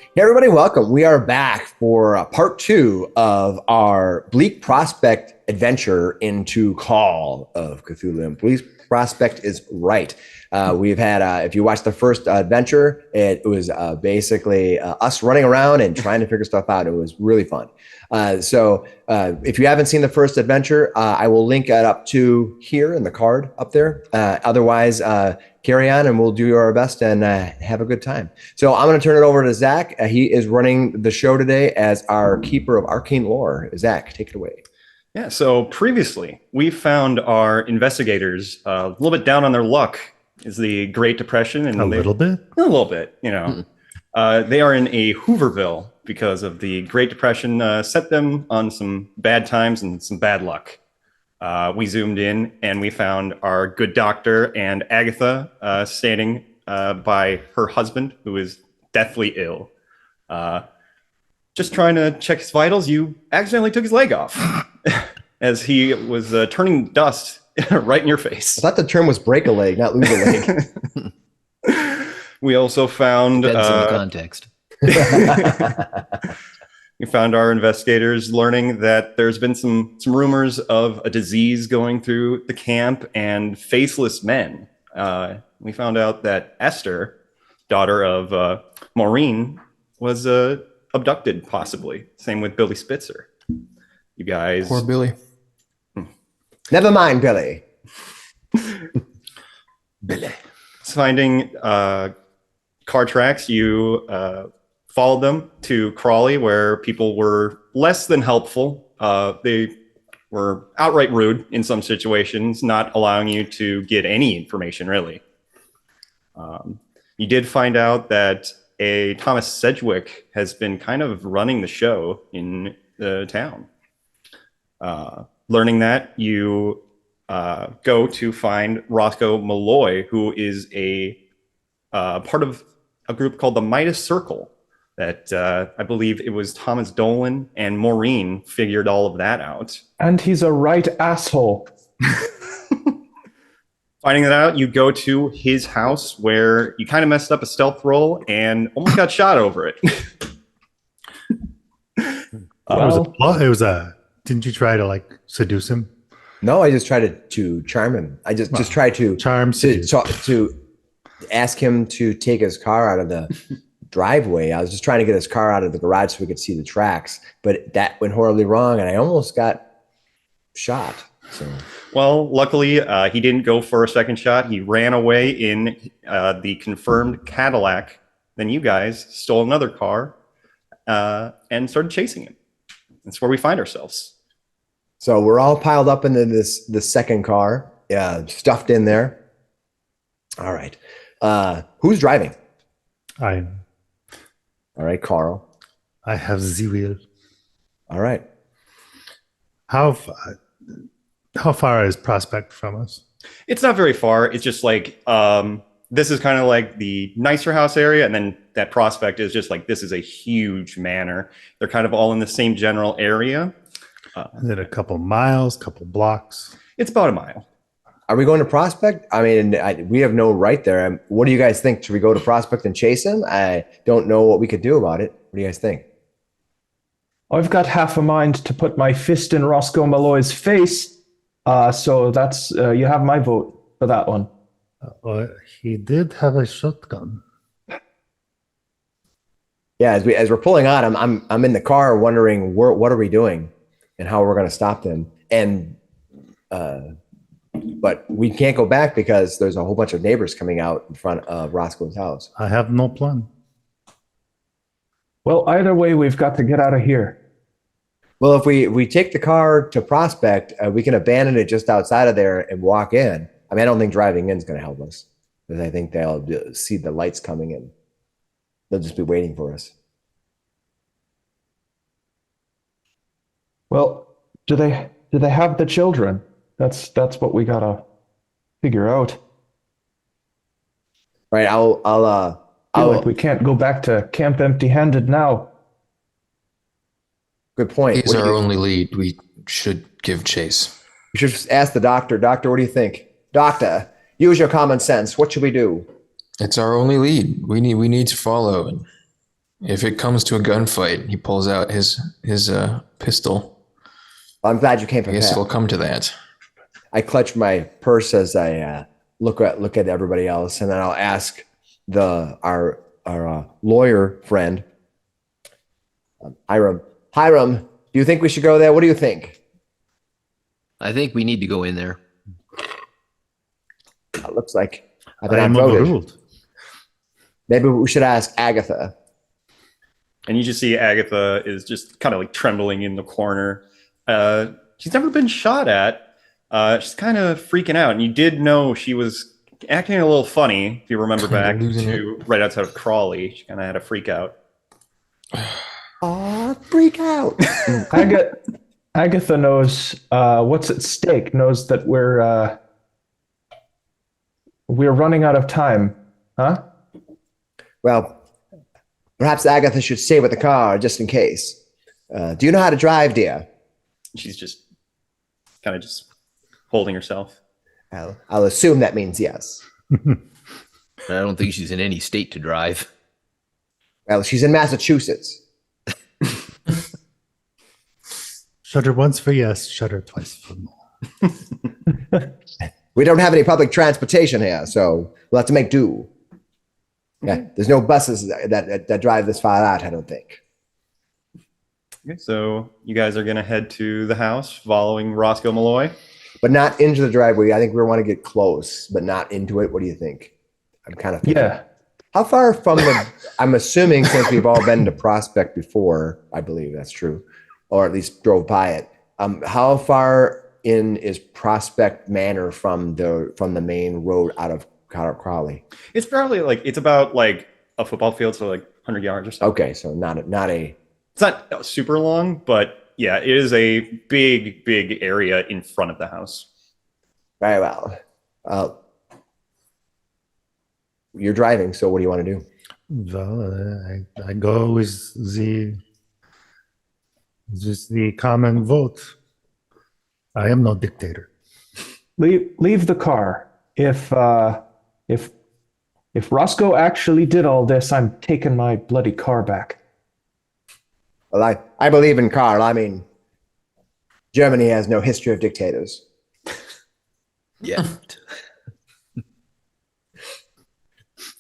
Hey everybody, welcome. We are back for part two of our Bleak Prospect adventure into Call of Cthulhu. And Bleak Prospect is right. We've had, if you watched the first adventure, it was basically us running around and trying to figure stuff out. It was really fun. So if you haven't seen the first adventure, I will link it up to here in the card up there. Otherwise, carry on and we'll do our best and have a good time. So I'm going to turn it over to Zach. He is running the show today as our keeper of Arcane Lore. Zach, take it away. Yeah, so previously we found our investigators a little bit down on their luck. Is the Great Depression. And a little bit, you know. They are in a Hooverville because of the Great Depression set them on some bad times and some bad luck. We zoomed in and we found our good doctor and Agatha standing by her husband, who is deathly ill. Just trying to check his vitals, you accidentally took his leg off as he was turning dust right in your face. I thought the term was break a leg, not lose a leg. We also found... That's in the context. We found our investigators learning that there's been some rumors of a disease going through the camp and faceless men. We found out that Esther, daughter of Maureen, was abducted, possibly. Same with Billy Spitzer. You guys... Poor Billy. Never mind, Billy. Billy. Finding car tracks, you followed them to Crawley, where people were less than helpful. They were outright rude in some situations, not allowing you to get any information, really. You did find out that a Thomas Sedgwick has been kind of running the show in the town. Learning that, you go to find Roscoe Malloy, who is a part of a group called the Midas Circle that I believe it was Thomas Dolan and Maureen figured all of that out. And he's a right asshole. Finding that out, you go to his house where you kind of messed up a stealth roll and almost got shot over it. It was a... Didn't you try to seduce him? No, I just tried to charm him. I just tried to to ask him to take his car out of the driveway. I was just trying to get his car out of the garage so we could see the tracks, but that went horribly wrong, and I almost got shot. So, well, luckily he didn't go for a second shot. He ran away in the confirmed Cadillac. Then you guys stole another car and started chasing him. That's where we find ourselves. So we're all piled up into this second car, stuffed in there. All right. Who's driving? I am. All right, Carl. I have the wheel. All right. How far is Prospect from us? It's not very far. It's just this is kind of like the nicer house area, and then that Prospect is just this is a huge manor. They're kind of all in the same general area. Is it a couple miles, couple blocks? It's about a mile. Are we going to Prospect? I mean, we have no right there. What do you guys think? Should we go to Prospect and chase him? I don't know what we could do about it. What do you guys think? I've got half a mind to put my fist in Roscoe Malloy's face. So that's you have my vote for that one. He did have a shotgun. Yeah, as we're pulling on, I'm in the car wondering what are we doing and how we're going to stop them. And but we can't go back because there's a whole bunch of neighbors coming out in front of Roscoe's house. I have no plan. Well, either way, we've got to get out of here. Well, if we take the car to Prospect, we can abandon it just outside of there and walk in. I mean, I don't think driving in is going to help us because I think they'll see the lights coming in. They'll just be waiting for us. Well, do they have the children? That's what we gotta figure out. Right. I feel like we can't go back to camp empty-handed now. Good point. He's our only lead. We should give chase. We should just ask the doctor. Doctor, what do you think? Doctor, use your common sense. What should we do? It's our only lead. We need to follow. And If it comes to a gunfight, he pulls out his pistol. I'm glad you came I guess it'll prepared. come to that. I clutch my purse as I look at everybody else, and then I'll ask our lawyer friend, Hiram. Hiram, do you think we should go there? What do you think? I think we need to go in there. It looks like I've I been am outvoted. overruled. Maybe we should ask Agatha. And you just see Agatha is just kind of like trembling in the corner. She's never been shot at. She's kind of freaking out. And you did know she was acting a little funny, if you remember Kinda back losing to right outside of Crawley. She kind of had a freak out. Oh, freak out. Agatha knows what's at stake, knows that we're running out of time. Huh? Well, perhaps Agatha should stay with the car just in case. Do you know how to drive, dear? She's just kind of just holding herself. I'll assume that means yes. I don't think she's in any state to drive. Well, she's in Massachusetts. Shudder once for yes, shudder twice for no. We don't have any public transportation here, so we'll have to make do. Yeah, there's no buses that drive this far out, I don't think. Okay, so you guys are going to head to the house following Roscoe Malloy. But not into the driveway. I think we want to get close, but not into it. What do you think? I'm kind of thinking. Yeah. How far from the? I'm assuming since we've all been to Prospect before, I believe that's true, or at least drove by it. How far in is Prospect Manor from the main road out of Crawley? It's probably like, it's about like a football field, so like 100 yards or so. Okay, so not a. It's not super long, but yeah, it is a big, big area in front of the house. Very well. You're driving, so what do you want to do? Well, I go with the common vote. I am no dictator. Leave the car. If Roscoe actually did all this, I'm taking my bloody car back. Well, I believe in Karl. I mean, Germany has no history of dictators. Yeah.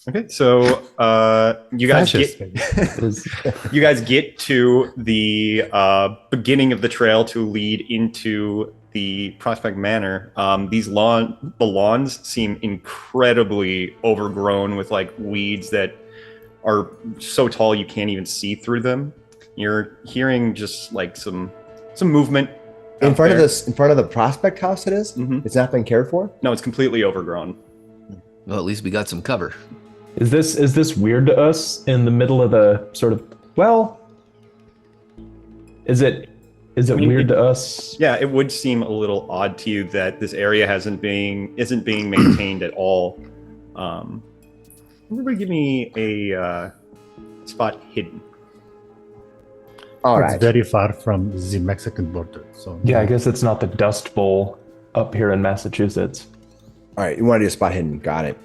Okay, so you guys Fascist, get you guys get to the beginning of the trail to lead into the Prospect Manor. The lawns seem incredibly overgrown with like weeds that are so tall you can't even see through them. You're hearing just like some movement In front there. of the Prospect House, it is? Mhm. It's not been cared for? No, it's completely overgrown. Well, at least we got some cover. Is this weird to us in the middle of the sort of, well, is it mean, weird to us? Yeah, it would seem a little odd to you that this area isn't being maintained at all. Everybody give me a spot hidden. All It's right. very far from the Mexican border. So Yeah, I guess it's not the Dust Bowl up here in Massachusetts. All right. You want to do a spot hidden. Got it.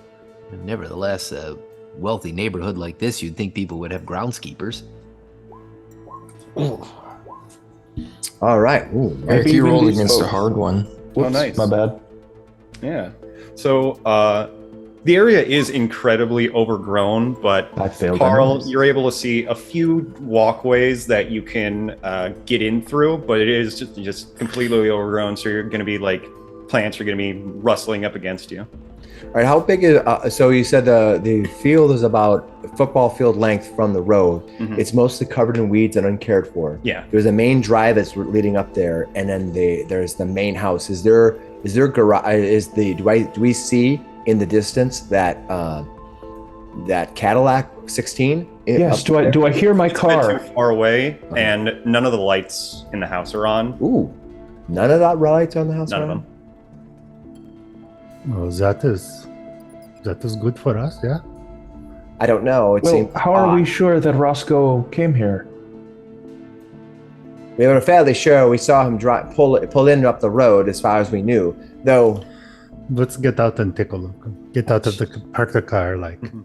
Nevertheless, a wealthy neighborhood like this, you'd think people would have groundskeepers. All right. Ooh, Eric, Maybe you even rolled these against a folks. hard one. Whoops, nice. My bad. Yeah. So the area is incredibly overgrown, but I failed. Carl, anyways. you're able to see a few walkways that you can get in through, but it is just completely overgrown. So you're going to be like plants are going to be rustling up against you. All right. How big is? So you said the field is about a football field length from the road. Mhm. It's mostly covered in weeds and uncared for. Yeah. There's a main drive that's leading up there, and then there's the main house. Is there garage? Do we see in the distance that Cadillac 16? Yes. up Do I hear my It's a bit car? too far away, and none of the lights in the house are on. Ooh, none of that lights on the house. None of around? them. well, that is good for us. Yeah. I don't know. It Well, seems how are we odd. sure that Roscoe came here? We were fairly sure we saw him pull in up the road as far as we knew. Though, Let's get out and take a look. Get out of the park the car, like Mhm.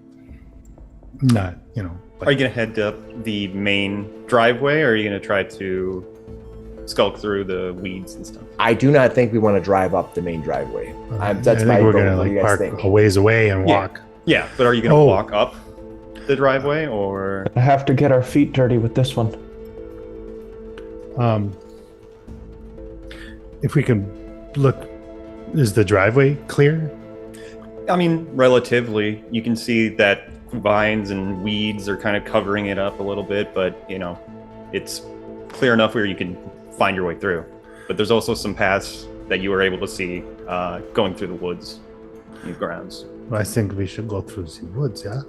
not Are you going to head up the main driveway, or are you going to try to skulk through the weeds and stuff? I do not think we want to drive up the main driveway. That's I think my we're vote. gonna What do like you guys park think? a ways away and Yeah. walk. Yeah, but are you going to Oh. walk up the driveway, or... I have to get our feet dirty with this one. If we can look, is the driveway clear? I mean, relatively. You can see that vines and weeds are kind of covering it up a little bit, but, it's clear enough where you can find your way through. But there's also some paths that you were able to see going through the woods and grounds. I think we should go through the woods, yeah?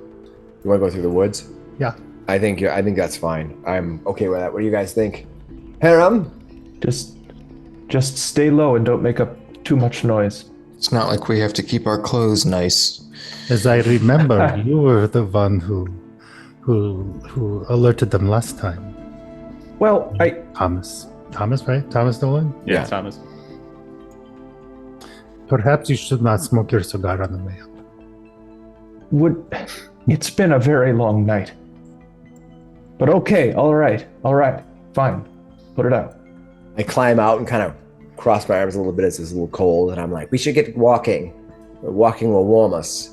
You want to go through the woods? Yeah. I think that's fine. I'm okay with that. What do you guys think? Harem? Just stay low and don't make up too much noise. It's not like we have to keep our clothes nice. As I remember, you were the one who alerted them last time. Well, Thomas, right? Thomas Nolan? Yeah, Thomas. Perhaps you should not smoke your cigar on the way up. It's been a very long night. But okay, all right, fine. Put it out. I climb out and kind of cross my arms a little bit as it's a little cold, and I'm like, we should get walking. Walking will warm us.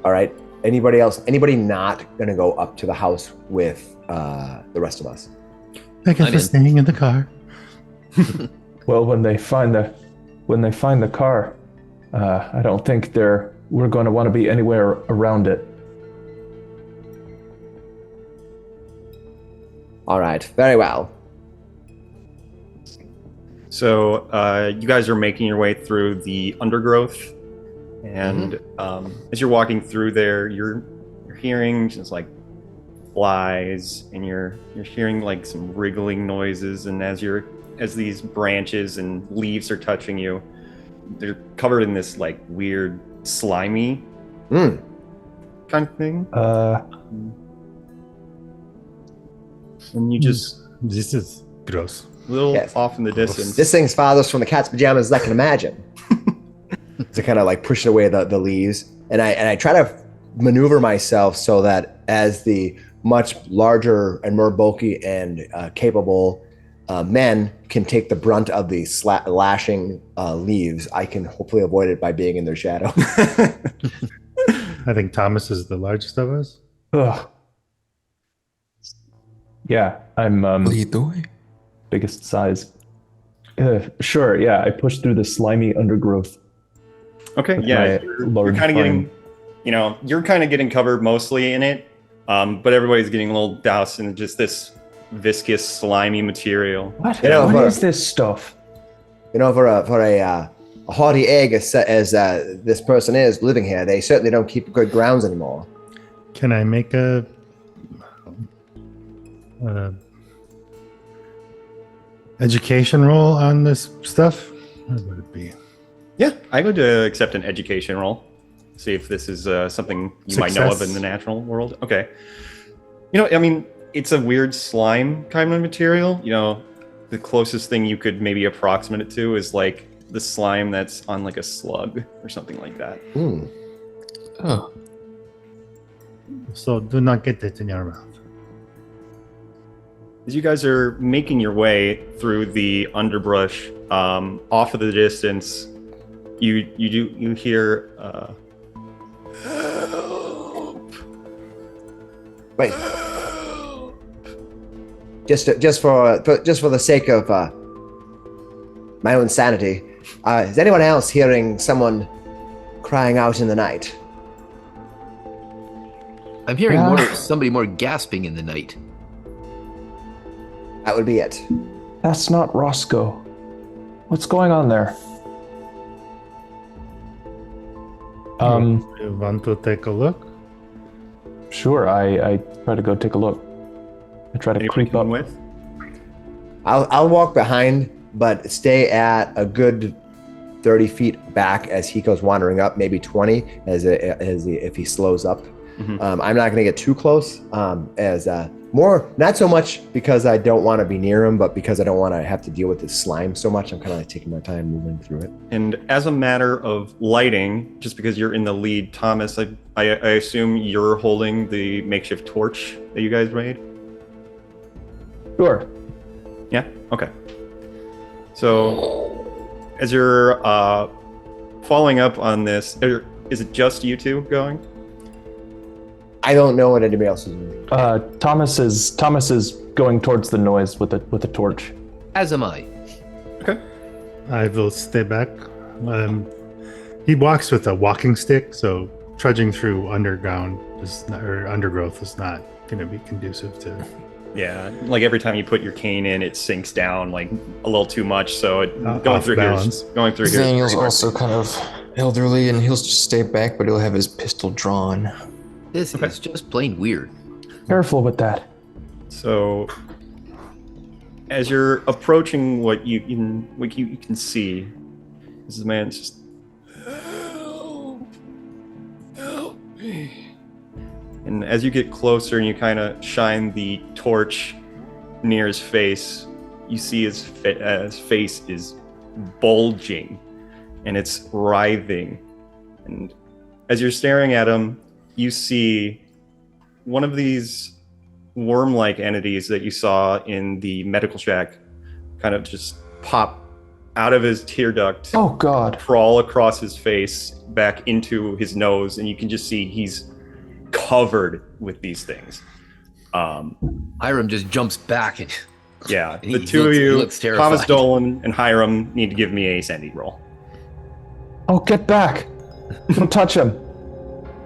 All right. Anybody else? Anybody not going to go up to the house with the rest of us? I guess I'm we're in. staying in the car. Well, when they find the car, I don't think we're going to want to be anywhere around it. All right. Very well. So you guys are making your way through the undergrowth, and as you're walking through there, you're hearing just like flies, and you're hearing like some wriggling noises, and as these branches and leaves are touching you, they're covered in this like weird slimy kind of thing, and you just This is gross. a little Yes. off in the distance. This thing's farthest from the cat's pajamas as I can imagine. To kind of like push away the leaves, and I try to maneuver myself so that as the much larger and more bulky and capable men can take the brunt of the lashing leaves, I can hopefully avoid it by being in their shadow. I think Thomas is the largest of us. Ugh. Yeah, I'm Lead the way. biggest size. Sure, yeah, I pushed through the slimy undergrowth. Okay, with yeah, my you're large kind of getting, frame. you're kind of getting covered mostly in it, but everybody's getting a little doused in just this viscous, slimy material. What? You know, What for- is this stuff? For a hardy egg as this person is living here, they certainly don't keep good grounds anymore. Can I make a education roll on this stuff? What would it be? Yeah, I would accept an education roll. See if this is something you might know of Success. in the natural world. Okay. It's a weird slime kind of material. The closest thing you could maybe approximate it to is like the slime that's on like a slug or something like that. Oh, So do not get it in your mouth. As you guys are making your way through the underbrush, off of the distance, you hear help. Wait. Just for the sake of my own sanity, is anyone else hearing someone crying out in the night? I'm hearing Yeah. somebody more gasping in the night. That would be it. That's not Roscoe. What's going on there? You want to take a look? Sure, I try to go take a look. I try to Anybody creep up. coming with? I'll walk behind, but stay at a good 30 feet back as he goes wandering up, maybe 20 if he slows up. Mhm. I'm not going to get too close as More, not so much because I don't want to be near him, but because I don't want to have to deal with this slime so much. I'm kind of like taking my time moving through it. And as a matter of lighting, just because you're in the lead, Thomas, I assume you're holding the makeshift torch that you guys made? Sure. Yeah? Okay. So, as you're following up on this, is it just you two going? I don't know what anybody else is doing. Thomas is going towards the noise with a torch. As am I. Okay. I will stay back. He walks with a walking stick, so trudging through undergrowth is not going to be conducive to. Yeah, like every time you put your cane in, it sinks down like a little too much. So going through balance. here. Daniel's also kind of elderly, and he'll just stay back, but he'll have his pistol drawn. This is just plain weird. Careful with that. So, as you're approaching what you can see, this man's just help me. And as you get closer and you kind of shine the torch near his face, you see his face is bulging and it's writhing. And as you're staring at him, you see one of these worm-like entities that you saw in the medical shack kind of just pop out of his tear duct. Oh God! Crawl across his face back into his nose, and you can just see he's covered with these things. Hiram just jumps back and Yeah, He the two of he you, looks terrified. Thomas Dolan and Hiram, need to give me a sanity roll. Oh, get back! Don't touch him!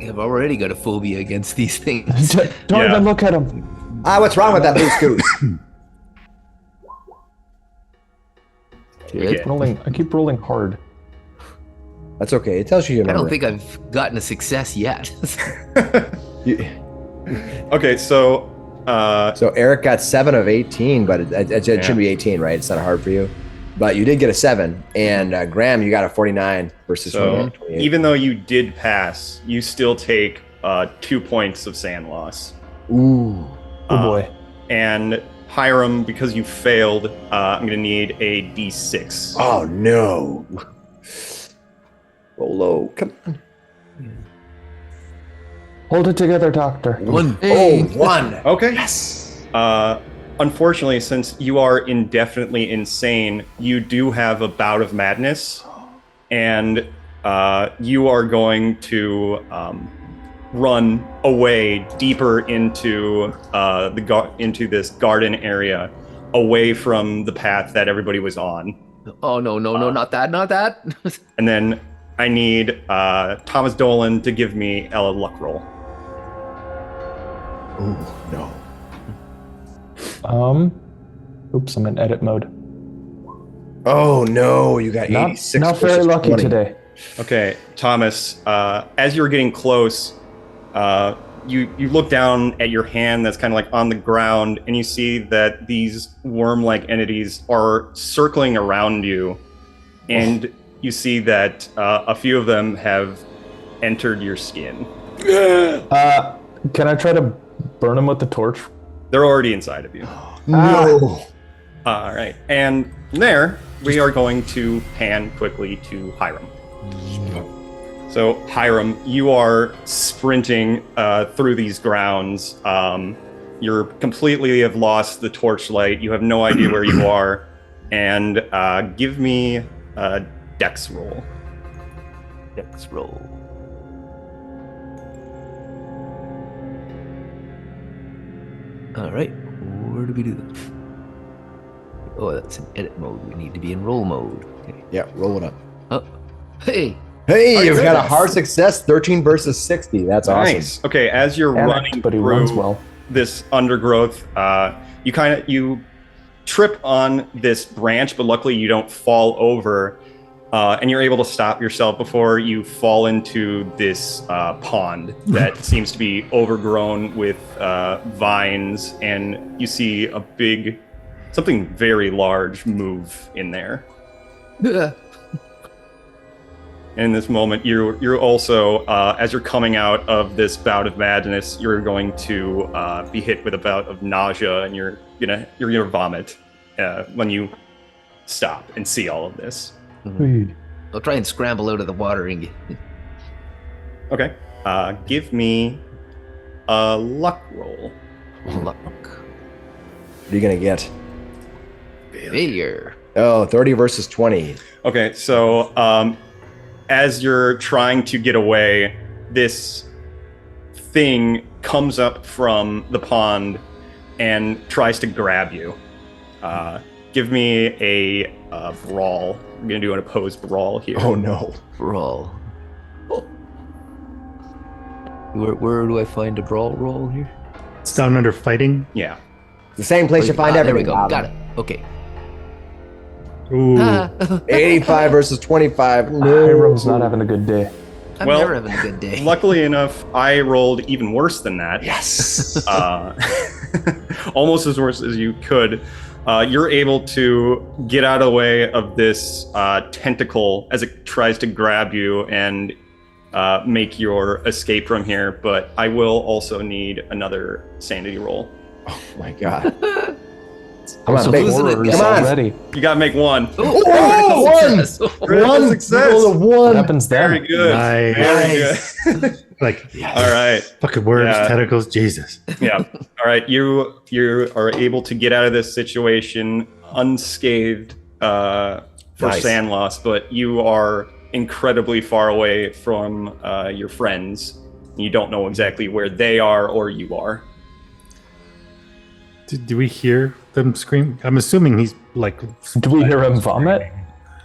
I've already got a phobia against these things. Don't Yeah. even look at him. What's wrong with that loose goose? Yeah. I keep rolling hard. That's okay. It tells you your I number. don't think I've gotten a success yet. Okay, so So Eric got 7 of 18, but it Yeah. should be 18, right? It's not hard for you. But you did get a 7. And Graham, you got a 49 versus so 28. even though you did pass, you still take 2 points of sand loss. Ooh. Oh boy. And Hiram, because you failed, I'm going to need a D6. Oh, no. Roll low. Come on. Hold it together, Doctor. One. Oh, 1. Okay. Yes. Unfortunately, since you are indefinitely insane, you do have a bout of madness, and you are going to run away deeper into into this garden area, away from the path that everybody was on. Oh no, not that, not that. And then I need Thomas Dolan to give me a luck roll. Ooh, no. Oops, I'm in edit mode. Oh, no. You got 86. Not very versus lucky 20. today. Okay, Thomas, as you're getting close, you look down at your hand that's kind of like on the ground, and you see that these worm-like entities are circling around you, and you see that a few of them have entered your skin. Can I try to burn him with the torch? They're already inside of you. No. All right, and from there, we are going to pan quickly to Hiram. So, Hiram, you are sprinting through these grounds. You're completely have lost the torchlight. You have no idea where you are. And give me a dex roll. Dex roll. All right, where do we do that? Oh, that's in edit mode. We need to be in roll mode. Okay. Yeah, roll it up. Oh, hey. Hey, Oh, you've got a goodness. hard success. 13 versus 60. That's Nice. awesome. Okay, as you're running But he through runs well. this undergrowth, you trip on this branch, but luckily you don't fall over, and you're able to stop yourself before you fall into this pond that seems to be overgrown with vines, and you see something very large move in there. in this moment, you're also, as you're coming out of this bout of madness, you're going to be hit with a bout of nausea, and you're gonna vomit when you stop and see all of this. I'll try and scramble out of the water and get... Okay. Give me a luck roll. Luck. What are you going to get? Failure. Oh, 30 versus 20. Okay, so as you're trying to get away, this thing comes up from the pond and tries to grab you. Give me a brawl. I'm going to do an opposed brawl here. Oh, no. Brawl. Where do I find a brawl roll here? It's down under fighting. Yeah. The same place you find there we everything. go. Bob. Got it. Okay. Ooh. 85 versus 25. No. Hiram's not having a good day. I'm Well, never having a good day. Luckily enough, I rolled even worse than that. Yes. Almost as worse as you could. You're able to get out of the way of this tentacle as it tries to grab you and make your escape from here, but I will also need another sanity roll. Oh my god. Come on, So big. losing it. horrors Come on. already. You gotta make one. Oh, one! Critical success. Roll of What one. happens Very then? good. Nice. Very good. Like, All right. fucking worms, Yeah. tentacles, Jesus. Yeah. All right. You are able to get out of this situation unscathed for Nice. sand loss, but you are incredibly far away from your friends. You don't know exactly where they are or you are. Do we hear them scream? I'm assuming he's like. Do we hear him vomit?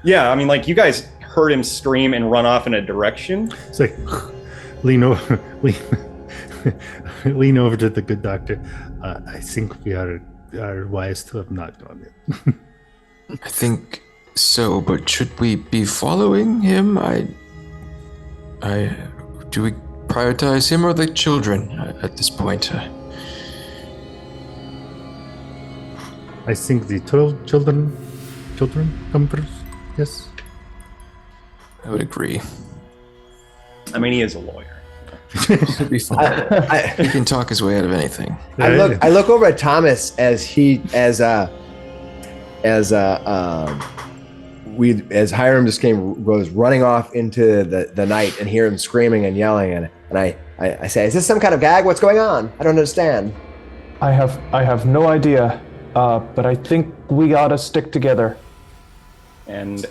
Yeah, I mean, like, you guys heard him scream and run off in a direction. It's like lean over, lean over to the good doctor. I think we are wise to have not done it. I think so, but should we be following him? Do we prioritize him or the children at this point? I think the children come first. Yes. I would agree. I mean, he is a lawyer. It'd be fine. He I can talk his way out of anything. look over at Thomas as Hiram just goes running off into the night and hear him screaming and yelling, and I say, is this some kind of gag? What's going on? I don't understand. I have no idea, but I think we ought to stick together. And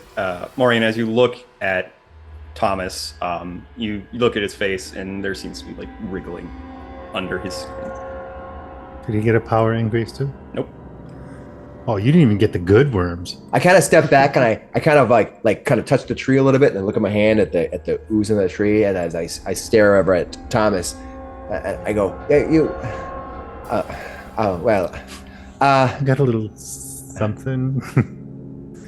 Maureen, as you look at Thomas, you look at his face, and there seems to be like wriggling under his skin. Did he get a power increase too? Nope. Oh, you didn't even get the good worms. I kind of step back and I kind of like touch the tree a little bit and look at my hand at the ooze in the tree, and as I stare over at Thomas, I go, yeah, you. I got a little something.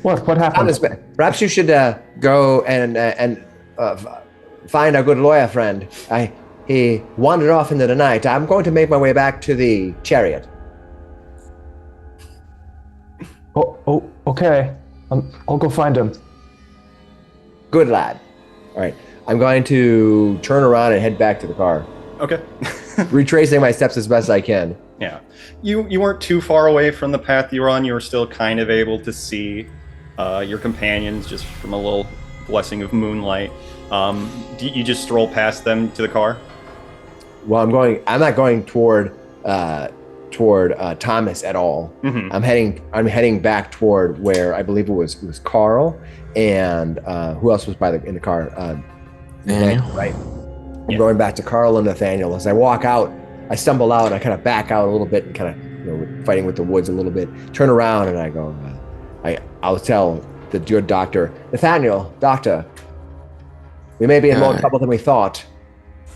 What happened? Thomas, perhaps you should go and find our good lawyer friend. He wandered off into the night. I'm going to make my way back to the chariot. Oh, okay. I'll go find him. Good lad. All right. I'm going to turn around and head back to the car, Okay. retracing my steps as best I can. Yeah. You weren't too far away from the path you were on. You were still kind of able to see your companions just from a little blessing of moonlight. Do you just stroll past them to the car? Well, I'm not going toward Thomas at all. Mm-hmm. I'm heading back toward where I believe it was Carl and who else was in the car? Nathaniel. Right. I'm going back to Carl and Nathaniel. As I walk out, I stumble out and I kind of back out a little bit and kind of fighting with the woods a little bit. Turn around and I go, I'll tell the good doctor, Nathaniel, doctor, we may be in more trouble than we thought.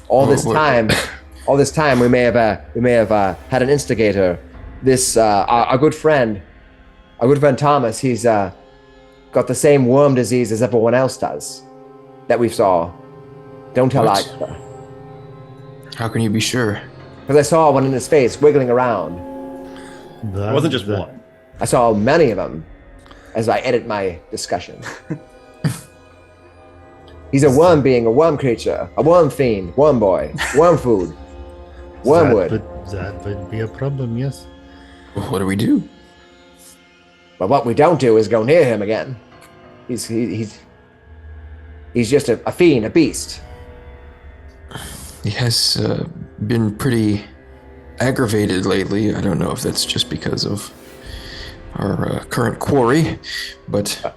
All this time, we may have had an instigator. This our good friend Thomas. He's got the same worm disease as everyone else does that we saw. Don't tell What? I. How can you be sure? Because I saw one in his face wiggling around. It wasn't just one. I saw many of them as I edit my discussion. He's a worm being, a worm creature, a worm fiend, worm boy, worm food, wormwood. That would be a problem, yes. What do we do? But what we don't do is go near him again. He's just a fiend, a beast. He has been pretty aggravated lately. I don't know if that's just because of our current quarry, but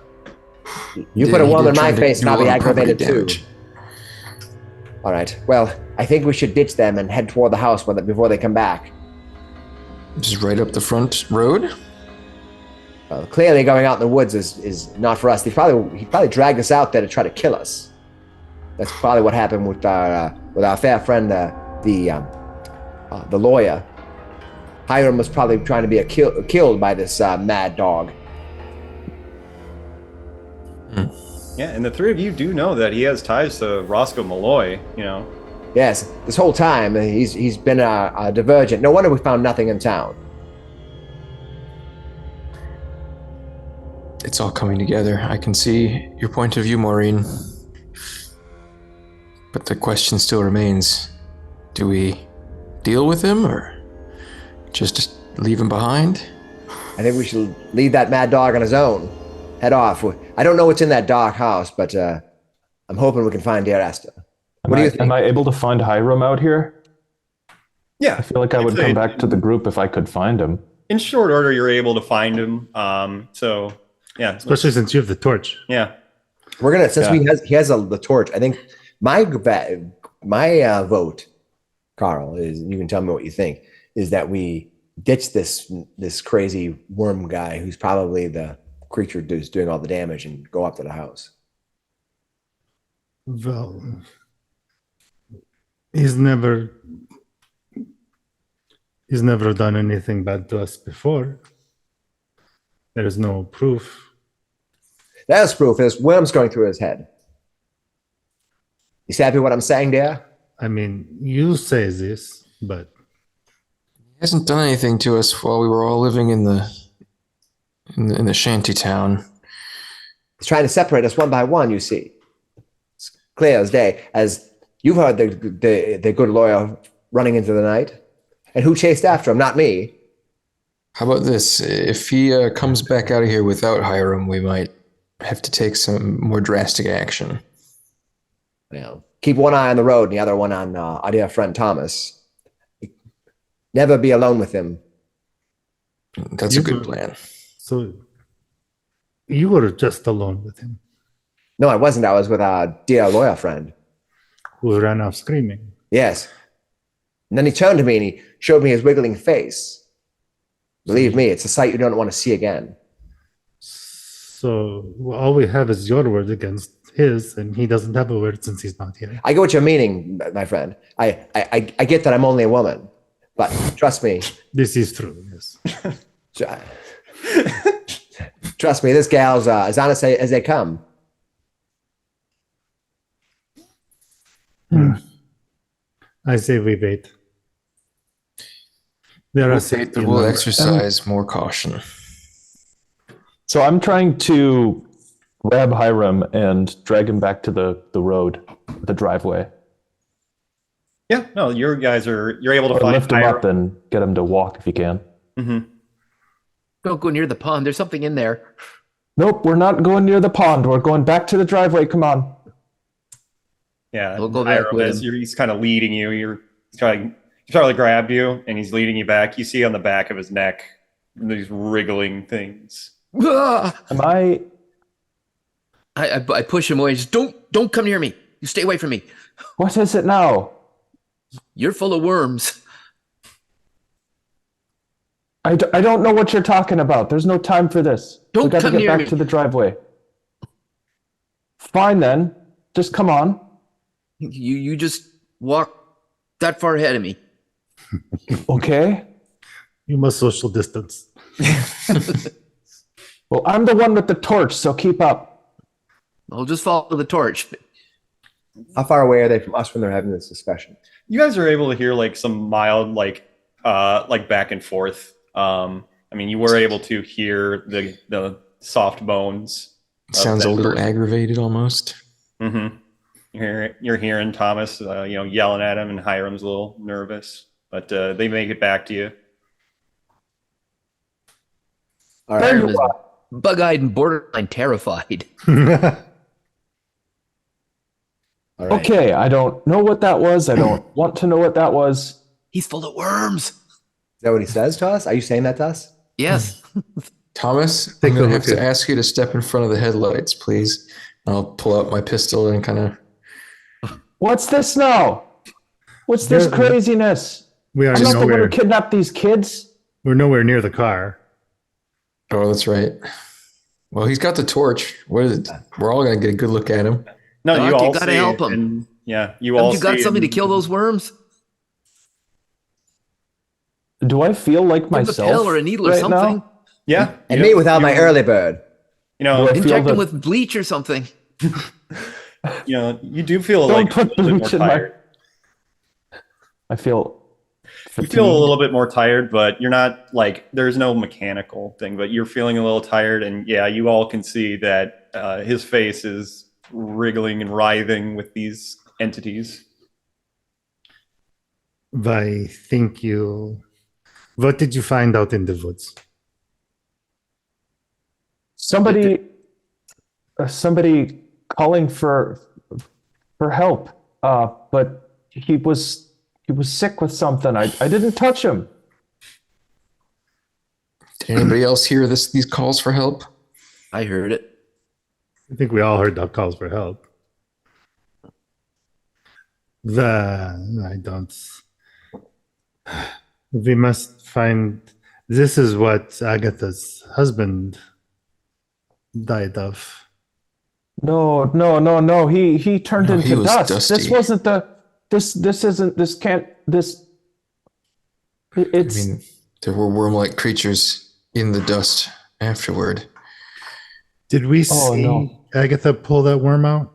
You put a he worm did in try my to face and do I'll a be lot of property aggravated too. damage. All right. Well, I think we should ditch them and head toward the house before they come back. Just right up the front road. Well, clearly going out in the woods is not for us. He probably dragged us out there to try to kill us. That's probably what happened with our fair friend, the lawyer. Hiram was probably trying to be killed by this mad dog. Yeah, and the three of you do know that he has ties to Roscoe Malloy, you know. Yes, this whole time he's been a divergent. No wonder we found nothing in town. It's all coming together. I can see your point of view, Maureen. But the question still remains, do we deal with him or just leave him behind? I think we should leave that mad dog on his own. Head off. I don't know what's in that dark house, but I'm hoping we can find Dear Esther. What do you think? Am I able to find Hiram out here? Yeah. I feel like I would come back to the group if I could find him. In short order, you're able to find him. So, yeah. Especially since you have the torch. Yeah. We're gonna he has the torch. I think my vote, Carl, is, you can tell me what you think, is that we ditch this crazy worm guy who's probably the creature who's doing all the damage and go up to the house. Well, he's never done anything bad to us before. There is no proof. That's proof. There's worms going through his head. You happy what I'm saying, dear? I mean, you say this, but He hasn't done anything to us while we were all living in the shanty town. He's trying to separate us one by one, you see. It's clear as day. As you've heard the good lawyer running into the night. And who chased after him? Not me. How about this? If he comes back out of here without Hiram, we might have to take some more drastic action. Well, keep one eye on the road and the other one on our dear friend Thomas. Never be alone with him. That's a good plan. So you were just alone with him, No, I wasn't. I was with our dear lawyer friend. who ran off screaming. Yes. And then he turned to me and he showed me his wiggling face. Believe me, it's a sight you don't want to see again. So all we have is your word against his, and he doesn't have a word since he's not here. I get what you're meaning, my friend. I get that I'm only a woman. But trust me. This is true, yes. Trust me, this gal's as honest as they come. I say we wait. There are safety We'll numbers. exercise more caution. So I'm trying to grab Hiram and drag him back to the road, the driveway. Yeah, no, you're able to Or find lift him Hiram. up and get him to walk if you can. Mm-hmm. Don't go near the pond. There's something in there. Nope, we're not going near the pond. We're going back to the driveway. Come on. Yeah, We'll go back Hiram with is- him. he's kind of leading you. He's probably grabbed you, and he's leading you back. You see on the back of his neck these wriggling things. Ah! Am I? I push him away. Just don't come near me. You stay away from me. What is it now? You're full of worms. I don't know what you're talking about. There's no time for this. We Don't got to come get near back me. to the driveway. Fine then. Just come on. You just walk that far ahead of me. Okay. You must social distance. Well, I'm the one with the torch, so keep up. I'll just follow the torch. How far away are they from us when they're having this discussion? You guys are able to hear like some mild like back and forth. I mean, you were able to hear the soft bones. Sounds a little aggravated almost. Mm-hmm. You're hearing Thomas, yelling at him, and Hiram's a little nervous, but they make it back to you. All There right. Hiram you is are. bug-eyed and borderline terrified. All right. Okay, I don't know what that was. I don't want to know what that was. He's full of worms. Is that what he says to us? Are you saying that to us? Yes. Take Thomas, a I'm going to look have to at- ask you to step in front of the headlights, please. I'll pull out my pistol and kind of... What's this now? What's this Yeah. craziness? We are I'm not the one nowhere. who kidnapped these kids. We're nowhere near the car. Oh, that's right. Well, he's got the torch. What is it? We're all going to get a good look at him. No, Doc, you you all gotta see help it, him. and you all Haven't you got see something to it. kill those worms? Do I feel like Give him a myself pill or a needle or right something. now? Yeah, And me without my you- early bird. Do I feel Inject him the- with bleach or something. you do feel Don't like put a little bit more bleach in my- tired. I feel. You feel a little bit more tired, but you're not like there's no mechanical thing, but you're feeling a little tired, and yeah, you all can see that his face is wriggling and writhing with these entities. Why, thank you. What did you find out in the woods? Somebody calling for help. But he was sick with something. I didn't touch him. Did anybody else hear these calls for help? I heard it. I think we all heard the calls for help. I don't. We must find. This is what Agatha's husband died of. No. He turned No, he into was dust. dusty. This wasn't the. This isn't. This can't. This. It's. I mean, there were worm-like creatures in the dust afterward. Did we Oh, see no. Agatha pull that worm out?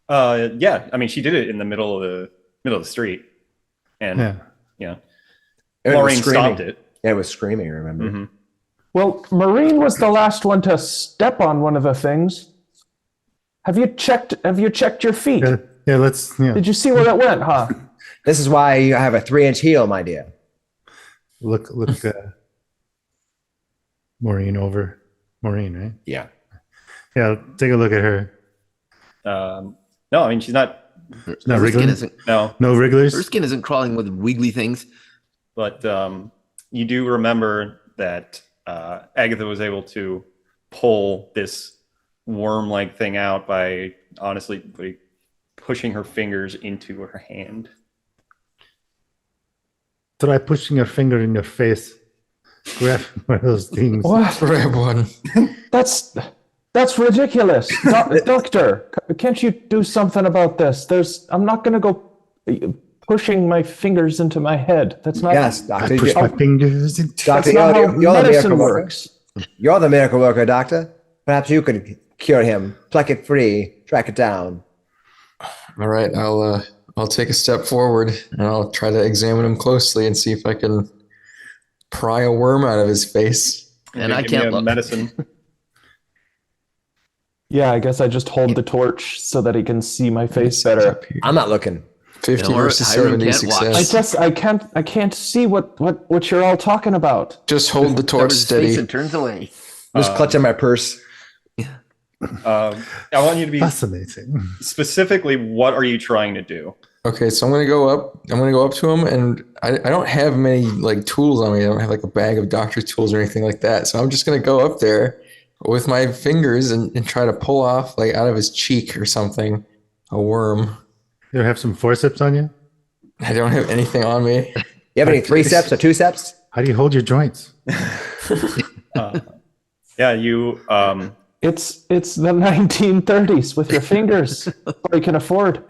Yeah, I mean, she did it in the middle of the street, and Yeah. It was Maureen screaming. stopped it. Yeah, it was screaming, remember? Mhm. Well, Maureen was the last one to step on one of the things. Have you checked your feet? Yeah, let's. Yeah. Did you see where it went, huh? This is why you have a 3-inch heel, my dear. Look. Maureen over. Maureen, right? Yeah. Yeah, take a look at her. No, I mean she's not. Not Her skin wriggling? isn't. No, No Her wrigglers? skin isn't crawling with wiggly things. but you do remember that Agatha was able to pull this worm-like thing out by honestly pushing her fingers into her hand. Try pushing your finger in your face. Grab one of those things. What? Grab one. That's ridiculous, Doctor. Can't you do something about this? I'm not going to go pushing my fingers into my head. That's not. Yes, I doctor. push my fingers into. Doctor, That's not how you're the medicine miracle worker. works. You're the miracle worker, doctor. Perhaps you could cure him, pluck it free, track it down. All right, I'll take a step forward and I'll try to examine him closely and see if I can pry a worm out of his face. And I Give me can't a look. medicine. Yeah, I guess I just hold the torch so that he can see my face better. Up here. I'm not looking. 50 No, versus Hiram 70 can't watch. success. I can't see what you're all talking about. Just hold the torch Covers his face steady. and turns away. I'm just clutching my purse. I want you to be Fascinating. specifically. What are you trying to do? Okay, so I'm gonna go up. I'm gonna go up to him, and I don't have many like tools on me. I don't have like a bag of doctor's tools or anything like that. So I'm just gonna go up there with my fingers and try to pull off like out of his cheek or something a worm. You have some forceps on you? I don't have anything on me. You have any 3 steps or 2 steps? How do you hold your joints? Yeah, you. It's the 1930s with your fingers. All you can afford.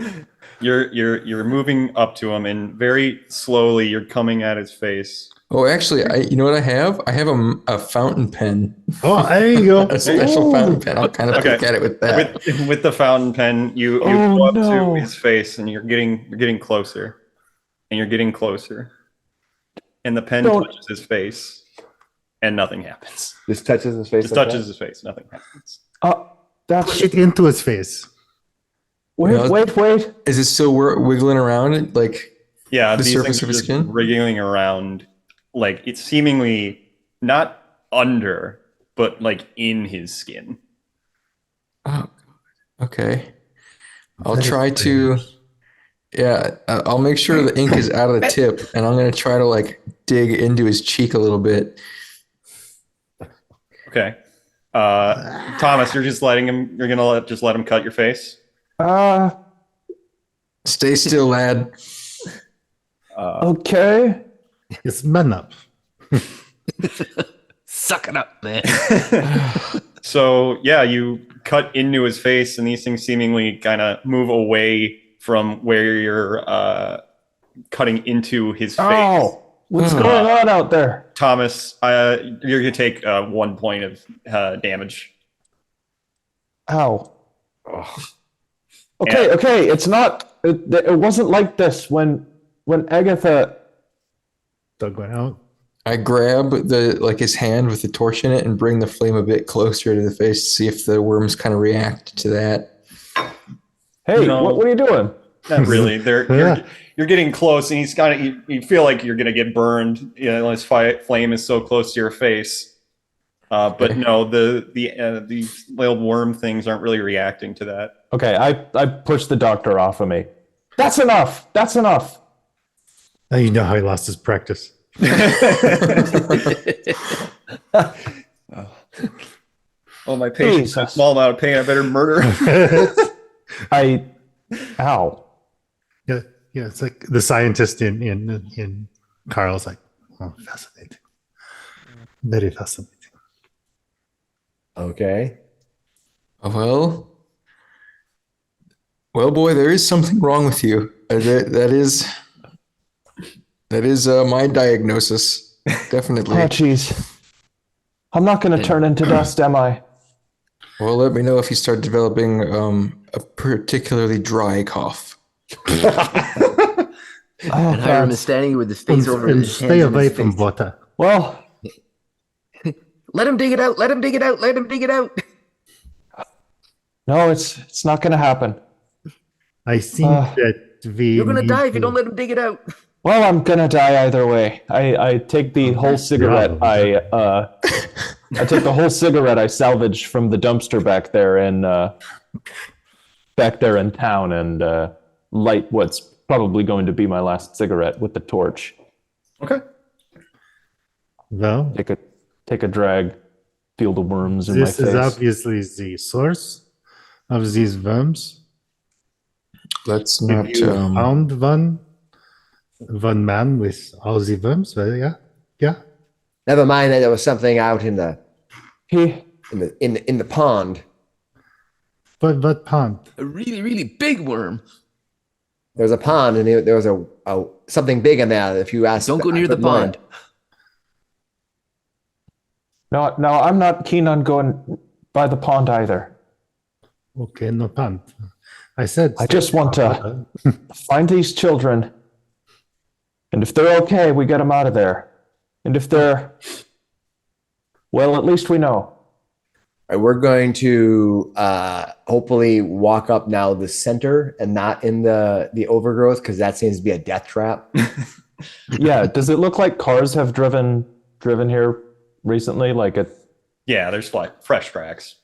You're moving up to him, and very slowly you're coming at his face. Oh, actually, you know what I have? I have a fountain pen, Oh, there you go. a special Ooh. fountain pen. I'll kind of Okay. pick at it with that. With the fountain pen, you Oh, go up no. to his face, and you're getting closer, and you're getting closer, and the pen Don't- touches his face, and nothing happens. Just touches his face. Just like touches that? his face, nothing happens. Push That's it into his face. Wait. Is it still wiggling around like Yeah, the these surface things of are his just skin? wriggling around, like it's seemingly not under, but like in his skin. Oh, okay. I'll Very try to. strange. Yeah, I'll make sure the ink is out of the tip, and I'm gonna try to like dig into his cheek a little bit. Okay. Thomas, you're just letting him. You're gonna just let him cut your face. Stay still, lad. Okay. It's man up. Suck it up, man. So yeah, you cut into his face, and these things seemingly kind of move away from where you're cutting into his face. Oh, what's going on out there? Thomas, you're gonna take 1 point of damage. Ow. Okay. It's not. It wasn't like this when Agatha. Don't go out. I grab his hand with the torch in it and bring the flame a bit closer to the face to see if the worms kind of react to that. Hey, No. what are you doing? Not really. You're getting close, and he's kind of. You feel like you're gonna get burned. You know, his flame is so close to your face. But no, the little worm things aren't really reacting to that. Okay, I pushed the doctor off of me. That's enough. Now you know how he lost his practice. Oh, my patient's a Jesus. small amount of pain. I better murder him. Ow. Yeah, it's like the scientist in Carl's like, oh, fascinating. Very fascinating. Okay. Well, boy, there is something wrong with you. That is my diagnosis. Definitely. Oh, jeez. I'm not going to turn into dust, am I? Well, let me know if you start developing a particularly dry cough. Oh, And Hiram God. is standing with his face over And his stay hands on away his from face. water. Well, Let him dig it out. Let him dig it out. Let him dig it out. no, it's not going to happen. I think that we You're gonna need die if you to- don't let him dig it out. Well, I'm going to die either way. I take the whole cigarette. Bravo. I take the whole cigarette I salvaged from the dumpster back there in town and light what's probably going to be my last cigarette with the torch. Okay. Well, Take a drag, feel the worms in my this face. is obviously the source of these worms. Let's If not. you found one man with all the worms, well, yeah. Never mind that there was something out in the He in the pond. But what pond? A really, really big worm. There was a pond, and there was a something big in there. If you ask, Don't go near the pond. No, I'm not keen on going by the pond either. Okay, no pond. I said I just want to find these children, and if they're okay, we get them out of there. And if they're, well, at least we know. All right, we're going to hopefully walk up now the center and not in the overgrowth, because that seems to be a death trap. Yeah. Does it look like cars have driven here recently? Yeah, there's fresh tracks.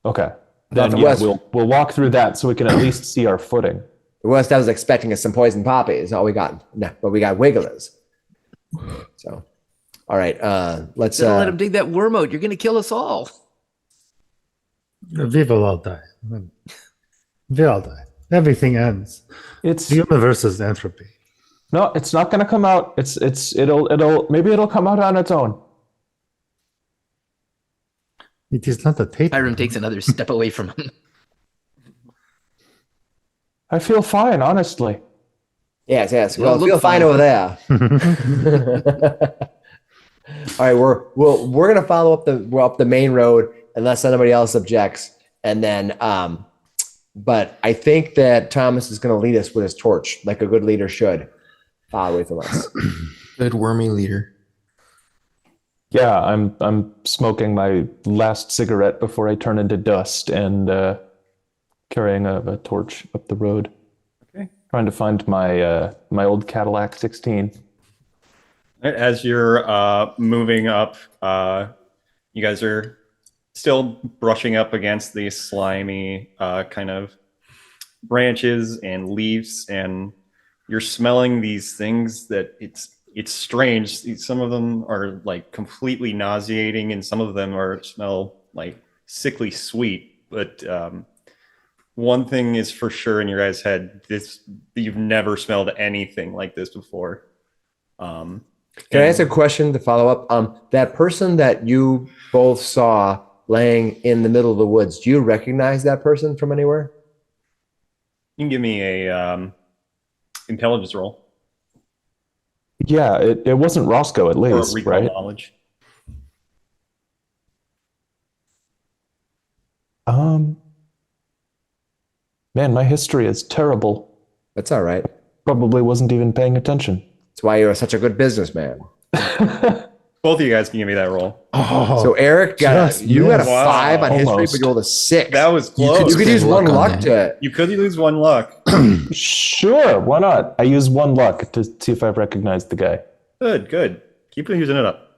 Okay. Then Nothing yeah, less. we'll walk through that so we can at least see our footing. The worst I was expecting is some poison poppies. All we got, no, but we got wigglers. So, all right, let's. Don't let him dig that worm out. You're gonna kill us all. We will all die. We all die. Everything ends. It's The universe is entropy. no, it's not going to come out. Maybe it'll come out on its own. It is not a tape. Hiram takes another step away from him. I feel fine, honestly. Yes. You Well, look feel fine fine. over there. All right, we're gonna follow up the main road unless anybody else objects, and then but I think that Thomas is gonna lead us with his torch, like a good leader should, far away from us. Good wormy leader. Yeah, I'm smoking my last cigarette before I turn into dust, and carrying a torch up the road. Okay. Trying to find my my old Cadillac 16. As you're moving up, you guys are still brushing up against these slimy kind of branches and leaves, and you're smelling these things that it's strange. Some of them are like completely nauseating, and some of them smell like sickly sweet. But one thing is for sure in your guys' head: you've never smelled anything like this before. Can I ask a question to follow up? That person that you both saw laying in the middle of the woods, do you recognize that person from anywhere? You can give me a intelligence roll Yeah, it wasn't Roscoe at or least, recall right? knowledge. Man, my history is terrible. That's all right. Probably wasn't even paying attention. That's why you're such a good businessman. Both of you guys can give me that roll. Oh, So Eric you got a yes. 5 on history, Almost. but you rolled a 6. That was you close. could use spend one luck on luck that. to. You could lose one luck. Sure, why not? I use one luck to see if I recognize the guy. Good. Keep using it up.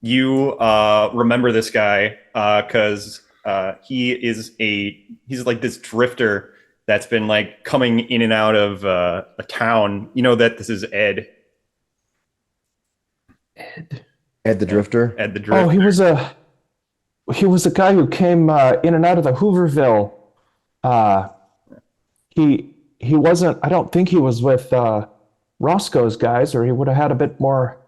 You remember this guy because he's like this drifter that's been like coming in and out of a town. You know that this is Ed. Ed the Drifter. Ed the Drifter. Oh, he was a guy who came in and out of the Hooverville. He wasn't. I don't think he was with Roscoe's guys, or he would have had a bit more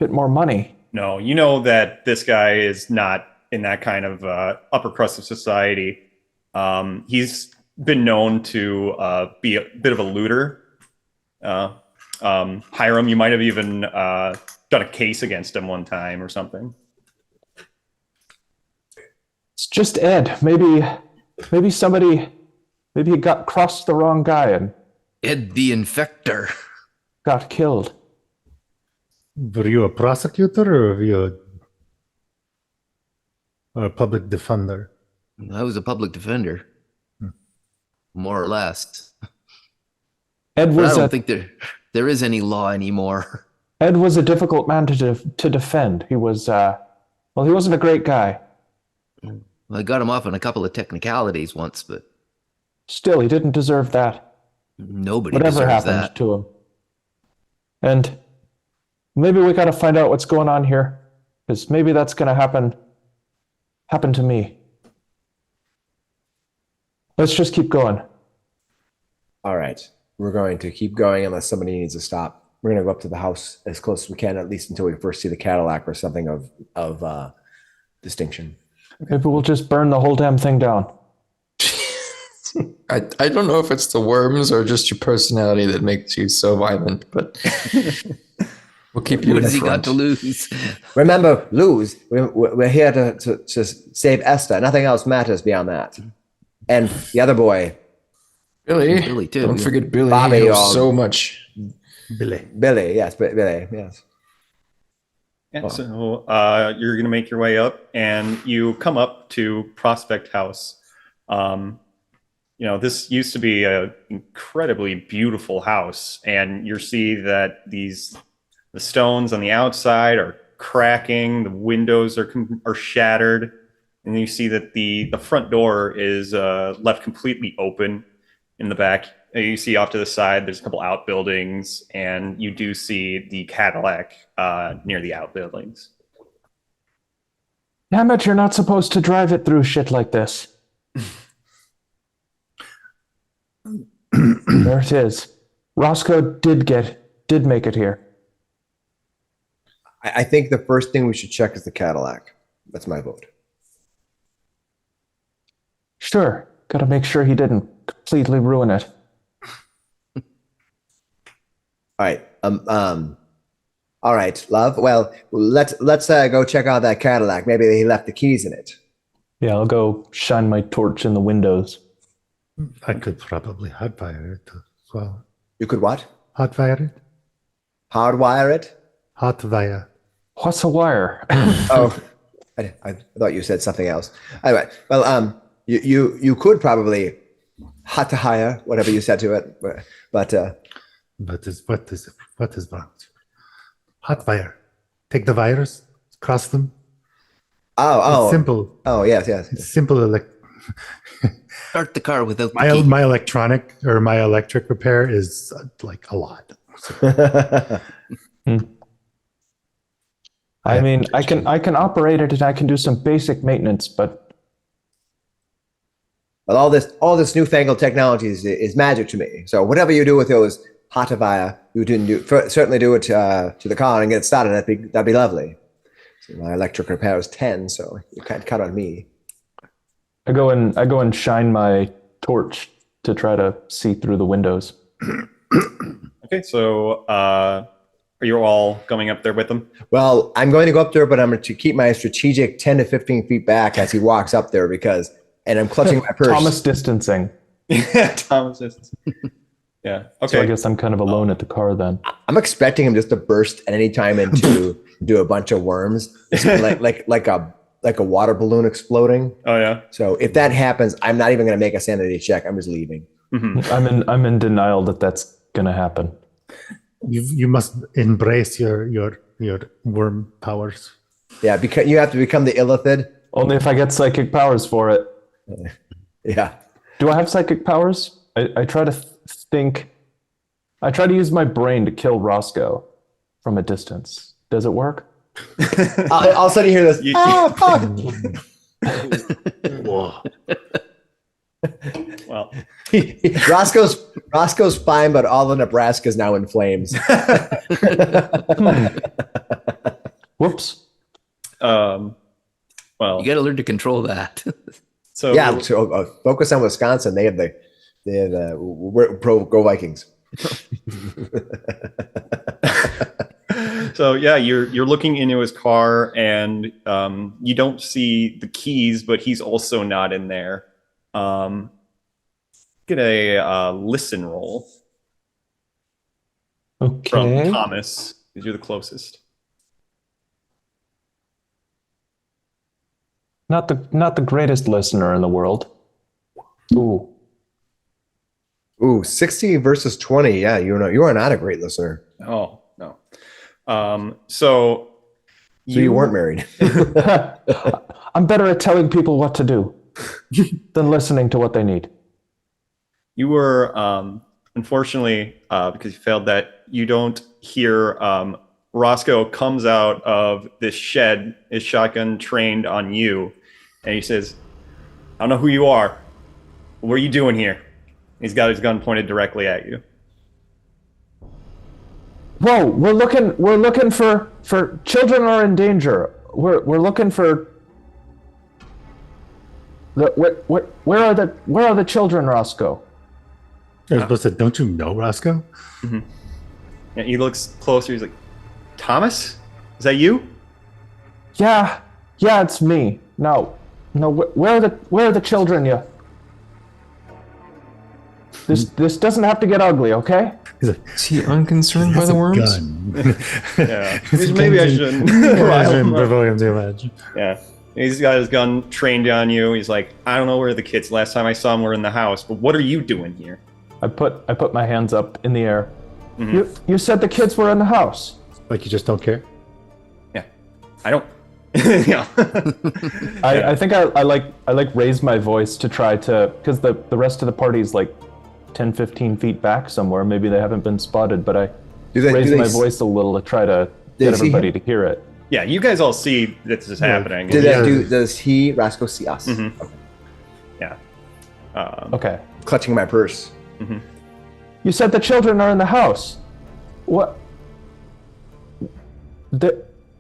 money. No, you know that this guy is not in that kind of upper crust of society. He's been known to be a bit of a looter. Hiram, you might have even done a case against him one time or something. It's just Ed. Maybe he got crossed the wrong guy and Ed the Infector. got killed. Were you a prosecutor or were you a public defender? I was a public defender, more or less. Ed But I was don't think there is any law anymore. Ed was a difficult man to defend. He was he wasn't a great guy. I got him off on a couple of technicalities once, but Still, he didn't deserve that. nobody Whatever deserves happened that. to him. And maybe we got to find out what's going on here, because maybe that's going to happen to me. Let's just keep going. All right. We're going to keep going unless somebody needs to stop. We're going to go up to the house as close as we can, at least until we first see the Cadillac or something of distinction. Maybe we'll just burn the whole damn thing down. I don't know if it's the worms or just your personality that makes you so violent, but we'll keep you What in has he front. got to lose? Remember, lose. We're here to save Esther. Nothing else matters beyond that. And the other boy, Billy, Billy, too. don't forget Billy. Bobby, he knows so much. Billy. Billy. Yes, Billy. Yes. Yeah, so you're going to make your way up, and you come up to Prospect House. This used to be an incredibly beautiful house, and you see that the stones on the outside are cracking, the windows are shattered, and you see that the front door is left completely open in the back. You see off to the side, there's a couple outbuildings, and you do see the Cadillac near the outbuildings. Damn it, you're not supposed to drive it through shit like this. There it is. Roscoe did make it here. I think the first thing we should check is the Cadillac. That's my vote. Sure, gotta make sure he didn't completely ruin it. All right. All right, love. Well, let's go check out that Cadillac. Maybe he left the keys in it. Yeah, I'll go shine my torch in the windows. I could probably hotwire it as well. You could what? Hotwire it? Hardwire it? Hotwire. What's a wire? Oh, I thought you said something else. Anyway, well, you could probably hot to hire whatever you said to it, but What is that? Hot fire. Take the virus, cross them. oh, It's simple. oh, yes. It's simple. Start the car without the My key. my electric repair is like a lot. I mean, I can operate it and I can do some basic maintenance, but Well, all this newfangled technology is magic to me. So whatever you do with those hot to fire, you didn't certainly do it to the car and get it started. That'd be lovely. So my electric repair is 10, so you can't cut on me. I go and shine my torch to try to see through the windows. Okay, so are you all going up there with him? Well, I'm going to go up there, but I'm going to keep my strategic 10 to 15 feet back as he walks up there and I'm clutching my purse. Thomas distancing. Yeah, Thomas is. Yeah. Okay. So I guess I'm kind of alone at the car then. I'm expecting him just to burst at any time into do a bunch of worms, like a water balloon exploding. Oh yeah. So if that happens, I'm not even going to make a sanity check. I'm just leaving. Mm-hmm. I'm in denial that that's gonna happen. You must embrace your worm powers. Yeah, because you have to become the illithid. Only if I get psychic powers for it. Yeah. Do I have psychic powers? I try to think. I try to use my brain to kill Roscoe from a distance. Does it work? All of a sudden you hear this. Fuck. Whoa. Well, Roscoe's fine, but all of Nebraska is now in flames. Whoops. well, You got to learn to control that. so Yeah, so, focus on Wisconsin. They have we're go Vikings. So yeah, you're looking into his car and you don't see the keys, but he's also not in there. Get a listen roll Okay. from Thomas, because you're the closest. Not the greatest listener in the world. Ooh. Ooh, 60 versus 20. Yeah, you are not a great listener. Oh no. So You weren't married. I'm better at telling people what to do than listening to what they need. You were, unfortunately, because you failed that, you don't hear Roscoe comes out of this shed, his shotgun trained on you, and he says, I don't know who you are. What are you doing here? He's got his gun pointed directly at you. Whoa, we're looking for children are in danger. We're looking for where are the children, Roscoe? I was supposed to, don't you know Roscoe? Mm-hmm. And he looks closer. He's like, Thomas? Is that you? Yeah, it's me. No, where are the children? Yeah. This doesn't have to get ugly, okay? He's like, Is he unconcerned by has the a worms? gun. Yeah. Maybe I shouldn't. Provoke him too much. Yeah. He's got his gun trained on you. He's like, I don't know where the kids. Last time I saw them were in the house. But what are you doing here? I put my hands up in the air. Mm-hmm. You said the kids were in the house. Like you just don't care? Yeah. I don't. Yeah. I think I like raise my voice to try to, because the rest of the party's like 10, 15 feet back somewhere. Maybe they haven't been spotted, but I raise my voice a little to try to get everybody to hear it. Yeah, you guys all see that this is happening. Does Roscoe see us? Mm-hmm. Okay. Yeah. Okay. Clutching my purse. Mm-hmm. You said the children are in the house. What?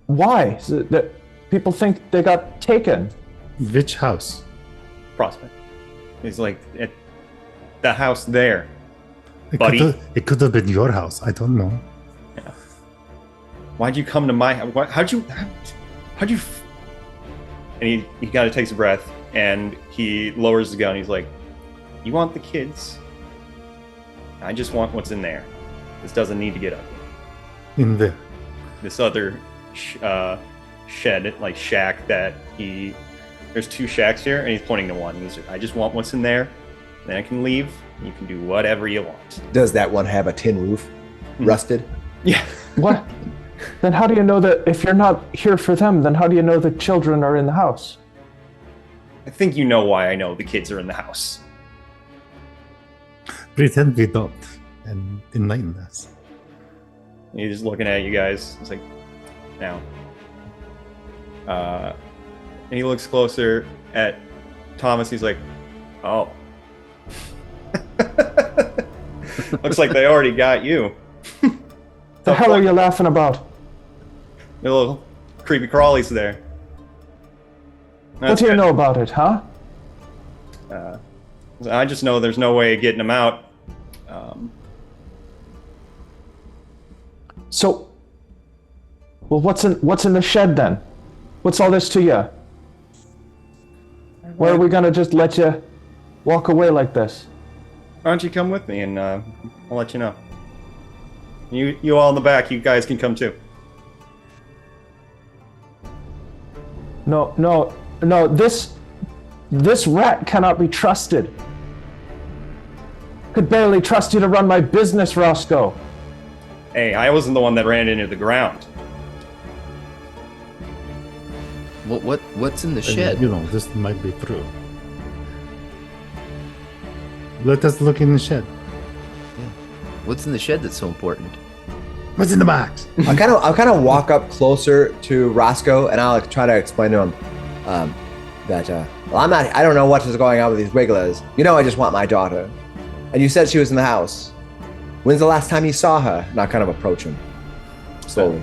Why? People think they got taken. Which house? Prospect. He's like, at the house there. It could have been your house. I don't know. Yeah. Why'd you come to my house? How'd you? And he kind of takes a breath and he lowers the gun. He's like, you want the kids? I just want what's in there. This doesn't need to get ugly. In there. This other shed, like shack that there's 2 shacks here, and he's pointing to one. He's like, I just want what's in there, then I can leave. And you can do whatever you want. Does that one have a tin roof? Rusted? Yeah. What? Then how do you know that if you're not here for them, then how do you know the children are in the house? I think you know why I know the kids are in the house. Pretend we don't and enlighten us. He's just looking at you guys. He's like, now. And he looks closer at Thomas. He's like, oh. Looks like they already got you. The hell are you laughing about? The little creepy crawlies there. What do you know about it, huh? I just know there's no way of getting them out. So, well, what's in the shed then? What's all this to you? Why are we gonna just let you walk away like this? Why don't you come with me and I'll let you know. You all in the back, you guys can come too. No, this rat cannot be trusted. Could barely trust you to run my business, Roscoe. Hey, I wasn't the one that ran into the ground. What's in the And, shed? this might be true. Let us look in the shed. What's in the shed that's so important? What's in the box? I'll kind of walk up closer to Roscoe, and I'll try to explain to him that well, I don't know what is going on with these wigglers. I just want my daughter, and you said she was in the house. When's the last time you saw her? And I'll kind of approach him slowly.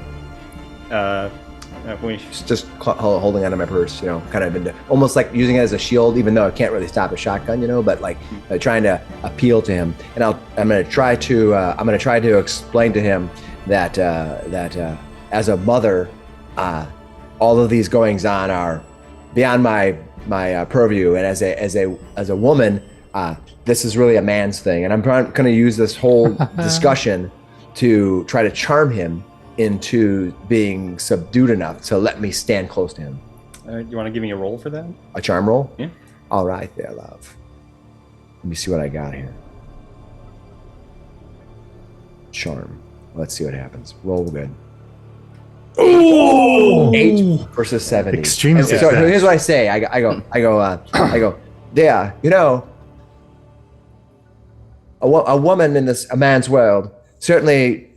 Just holding onto my purse, kind of into almost like using it as a shield, even though I can't really stop a shotgun, but like trying to appeal to him. And I'm going to try to explain to him that as a mother, all of these goings on are beyond my purview, and as a woman, this is really a man's thing. And I'm going to use this whole discussion to try to charm him into being subdued enough to let me stand close to him. You want to give me a roll for that? A charm roll? Yeah. All right there, love. Let me see what I got here. Charm. Let's see what happens. Roll good. Oh! 8 versus 70. Extreme So success. here's what I say. I go, yeah, a woman in a man's world certainly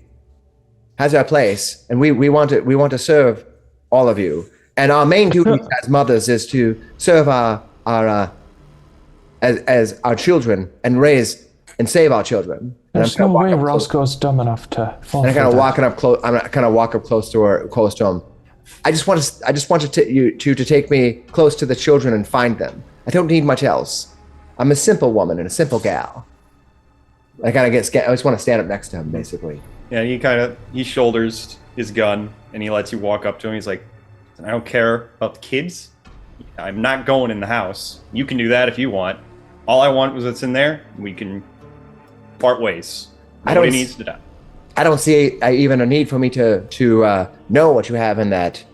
has our place, and we want to serve all of you. And our main duty as mothers is to serve as our children and raise and save our children. There's no way Roscoe's dumb enough to fall. And I kind of walking up close. I'm kind of walk up close to him. I just want you to take me close to the children and find them. I don't need much else. I'm a simple woman and a simple gal. I kind of get scared. I just want to stand up next to him, basically. Yeah, he shoulders his gun and he lets you walk up to him. He's like, I don't care about the kids. I'm not going in the house. You can do that if you want. All I want was what's in there. We can part ways. Nobody needs to die. I don't see even a need for me to know what you have in that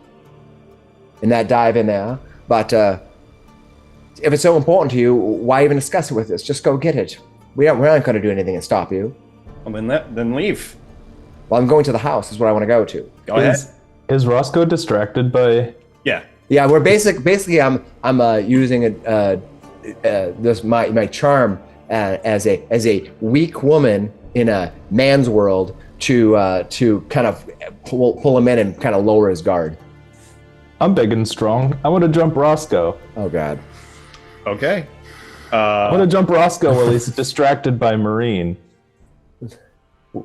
dive in there. But if it's so important to you, why even discuss it with us? Just go get it. We're not going to do anything and stop you. Well, then leave. Well, I'm going to the house. Is what I want to go to. Go ahead. Is Roscoe distracted by? Yeah. Yeah, we're basically I'm using this my charm as a weak woman in a man's world to kind of pull him in and kind of lower his guard. I'm big and strong. I want to jump Roscoe. Oh God. Okay. I want to jump Roscoe while he's distracted by Marine.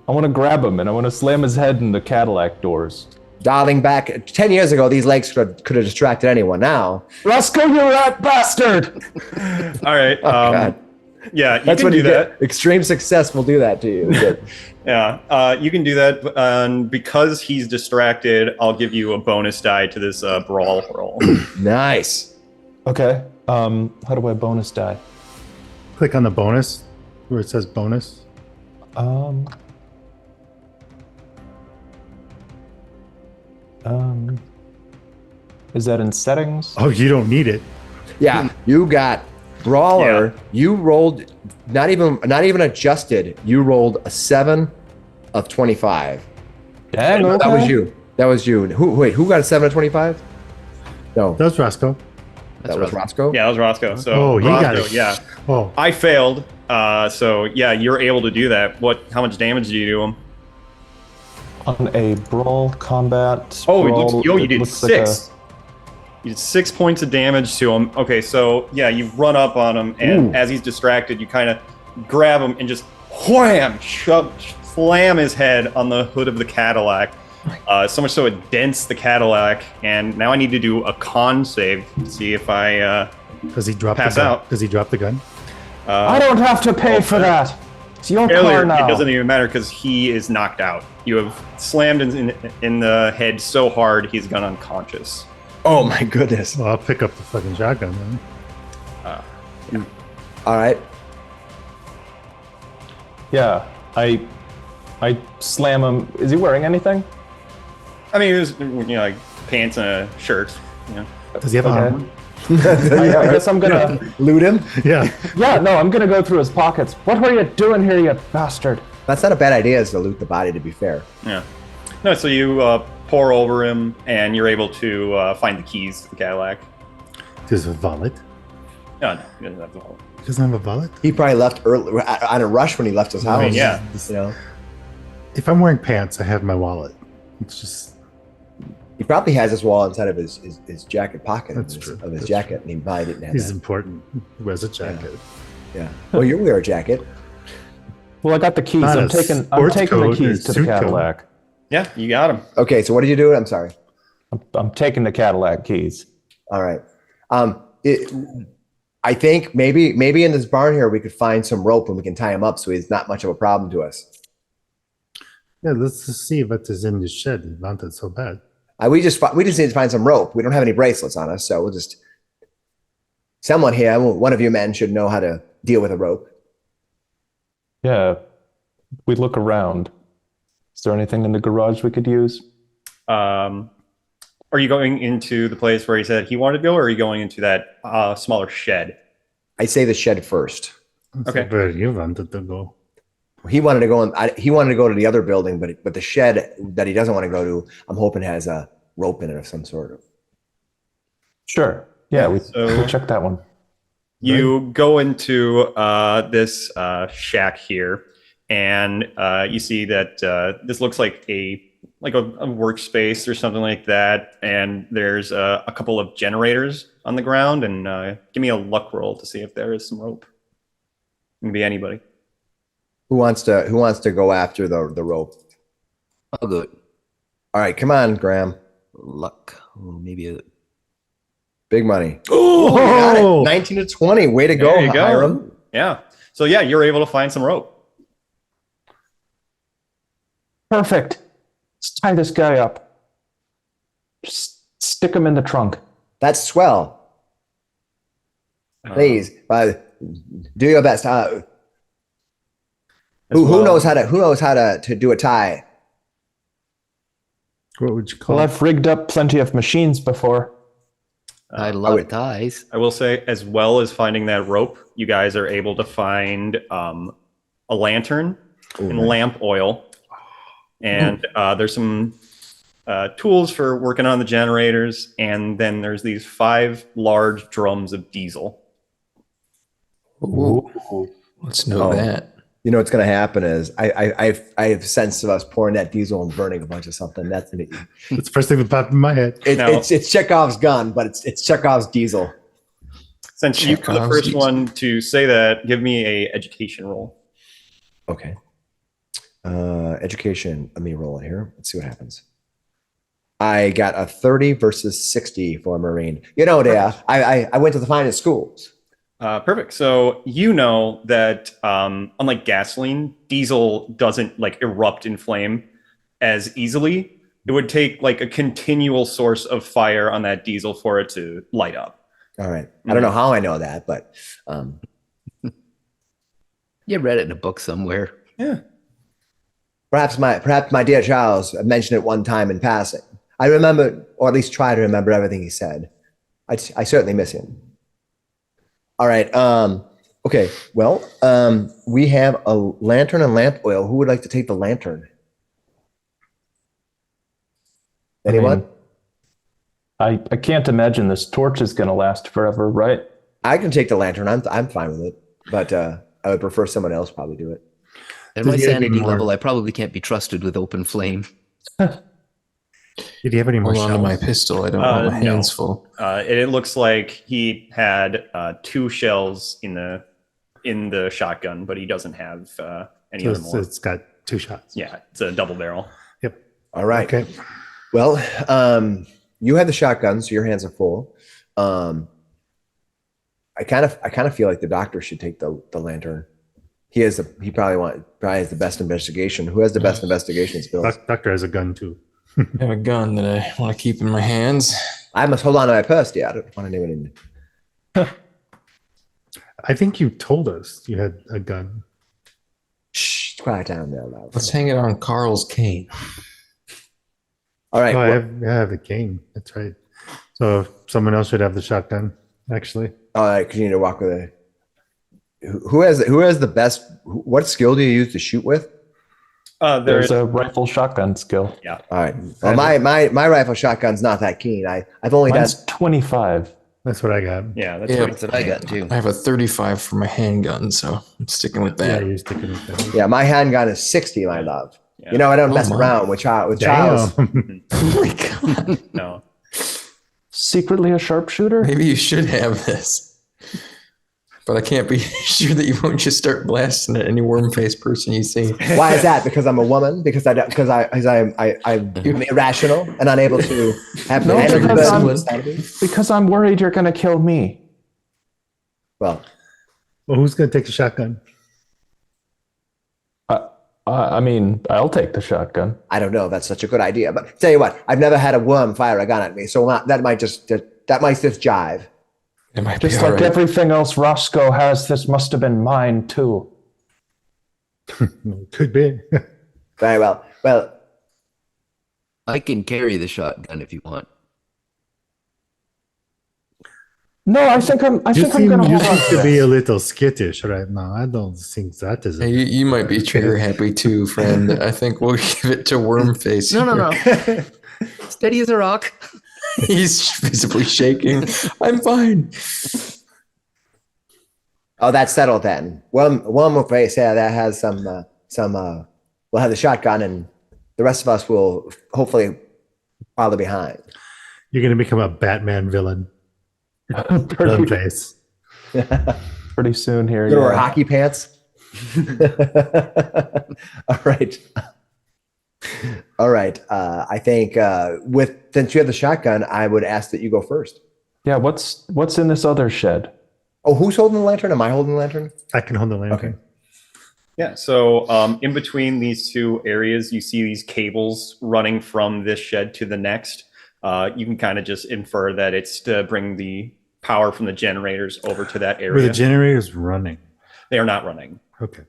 I want to grab him and I want to slam his head in the Cadillac doors. Darling, back 10 years ago, these legs could have distracted anyone. Now, Roscoe, you rat bastard! All right. God. Yeah, you That's can when do you that. get extreme success will do that to you. Yeah, you can do that. And because he's distracted, I'll give you a bonus die to this brawl roll. Nice. Okay. How do I bonus die? Click on the bonus where it says bonus. Is that in settings? Oh, you don't need it. Yeah, you got Brawler. Yeah. You rolled not even adjusted. You rolled a 7 of 25. Dang, okay. That was you. Who got a 7 of 25? No. That was Roscoe. That was Roscoe? Yeah, that was Roscoe. So he got it. Yeah. Oh. I failed. So yeah, you're able to do that. How much damage do you do him? On a brawl combat. You did 6. You did 6 points of damage to him. Okay, so yeah, you run up on him, and as he's distracted, you kind of grab him and just wham, slam his head on the hood of the Cadillac. So much so it dents the Cadillac, and now I need to do a con save to see if I Does he drop pass the gun? out. Does he drop the gun? I don't have to pay for that. It's your car now. It doesn't even matter because he is knocked out. You have slammed in the head so hard he's gone unconscious. Oh my goodness. Well, I'll pick up the fucking shotgun then. All right. Yeah, I slam him. Is he wearing anything? I mean, it was like pants and a shirt. Does he have armor? I guess I'm gonna loot him. Yeah. Yeah, no, I'm gonna go through his pockets. What were you doing here, you bastard? That's not a bad idea, is to loot the body, to be fair. Yeah. No, so you pour over him, and you're able to find the keys to the Cadillac. Does he have a wallet? No, he doesn't have the wallet. He doesn't have a wallet? He probably left early, on a rush when he left his house. I mean, yeah. You know? If I'm wearing pants, I have my wallet. It's just... He probably has his wallet inside of his jacket pocket That's of his jacket, and he probably didn't have He's that. important. He wears a jacket. Yeah. Well, you wear a jacket. Well, I got the keys. Not I'm a taking sports the coat keys or to the suit coat. Cadillac. Yeah, you got him. Okay, so what did you do? I'm sorry. I'm taking the Cadillac keys. All right. I think maybe in this barn here we could find some rope and we can tie him up so he's not much of a problem to us. Yeah, let's just see what is in the shed. He wanted so bad. We just need to find some rope. We don't have any bracelets on us, so we'll just. Someone here, one of you men, should know how to deal with a rope. Yeah, we look around. Is there anything in the garage we could use? Are you going into the place where he said he wanted to go, or are you going into that smaller shed? I say the shed first. Okay. Where you wanted to go. He wanted to go he wanted to go to the other building, but the shed that he doesn't want to go to, I'm hoping has a rope in it of some sort. Sure. Yeah, we'll check that one. You go into this shack here, and you see that this looks like a workspace or something like that. And there's a couple of generators on the ground. And give me a luck roll to see if there is some rope. It can be anybody. Who wants to go after the rope? I'll do it. All right, come on, Graham. Luck. Maybe a big money. Oh, 19 to 20. Way to go, There you go. Hiram. Yeah. So yeah, you're able to find some rope. Perfect. Let's tie this guy up. Just stick him in the trunk. That's swell. Please, do your best. Who knows how to do a tie? What would you call Well, it? I've rigged up plenty of machines before. I love it ties. I will say, as well as finding that rope, you guys are able to find a lantern and lamp oil. And there's some tools for working on the generators. And then there's these 5 large drums of diesel. Ooh. Let's know that. You know what's going to happen is I have sense of us pouring that diesel and burning a bunch of something. That's the first thing that popped in my head. It's Chekhov's gun, but it's Chekhov's diesel. Since you were the first one to say that, give me a education roll. Okay. Education. Let me roll it here. Let's see what happens. I got a 30 versus 60 for a Marine. You know, I went to the finest schools. Perfect. So you know that unlike gasoline, diesel doesn't erupt in flame as easily. It would take a continual source of fire on that diesel for it to light up. All right. I don't know how I know that, but You read it in a book somewhere. Yeah. perhaps my dear Charles mentioned it one time in passing. I remember, or at least try to remember everything he said. I certainly miss him. All right. Okay. Well, we have a lantern and lamp oil. Who would like to take the lantern? Anyone? I can't imagine this torch is going to last forever, right? I can take the lantern. I'm fine with it, but I would prefer someone else probably do it. At my sanity level, I probably can't be trusted with open flame. Did he have any more Hold on to shells? my pistol. I don't want my hands No. full. It looks like he had 2 shells in the shotgun, but he doesn't have any other more. It's got 2 shots. Yeah, it's a double barrel. Yep. All right. Okay. Well, you had the shotgun, so your hands are full. I kind of feel like the doctor should take the lantern. He probably has the best investigation. Who has the best investigation skills? Doctor has a gun too. I have a gun that I want to keep in my hands. I must hold on to my purse. Yeah, I don't want to name it in. I think you told us you had a gun. Shh, quiet down there, love. Let's hang it on Carl's cane. All right. Oh, I well, have the cane. That's right. So someone else should have the shotgun, actually. all right. Continue to walk with it. Who has the best? What skill do you use to shoot with? There's a rifle shotgun skill. Yeah. All right. Well, my rifle shotgun's not that keen. I've only Mine's done 25. That's what I got. Yeah, that's Yeah. pretty That's what I got too. I have a 35 for my handgun, so I'm sticking with Yeah, that. you're sticking with that. Yeah, my handgun is 60, my love. Yeah. You know, I don't mess my. around with Charles. Damn. Oh my god. No. Secretly a sharpshooter? Maybe you should have this. But I can't be sure that you won't just start blasting at any worm-faced person you see. Why is that? Because I'm a woman? Because I'm irrational and unable to have No, handle the because burden I'm- of sanity? Because I'm worried you're going to kill me. Well, Well, who's going to take the shotgun? I mean, I'll take the shotgun. I don't know if that's such a good idea, but tell you what, I've never had a worm fire a gun at me, so that might just jive. It might be Just all like right. everything else Roscoe has, this must have been mine too. Could be. Very well. Well, I can carry the shotgun if you want. No, I think I'm going to You hold on seem to to be this. a little skittish right now. I don't think that is Hey, you might be trigger happy too, friend. I think we'll give it to Wormface. No. Steady as a rock. He's visibly shaking. I'm fine. oh, that's settled then. One more face, yeah, that has some. We'll have the shotgun, and the rest of us will hopefully follow behind. You're going to become a Batman villain. pretty, Face. pretty soon here. Gonna wear Yeah. hockey pants. All right. All right. I think since you have the shotgun, I would ask that you go first. Yeah, what's in this other shed? Oh, who's holding the lantern? Am I holding the lantern? I can hold the lantern. Okay. Yeah, so in between these 2 areas, you see these cables running from this shed to the next. You can kind of just infer that it's to bring the power from the generators over to that Were area. the generators running? They are not running. Okay.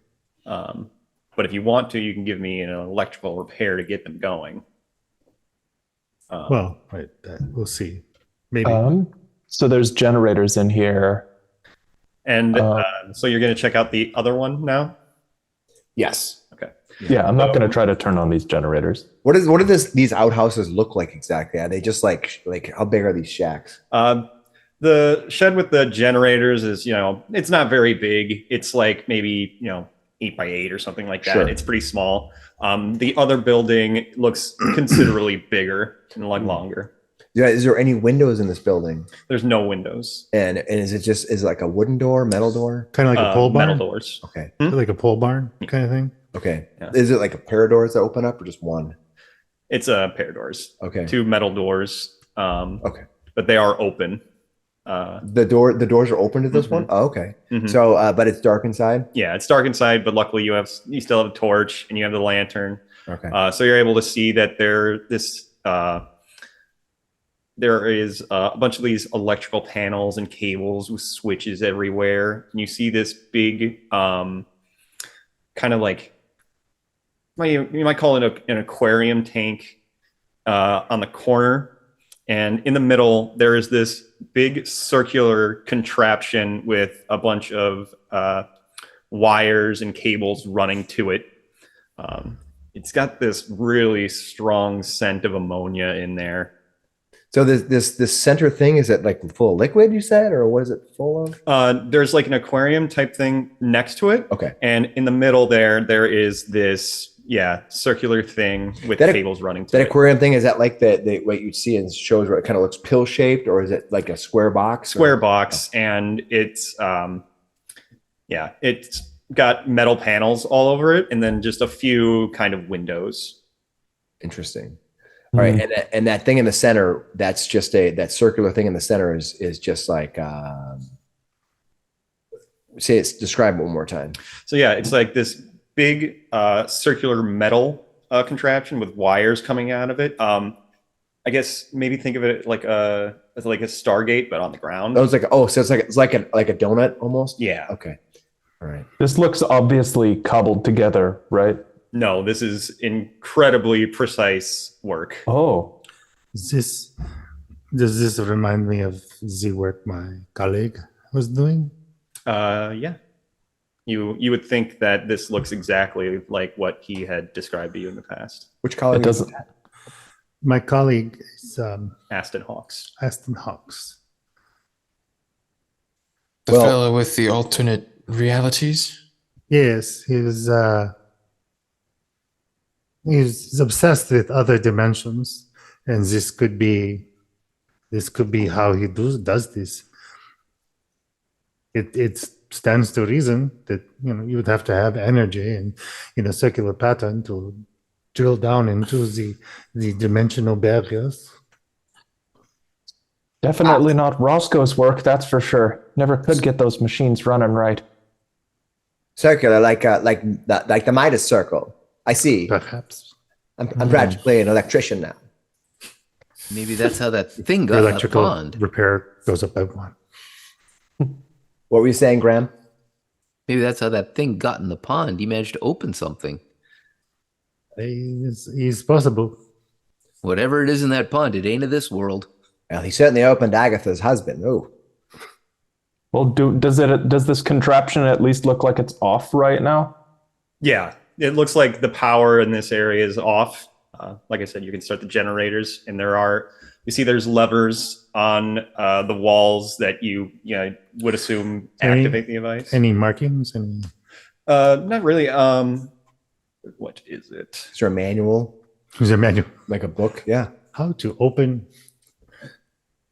But if you want to, you can give me an electrical repair to get them going. Well, wait, we'll see. Maybe. So there's generators in here. And so you're going to check out the other one now? Yes. Okay. Yeah, I'm not going to try to turn on these generators. What do these outhouses look like exactly? Are they just like how big are these shacks? The shed with the generators is, it's not very big. It's like maybe, 8 by 8 or something like that. Sure. It's pretty small. The other building looks considerably bigger and longer. Yeah, is there any windows in this building? There's no windows. And is it like a wooden door, metal door? Kind of like a pole barn? Metal doors. Okay. Like a pole barn kind of thing? Okay. Yeah. Is it like a pair of doors that open up or just one? It's a pair of doors. Okay. 2 metal doors. Okay. But they are open. The doors are open to this one? Oh, okay. Mhm. So but it's dark inside? Yeah, it's dark inside, but luckily you still have a torch and you have the lantern. Okay. So you're able to see that there is a bunch of these electrical panels and cables with switches everywhere. And you see this big, kind of like, you might call it an aquarium tank on the corner, and in the middle there is this big circular contraption with a bunch of wires and cables running to it. It's got this really strong scent of ammonia in there. So this center thing, is it like full of liquid, you said, or what is it full of? There's like an aquarium type thing next to it. Okay. And in the middle there is this circular thing with cables running to that it. Aquarium thing, is that like the what you see in shows where it kind of looks pill shaped, or is it like a square box? Square box, and it's it's got metal panels all over it, and then just a few kind of windows. Interesting. All right, and that thing in the center, that's just that circular thing in the center is just like describe it one more time. So it's like this big circular metal contraption with wires coming out of it. I guess maybe think of it like as like a Stargate, but on the ground. Oh, it's like a donut almost. Yeah. Okay. All right. This looks obviously cobbled together, right? No, this is incredibly precise work. Oh. Does this remind me of the work my colleague was doing? Yeah. You would think that this looks exactly like what he had described to you in the past. Which colleague? It doesn't. My colleague is Aston Hawks. Aston Hawks. The fellow with the alternate realities? Yes, he's obsessed with other dimensions, and this could be how he does this. It stands to reason that you would have to have energy and in a circular pattern to drill down into the dimensional barriers. Definitely not Roscoe's work, that's for sure. Never could get those machines running right. Circular, like the Midas circle. I see. Perhaps. I'm practically an electrician now. Maybe that's how that thing got in the Electrical pond. repair goes up by one. What were you saying, Graham? Maybe that's how that thing got in the pond. He managed to open something. It's possible. Whatever it is in that pond, it ain't of this world. Well, he certainly opened Agatha's husband. Oh. Well, does this contraption at least look like it's off right now? Yeah, it looks like the power in this area is off. Like I said, you can start the generators, and there's levers on the walls that you would assume activate the device. Any markings? Not really. What is it? Is there a manual? There's a manual. Like a book? Yeah. How to open?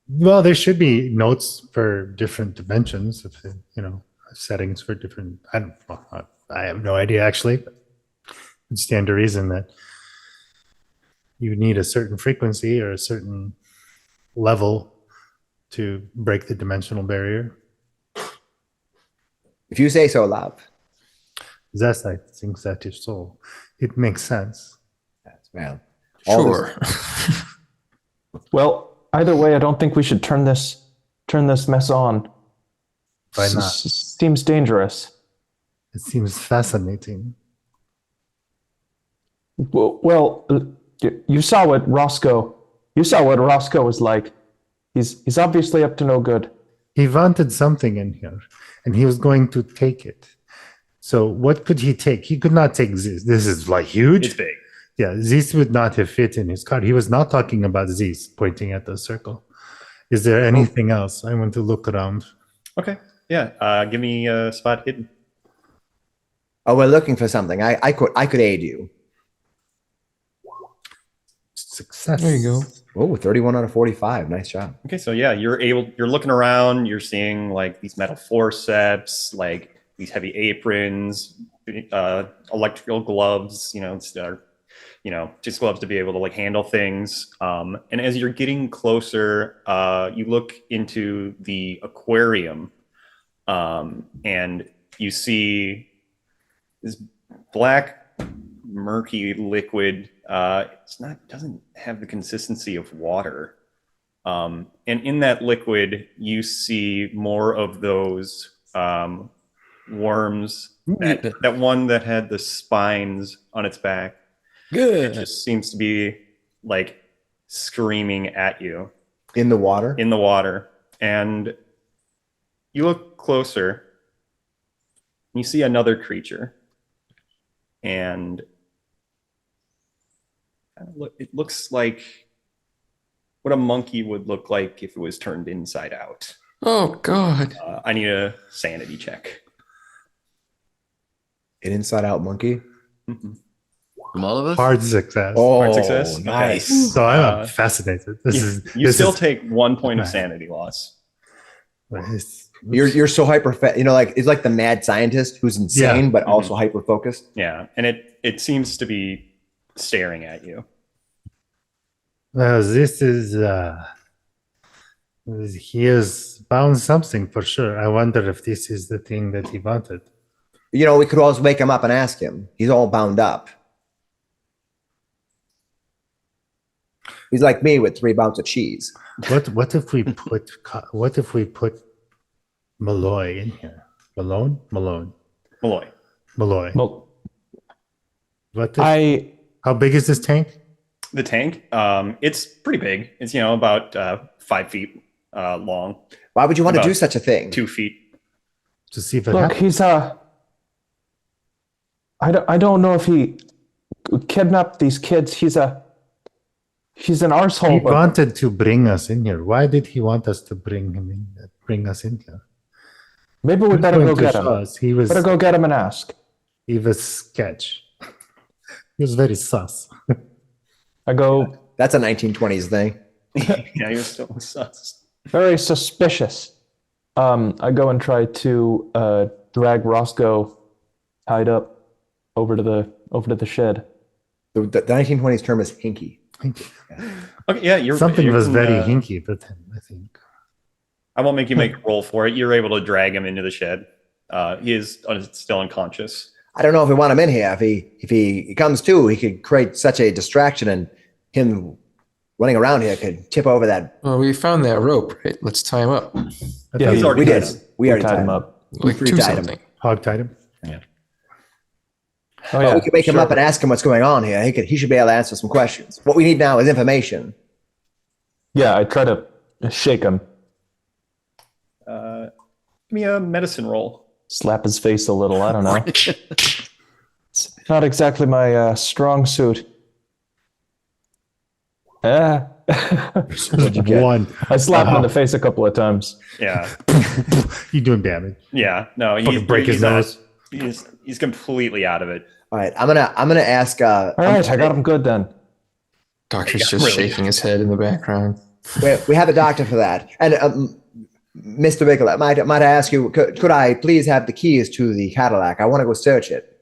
Well, there should be notes for different dimensions, settings for different. I have no idea actually. It stand to reason that you need a certain frequency or a certain level to break the dimensional barrier. If you say so, love. That's, I think, that is so. It makes sense. Well, Sure. Well, either way, I don't think we should turn this mess on. Why not? Seems dangerous. It seems fascinating. Well, you saw what Roscoe was like. He's obviously up to no good. He wanted something in here, and he was going to take it. So what could he take? He could not take this. This is like huge. It's big. Yeah, this would not have fit in his cart. He was not talking about this, pointing at the circle. Is there anything else? I want to look around. Okay. Yeah. Give me a spot hidden. Oh, we're looking for something. I could aid you. Success. There you go. Oh, 31 out of 45. Nice job. Okay, so you're looking around, you're seeing like these metal forceps, like these heavy aprons, electrical gloves, just gloves to be able to like handle things. And as you're getting closer, you look into the aquarium, and you see this black, murky liquid. Doesn't have the consistency of water. And in that liquid, you see more of those worms. That one that had the spines on its back. Good. It just seems to be like screaming at you In the water? in the water. And you look closer, and you see another creature. And it looks like what a monkey would look like if it was turned inside out. Oh God. I need a sanity check. An inside-out monkey? Mm-hmm. From all of us? Hard success. Oh, Hard success? nice. Okay. So I'm fascinated. You still take 1 point of sanity loss. You're so hyper, like it's like the mad scientist who's insane, but also hyper focused. Yeah, and it seems to be staring at you. Well, this is he has found something for sure. I wonder if this is the thing that he wanted. We could always wake him up and ask him. He's all bound up. He's like me with 3 pounds of cheese. What if we put Malloy in here? Malone? Malloy. Well, How big is this tank? The tank, it's pretty big. It's about 5 feet long. Why would you want to About do such a thing? 2 feet. To see if it look, happens. he's I don't know if he kidnapped these kids. He's an He arsehole. but wanted to bring us in here. Why did he want us to bring us in here? Maybe we better go get him. He was Better go get him and ask. he was sketch. He was very sus. I go, That's a 1920s thing. Yeah, you're still sus. very suspicious. I go and try to drag Roscoe tied up over to the shed. The 1920s term is hinky. Okay, yeah, Something you was can, very hinky with him, I think. I won't make you make a roll for it. You're able to drag him into the shed. He is still unconscious. I don't know if we want him in here. If he comes to, he could create such a distraction, and him running around here could tip over that. Well, we found that rope, right? Let's tie him up. Yeah, He's already We did. tied him. We already tied him up. up. We Like free two tied him. something. Hog tied him. Oh But yeah, we could wake him sure. up and ask him what's going on here. He should be able to answer some questions. What we need now is information. Yeah, I try to shake him, Give me a medicine roll. slap his face a little. I don't know. It's not exactly my strong suit. What'd you get? One. I slapped him in the face a couple of times. Yeah, You doing damage. yeah. No, Fucking break his nose. He's completely out of it. All right, I'm gonna ask. All right, I got him good then. Doctor's Yeah, just really. shaking his head in the background. We have a doctor for that. And Mr. Bigelow, might I ask you, could I please have the keys to the Cadillac? I want to go search it.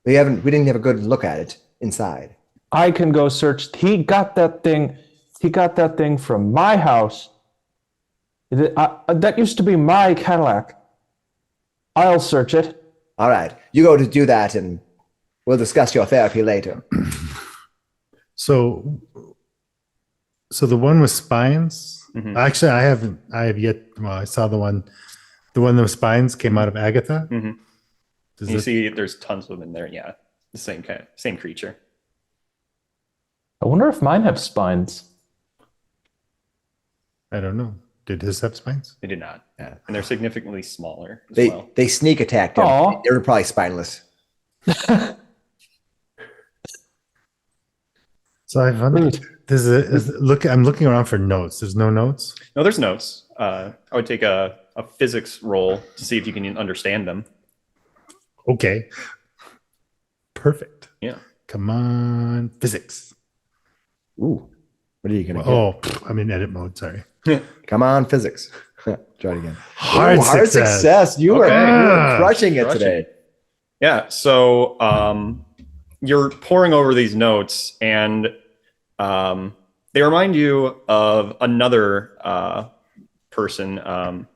We didn't have a good look at it inside. I can go search. He got that thing from my house. That used to be my Cadillac. I'll search it. All right, you go to do that, and we'll discuss your therapy later. So the one with spines. Mhm. Actually, I have yet. Well, I saw the one with spines came out of Agatha. Mhm. Does You it- see, there's tons of them in there. Yeah, the same creature. I wonder if mine have spines. I don't know. Did his have spines? They did not. Yeah, and they're significantly smaller as They well. they sneak attacked him. Aw. They were probably spineless. So I found look. I'm looking around for notes. There's no notes. No, there's notes. I would take a physics roll to see if you can understand them. Okay. Perfect. Yeah. Come on, physics. Ooh, what are you gonna get? Oh, I'm in edit mode. Sorry. Come on, physics. Try it again. Hard Ooh, hard success. success. You Okay. are crushing it Crushing today. Yeah. So you're poring over these notes, and they remind you of another person and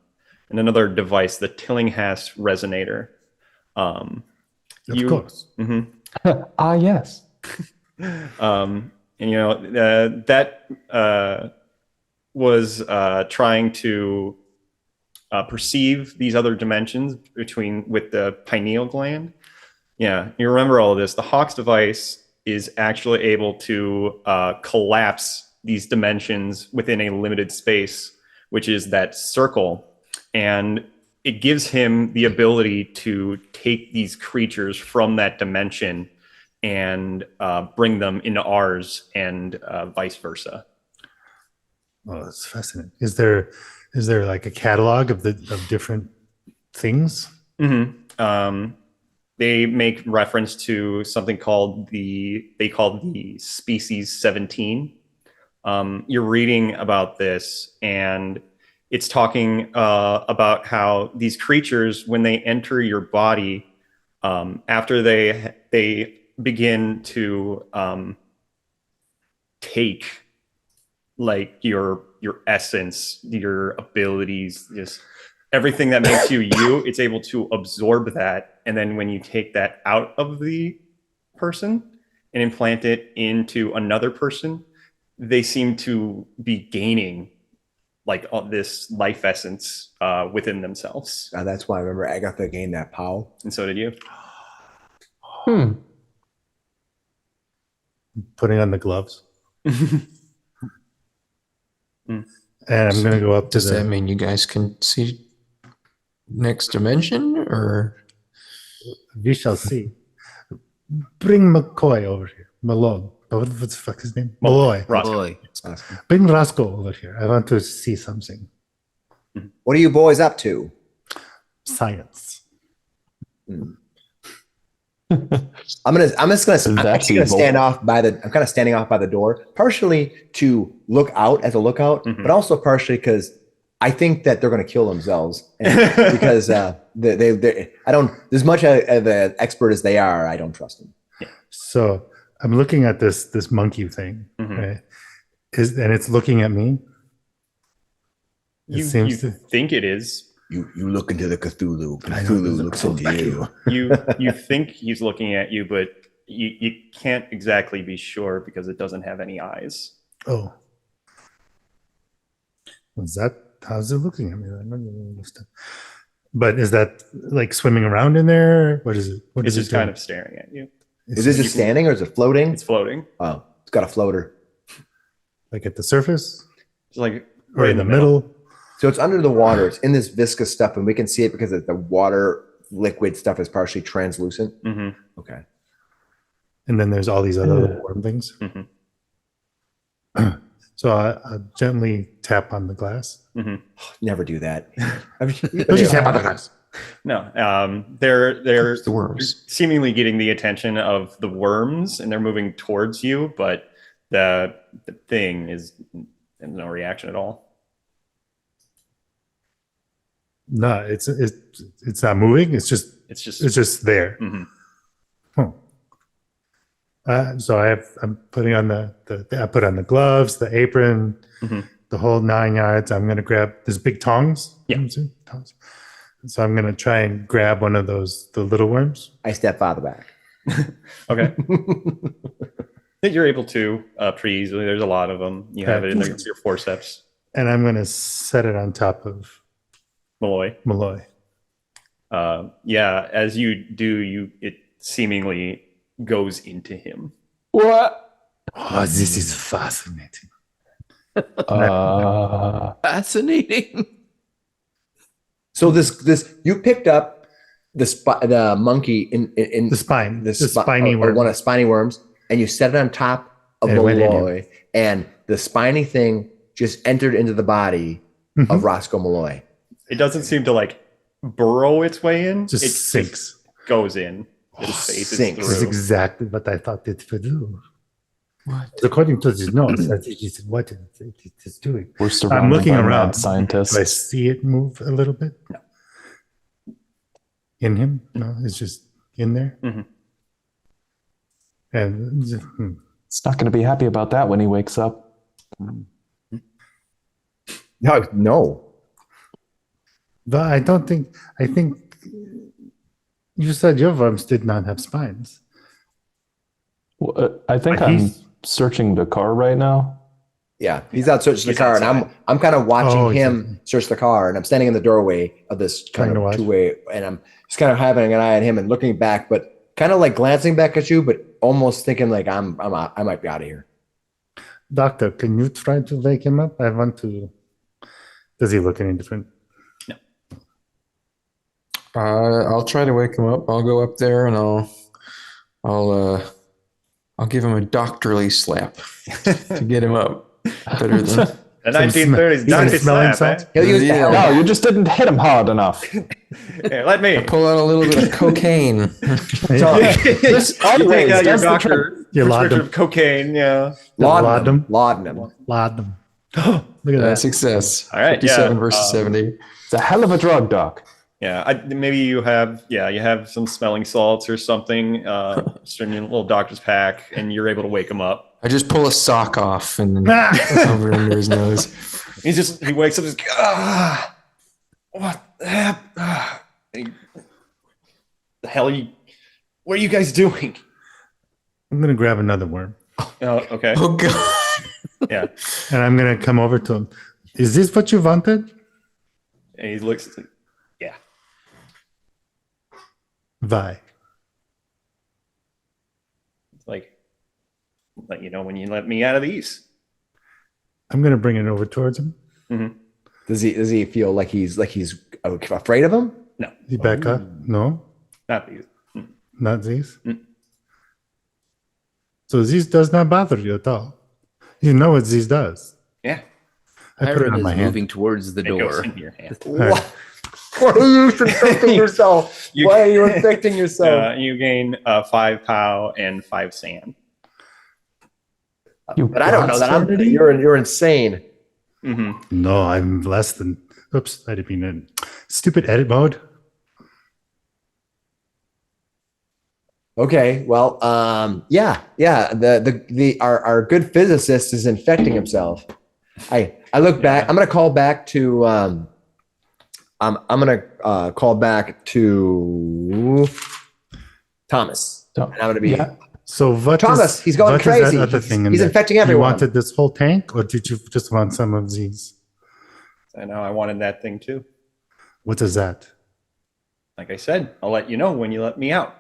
another device, the Tillinghast resonator. Of You- course. Mhm. Yes. And that was trying to perceive these other dimensions with the pineal gland. Yeah, you remember all of this. The Hawk's device is actually able to collapse these dimensions within a limited space, which is that circle. And it gives him the ability to take these creatures from that dimension and bring them into ours, and vice versa. Oh, that's fascinating. Is there like a catalog of different things? Mm-hmm. They make reference to something called the species 17. You're reading about this, and it's talking about how these creatures, when they enter your body, after they begin to take like your essence, your abilities, just everything that makes you you, it's able to absorb that. And then when you take that out of the person and implant it into another person, they seem to be gaining like this life essence within themselves. That's why I remember Agatha gained that power. And so did you. Putting on the gloves. And I'm going to go up to Does that mean you guys can see next dimension, or? We shall see. Bring McCoy over here. Malone. What the fuck is his name? Malloy. Boy. Bring Roscoe over here. I want to see something. What are you boys up to? Science. I'm actually gonna stand off by the. I'm kind of standing off by the door, partially to look out as a lookout, but also partially because I think that they're going to kill themselves, because they I don't. As much of an expert as they are, I don't trust them. So I'm looking at this monkey thing, right? And it's looking at me. You think it is. You look into the Cthulhu. Cthulhu looks into you. You think he's looking at you, but you can't exactly be sure because it doesn't have any eyes. Oh. How's it looking at me? I don't even understand. But is that like swimming around in there? What is it? It's just kind of staring at you. Is this just standing or is it floating? It's floating. Oh, it's got a floater. Like at the surface? It's like Or in the middle? So it's under the water. It's in this viscous stuff, and we can see it because the water liquid stuff is partially translucent. Okay. And then there's all these other little worm things. So I gently tap on the glass. Never do that. Don't you tap on the glass? No, they're The worms. seemingly getting the attention of the worms, and they're moving towards you, but the thing is no reaction at all. No, it's not moving. It's just there. So I'm putting on I put on the gloves, the apron, the whole 9 yards. I'm gonna grab this big tongs. Yeah. Tongs. So I'm gonna try and grab one of the little worms. I step farther back. Okay. I think you're able to pretty easily. There's a lot of them. You have it in your forceps. And I'm gonna set it on top of Malloy. Yeah, as you do, it seemingly goes into him. What? Oh, this is fascinating. Fascinating. So this you picked up the monkey in The spine. The spiny worm. one of spiny worms, and you set it on top of And it went in Malloy, and the spiny thing just entered into the body of Roscoe Malloy. It doesn't seem to like burrow its way in. Just it sinks. Just goes in. It phases Sinks. This is through. exactly what I thought it would do. What? According to his notes, I think he said what it is doing. We're surrounded looking by around. mad scientists. Do I see it move a little bit? No. In him? No, it's just in there. And It's not going to be happy about that when he wakes up. No. but I don't think. I think you said your worms did not have spines. Well, I think But I'm he's- searching the car right now. Yeah, he's out searching the He's car, and outside. I'm kind of watching Oh, him exactly. search the car, and I'm standing in the doorway of this Trying kind to of watch. two-way, and I'm just kind of having an eye on him and looking back, but kind of like glancing back at you, but almost thinking like I might be out of here. Doctor, can you try to wake him up? I want to. Does he look any different? I'll try to wake him up. I'll go up there and I'll give him a doctorly slap to get him up. Better than The 1930s Dr. smelling Slap, salts? He'll use the hell. No, you just didn't hit him hard enough. Here, let me. pull out a little bit of cocaine. This You take out your that's the trick. doctor You laudanum. prescription of cocaine, yeah. Laudanum. Laudanum. Laudanum. Look at that. Success. All right, 57 yeah, versus 70. It's a hell of a drug, Doc. Yeah, maybe you have some smelling salts or something, just in your little doctor's pack, and you're able to wake him up. I just pull a sock off and then over under his nose. He wakes up, just what the hell? The hell are you? What are you guys doing? I'm gonna grab another worm Oh, okay, Oh god. yeah. and I'm gonna come over to him. Is this what you wanted? And he looks, like, yeah. Why? It's like, let you know when you let me out of these. I'm gonna bring it over towards him. Mm-hmm. Does he feel like he's afraid of him? No, You back up? No, not these. not these. Mm. So this does not bother you at all. You know what this does. Yeah, I put it Hiram on is my hand. moving towards the it goes door. into your hand. Right. What are you infecting yourself? Why are you infecting yourself? You gain 5 POW and 5 sand. But I don't know that. You're insane. Mm-hmm. No, I'm less than. Oops, I didn't mean it. Stupid edit mode. Okay, well, yeah. Our good physicist is infecting himself. I look back. I'm gonna call back to. I'm gonna call back to Thomas. And I'm gonna be So what? Thomas. He's going what is crazy. that other thing in He's there? infecting You everyone. wanted this whole tank, or did you just want some of these? I know I wanted that thing too. What is that? Like I said, I'll let you know when you let me out,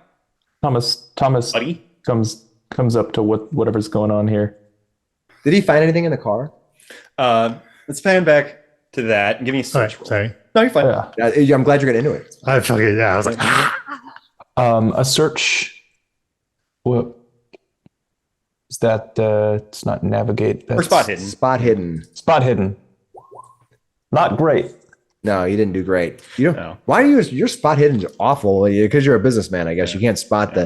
Thomas buddy. comes up to whatever's going on here. Did he find anything in the car? Let's pan back to that and give me a All search right, roll. sorry. No, you're fine. Yeah. I'm glad you're getting into it. I fucking I was like, A search. What is that? It's not navigate. Or That's spot hidden. Spot hidden. Spot hidden. Not great. No, you didn't do great. You don't. No. Why are your spot hidden's awful? Because you're a businessman, I guess. You can't spot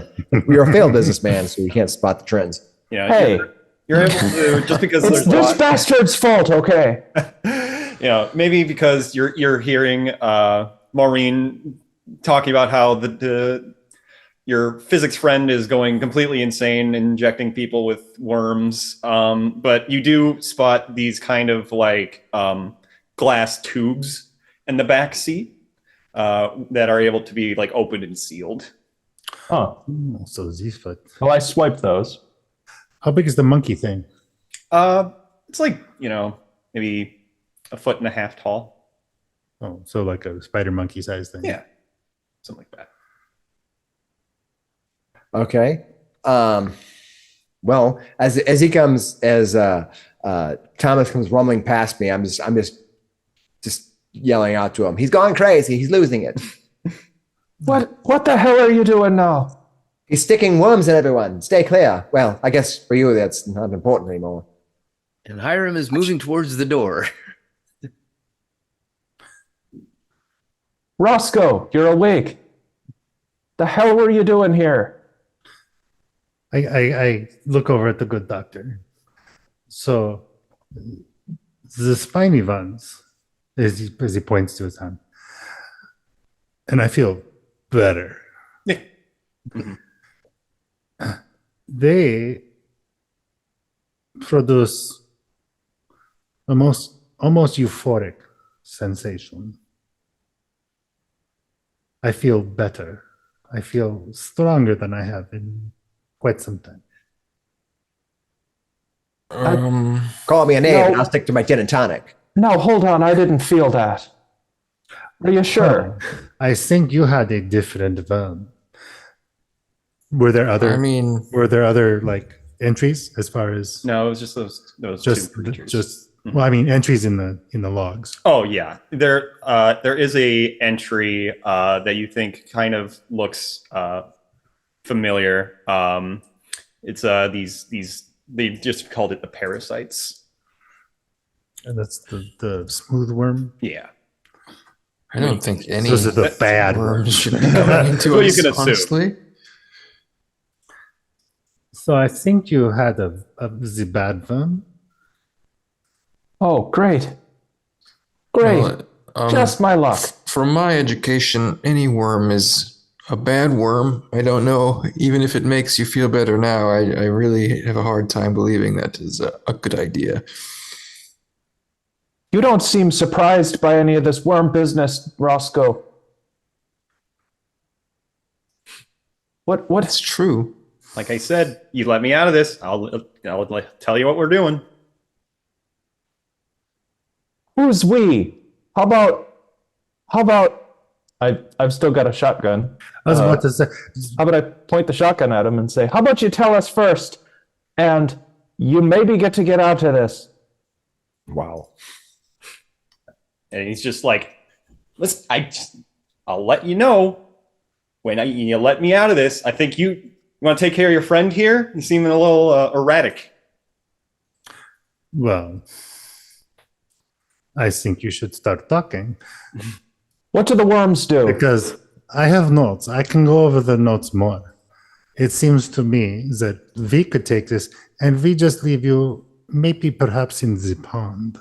you're a failed businessman, so you can't spot the trends. Yeah, Hey. you're able to just because It's there's a this lot. bastard's fault. Okay. Maybe because you're hearing Maureen talking about how your physics friend is going completely insane, injecting people with worms. But you do spot these kind of like glass tubes in the back seat that are able to be like opened and sealed. Oh, so these foot. well, I swiped those. How big is the monkey thing? It's like maybe 1.5 feet tall. Oh, so like a spider monkey size thing. Yeah, something like that. Okay. Well, as he comes, as Thomas comes rumbling past me, I'm just yelling out to him. He's gone crazy. He's losing it. What the hell are you doing now? He's sticking worms in everyone. Stay clear. Well, I guess for you that's not important anymore. And Hiram is moving towards the door. Roscoe, you're awake. The hell were you doing here? I look over at the good doctor. So the spiny ones, as he points to his hand, and I feel better. Yeah. Mhm. They produce almost euphoric sensation. I feel better. I feel stronger than I have in quite some time. Call me a name, No. and I'll stick to my gin and tonic. No, hold on. I didn't feel that. Are you sure? I think you had a different Were there other? I mean, Were there other like entries as far as No, it was just those just two creatures. well, I mean entries in the logs. Oh yeah, there is a entry that you think kind of looks familiar. It's these they just called it the parasites. And that's the smooth worm. Yeah. I don't think any Those are the bad worms should be coming into Well, you us, can assume. honestly. So I think you had the bad worm. Oh, great. Great. Well, Just my luck. from my education, any worm is a bad worm. I don't know. Even if it makes you feel better now, I really have a hard time believing that is a good idea. You don't seem surprised by any of this worm business, Roscoe. What? It's true. Like I said, you let me out of this, I'll tell you what we're doing. Who's we? How about I've still got a shotgun. I was about to say, How about I point the shotgun at him and say, how about you tell us first, and you maybe get out of this. Wow. And he's just like, listen, I'll let you know when you let me out of this. I think you want to take care of your friend here? You seem a little erratic. well, I think you should start talking What do the worms do? because I have notes. I can go over the notes more. It seems to me that we could take this and we just leave you maybe perhaps in the pond.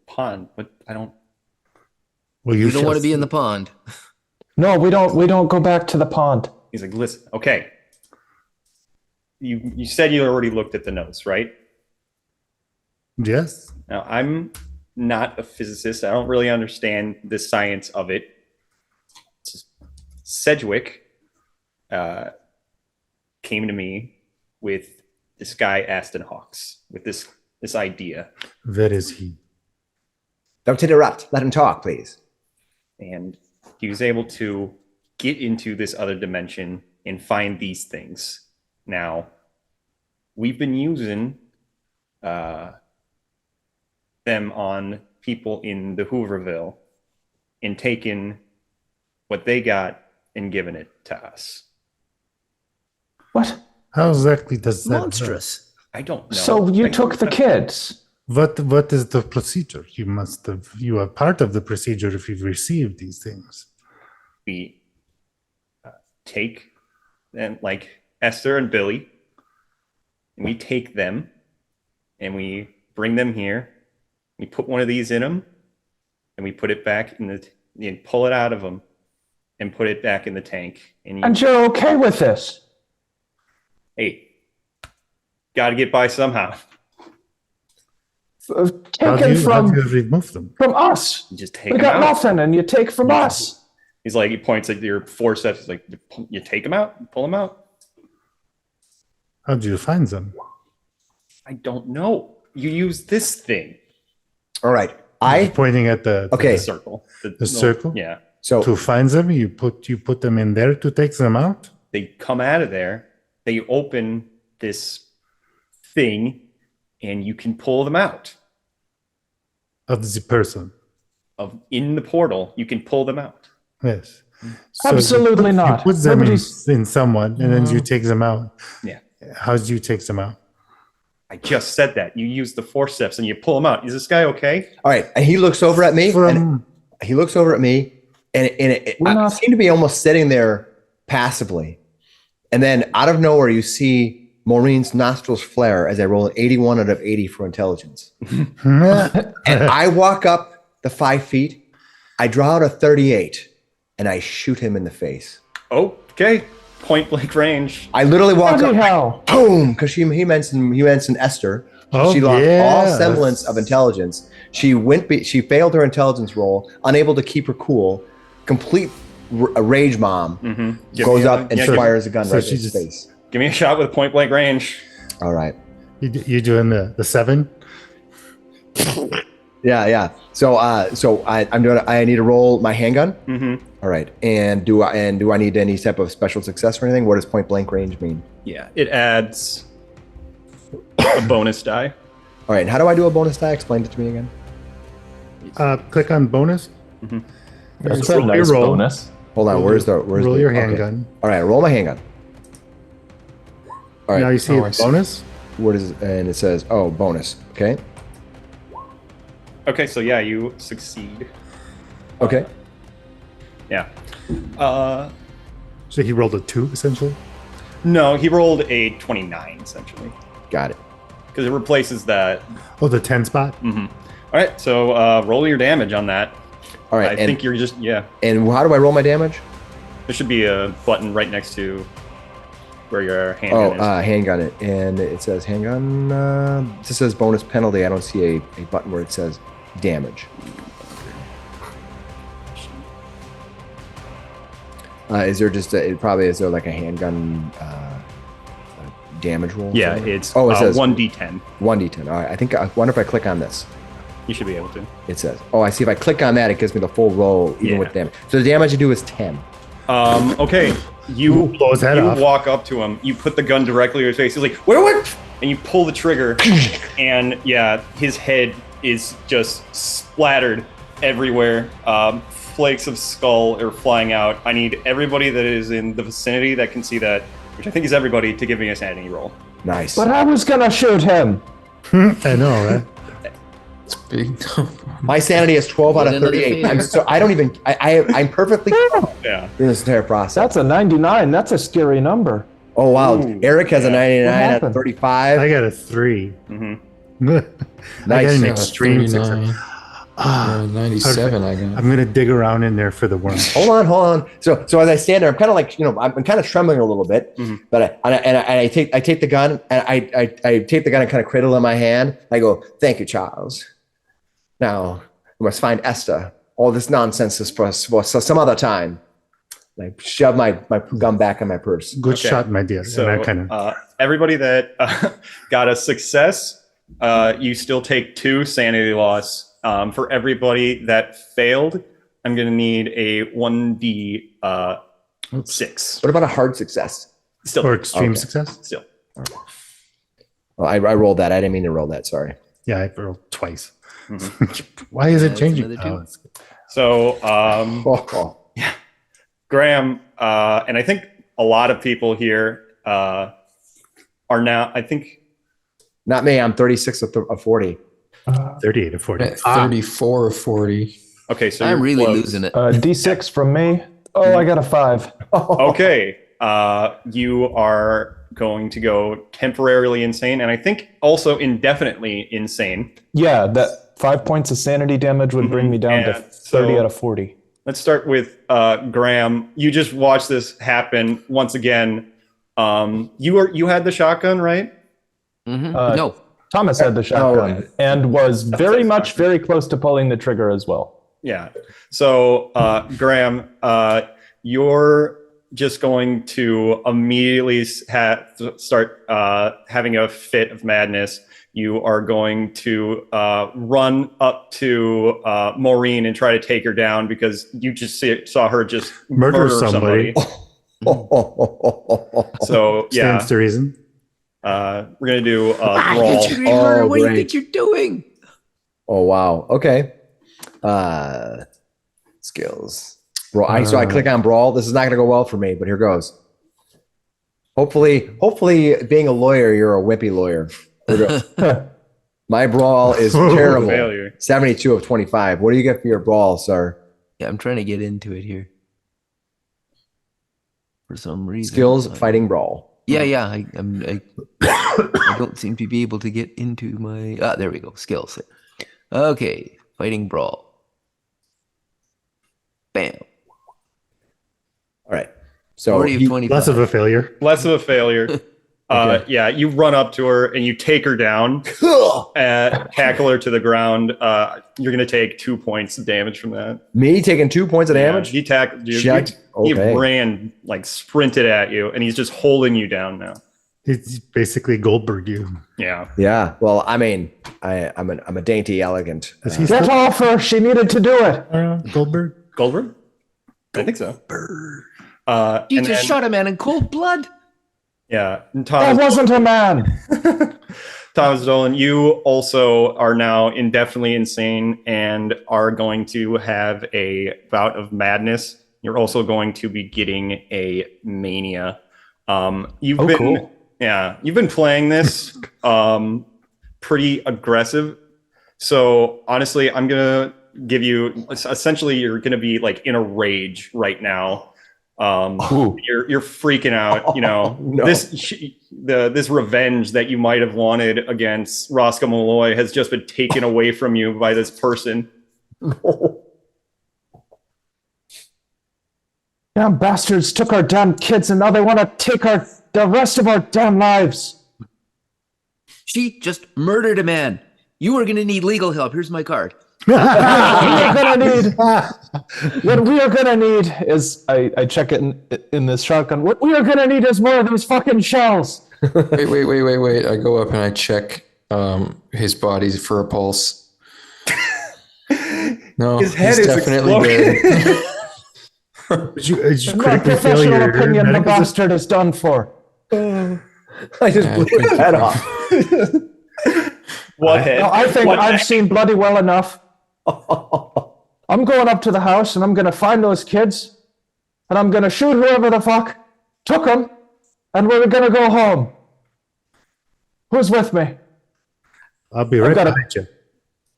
Pond, but I don't. Well, You don't shall want to be see. in the pond. No, we don't go back to the pond. He's like, listen, okay. You said you already looked at the notes, right? Yes. Now, I'm not a physicist. I don't really understand the science of it. It's just Sedgwick came to me with this guy, Aston Hawks, with this idea. Where is he? Don't interrupt. Let him talk, please. And he was able to get into this other dimension and find these things. Now, we've been using them on people in the Hooverville and taken what they got and given it to us. What? How exactly does that work? Monstrous. I don't know. So you took the kids? What is the procedure? You are part of the procedure if you've received these things. We take them, like Esther and Billy, and we take them and we bring them here. We put one of these in them and we put it back in and pull it out of them and put it back in the tank. And you're okay with this? Hey, got to get by somehow. How Taken do from you remove them? us. You just take We them got out. nothing, and you take from us. He's like, he points at your forceps. He's like, you take them out, you pull them out. How do you find them? I don't know. You use this thing. All right. Pointing at the Okay. The circle. The circle? Yeah. So To find them, you put them in there to take them out. They come out of there. They open this thing, and you can pull them out Of the person. in the portal. You can pull them out. Yes. Absolutely not. You put them Nobody's- in someone, and then you take them out. Yeah. How do you take them out? I just said that. You use the forceps and you pull them out. Is this guy okay? all right. And he looks over at me. And he looks over at me, and We're I not- seem to be almost sitting there passively. And then out of nowhere, you see Maureen's nostrils flare as I roll an 81 out of 80 for intelligence. And I walk up the 5 feet. I draw out a 38, and I shoot him in the face. Okay. Point blank range. I literally walk Bloody up, hell. boom, because he mentioned Esther. Oh, She lost yeah, all semblance that's- of intelligence. She failed her intelligence roll, unable to keep her cool. Complete rage bomb goes up and fires a gun So right she in his just- face. Give me a shot with point blank range. All right. You doing the 7? Yeah. So I need to roll my handgun. Mm-hmm. All All right. And do I need any type of special success or anything? What does point blank range mean? Yeah, it adds a bonus die. All right. And how do I do a bonus die? Explain it to me again. Click on bonus. That's a nice roll. bonus. Hold on. Where's roll your handgun? All right. Roll my handgun. All right. Now you see I see. bonus. What is it? And it says, oh, bonus. Okay. Okay, so yeah, you succeed. Okay. Yeah. So he rolled a 2 essentially. No, he rolled a 29 essentially Got it. because it replaces that. Oh, the 10 spot. All right, so roll your damage on that. All right. I think you're just And how do I roll my damage? There should be a button right next to where your handgun is. Handgun it. And it says handgun. It just says bonus penalty. I don't see a button where it says damage. Is there just is there like a handgun damage roll? Yeah, somewhere? it's it says 1d10. 1d10. All right. I wonder if I click on this. You should be able to. It says. Oh, I see. If I click on that, it gives me the full roll, even with damage. So the damage I do is 10. Okay. You blow his head off. walk up to him. You put the gun directly in his face. He's like, what? And you pull the trigger, and yeah, his head is just splattered everywhere. Flakes of skull are flying out. I need everybody that is in the vicinity that can see that, which I think is everybody, to give me a sanity roll. Nice. But I was gonna shoot him. I know, right? It's big. My sanity is 12 out of 38. I'm perfectly Yeah. in this entire process. That's a 99. That's a scary number. Oh wow. Ooh, Eric has a 99 out of happened? 35. I got a 3. Mm-hmm. I got Nice. an extreme 39. success. 97, I got. I'm gonna dig around in there for the worm. Hold on. So as I stand there, I'm kind of like, I'm kind of trembling a little bit, but I take the gun and I take the gun and kind of cradle it in my hand. I go, thank you, Charles. Now we must find Esther. All this nonsense is for some other time. And I shove my gun back in my purse. Good Okay. shot, my dear. So and I kind of everybody that got a success, you still take 2 sanity loss. For everybody that failed, I'm going to need a 1d6. What about a hard success? Still. or extreme Okay. success. Still. Well, I rolled that. I didn't mean to roll that. Sorry. Yeah, I rolled twice. Why is it That's changing? another 2. Oh, it's- So, Oh. Graham, and I think a lot of people here are now, I think, Not me. I'm 36 of 40. 38 to 40. At 34 of 40. okay, so I'm you're really close. losing it. D6 from me. Oh, I got a 5. Okay, you are going to go temporarily insane, and I think also indefinitely insane. Yeah, that 5 points of sanity damage would bring me down to And 30 so- out of 40. Let's start with Graham. You just watched this happen once again. You had the shotgun, right? No. Thomas had the shotgun and was very close to pulling the trigger as well. Yeah. So, Graham, you're just going to immediately start having a fit of madness. You are going to run up to Maureen and try to take her down because you just saw her just Murder somebody. So, yeah, Stands to reason. we're going to do a brawl. Get you her. Oh, What do you great. think you're doing? Oh wow. Okay. Skills. So I click on brawl. This is not going to go well for me, but here goes. Hopefully, being a lawyer, you're a wimpy lawyer. Here goes. My brawl is terrible. Failure. 72 of 25. What do you get for your brawl, sir? Yeah, I'm trying to get into it here. For some reason. Skills, fighting, brawl. Yeah. I don't seem to be able to get into my. There we go. Skills. Okay, fighting brawl. Bam. All right. So 40 of 25. Less of a failure. Less of a failure. Yeah, you run up to her and you take her down, tackle her to the ground. You're going to take 2 points of damage from that. me taking 2 points of damage. He tackled you. Shit. He Okay. ran, like sprinted at you, and he's just holding you down now. It's basically Goldberg you. Yeah. Yeah. Well, I mean, I'm a dainty, elegant. Is he Get still off her. She needed to do it. Goldberg? Goldberg? I think so. You just shot a man in cold blood. Yeah. And That wasn't a man. Thomas Dolan, you also are now indefinitely insane and are going to have a bout of madness. You're also going to be getting a mania. You've been playing this pretty aggressive. So honestly, I'm gonna give you essentially you're gonna be like in a rage right now. You're freaking out, you know. No. This revenge that you might have wanted against Roscoe Malloy has just been taken away from you by this person. Damn bastards took our damn kids and now they want to take the rest of our damn lives. She just murdered a man. You are going to need legal help. Here's my card. What we are gonna need is I check it in this shotgun. What we are gonna need is more of those fucking shells. Wait. I go up and I check his body for a pulse. No, his head he's is definitely dead. In my professional opinion, the bastard is done for. I just blew his head off. What head? No, I think I've seen bloody well enough. I'm going up to the house and I'm going to find those kids and I'm going to shoot whoever the fuck took them and we're going to go home. Who's with me? I'll be right behind you.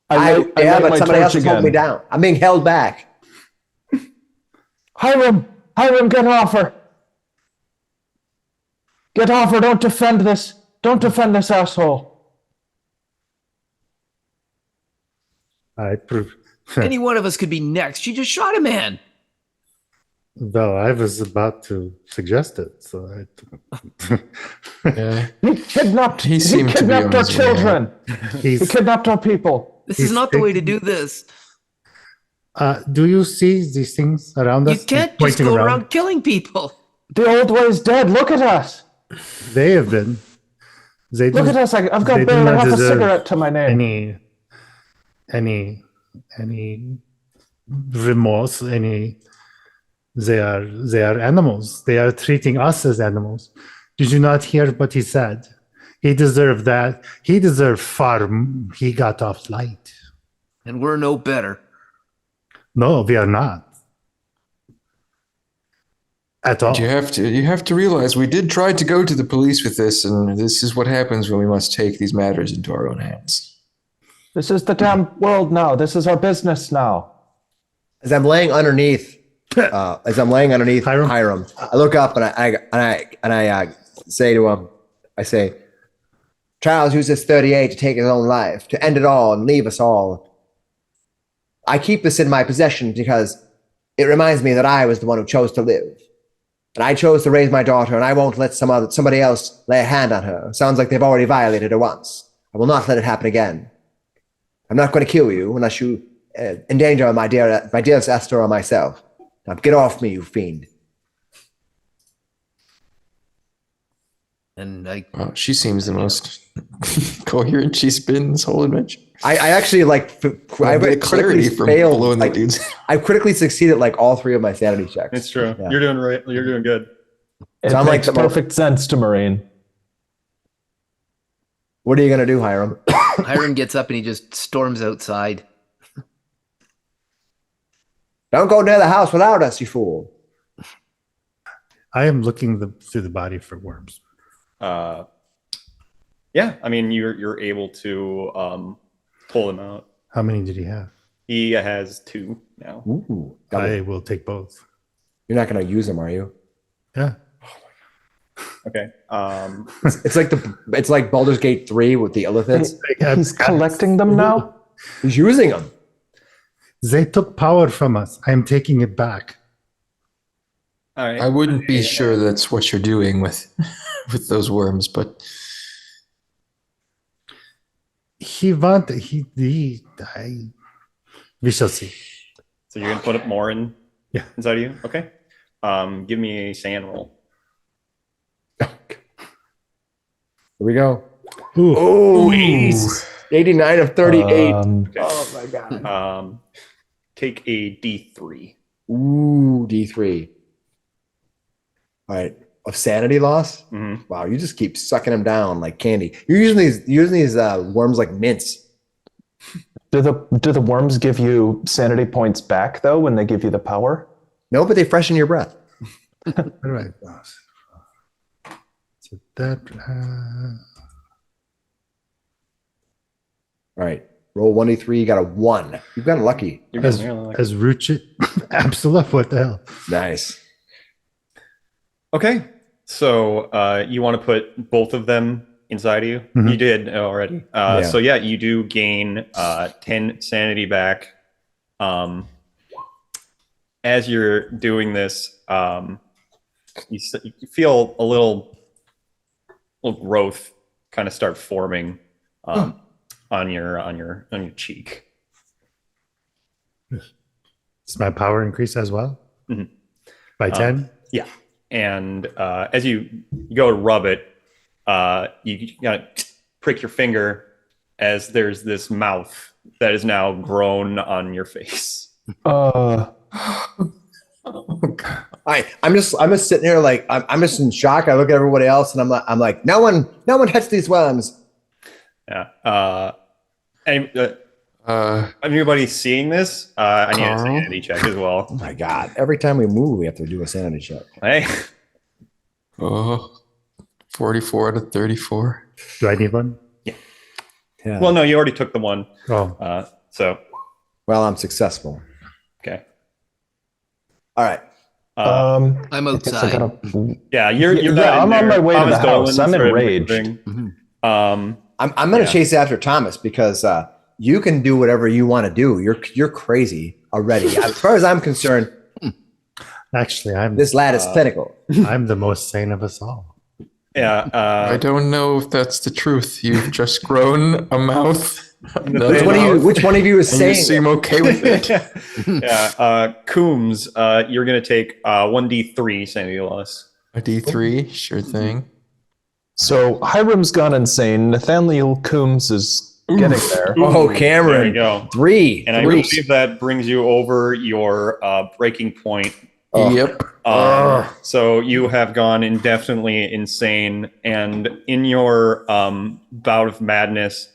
But somebody else is holding me down. I'm being held back. Hiram, get off her. Get off her. Don't defend this. Don't defend this asshole. I prove. Any one of us could be next. She just shot a man. Well, I was about to suggest it, so Yeah. He kidnapped our children. He kidnapped our people. This is not the way to do this. Do you see these things around us? You can't just go around killing people. The old way is dead. Look at us. They have been. Look at us. I've got barely half a cigarette to my name. Any remorse, they are animals. They are treating us as animals. Did you not hear what he said? He deserved that. He deserved far. He got off light. And we're no better. No, we are not. At all. You have to realize we did try to go to the police with this, and this is what happens when we must take these matters into our own hands. This is the damn world now. This is our business now. As I'm laying underneath Hiram, I look up and I say to him, Charles used this 38 to take his own life, to end it all and leave us all. I keep this in my possession because it reminds me that I was the one who chose to live. And I chose to raise my daughter, and I won't let somebody else lay a hand on her. Sounds like they've already violated her once. I will not let it happen again. I'm not going to kill you unless you endanger my dearest Esther or myself. Now get off me, you fiend. And she seems the most coherent she's been this whole adventure. I actually I critically succeeded like all three of my sanity checks. It's true. Yeah. You're doing right. You're doing good. It makes perfect sense to Marine. What are you going to do, Hiram? Hiram gets up and he just storms outside. Don't go near the house without us, you fool. I am looking through the body for worms. Yeah, I mean, you're able to pull them out. How many did he have? He has 2 now. Ooh, I will take both. You're not going to use them, are you? Yeah. Okay. It's like Baldur's Gate 3 with the elephants. He's collecting them now? He's using them. They took power from us. I am taking it back. All right. I wouldn't be sure that's what you're doing with those worms, but we shall see. So you're gonna put up more Yeah. inside of you? Okay. Give me a sand roll. Here we go. Ooh. 89 of 38. Um, Oh my god. Take a D3. Ooh, D3. All right. Of sanity loss? Mhm. Wow, you just keep sucking them down like candy. You're using these worms like mints. Do the worms give you sanity points back though when they give you the power? No, but they freshen your breath. What do I? So that. All right. Roll 1d3. You got a 1. You've gotten lucky. You're As getting really lucky. as Ruchit, absolute. What the hell? Nice. Okay, so you want to put both of them inside of you? Mhm. You did already. Yeah. So yeah, you do gain 10 sanity back. As you're doing this, you feel a little growth kind of start forming on your cheek. Does my power increase as well? Mhm. By 10? Yeah. And as you go to rub it, you gotta prick your finger as there's this mouth that is now grown on your face. I'm just sitting here like I'm just in shock. I look at everybody else and I'm like, no one touch these worms. Yeah. Anybody seeing this? I need a Carl? sanity check as well. Oh my god! Every time we move, we have to do a sanity check. Hey. Oh, 44 out of 34. Do I need one? Yeah. Well, no, you already took the one. Oh, So Well, I'm successful. okay. All right. I'm I guess I outside. gotta- Yeah, you're Yeah, not in I'm on there. my way to the Thomas house. Dolan's I'm sort of enraged. moving. I'm gonna Yeah. chase after Thomas because you can do whatever you want to do. You're crazy already. As far as I'm concerned, actually, this lad is clinical. I'm the most sane of us all. Yeah. I don't know if that's the truth. You've just grown a mouth. Which one of you is And you saying? seem okay with it. Yeah. Coombs, you're gonna take 1d3 sanity loss. A D3, sure thing. So Hiram's gone insane. Nathaniel Coombs is getting there. Oh, There Cameron, you go. 3. And I Three. believe that brings you over your breaking point. Oh. Yep. So you have gone indefinitely insane, and in your bout of madness,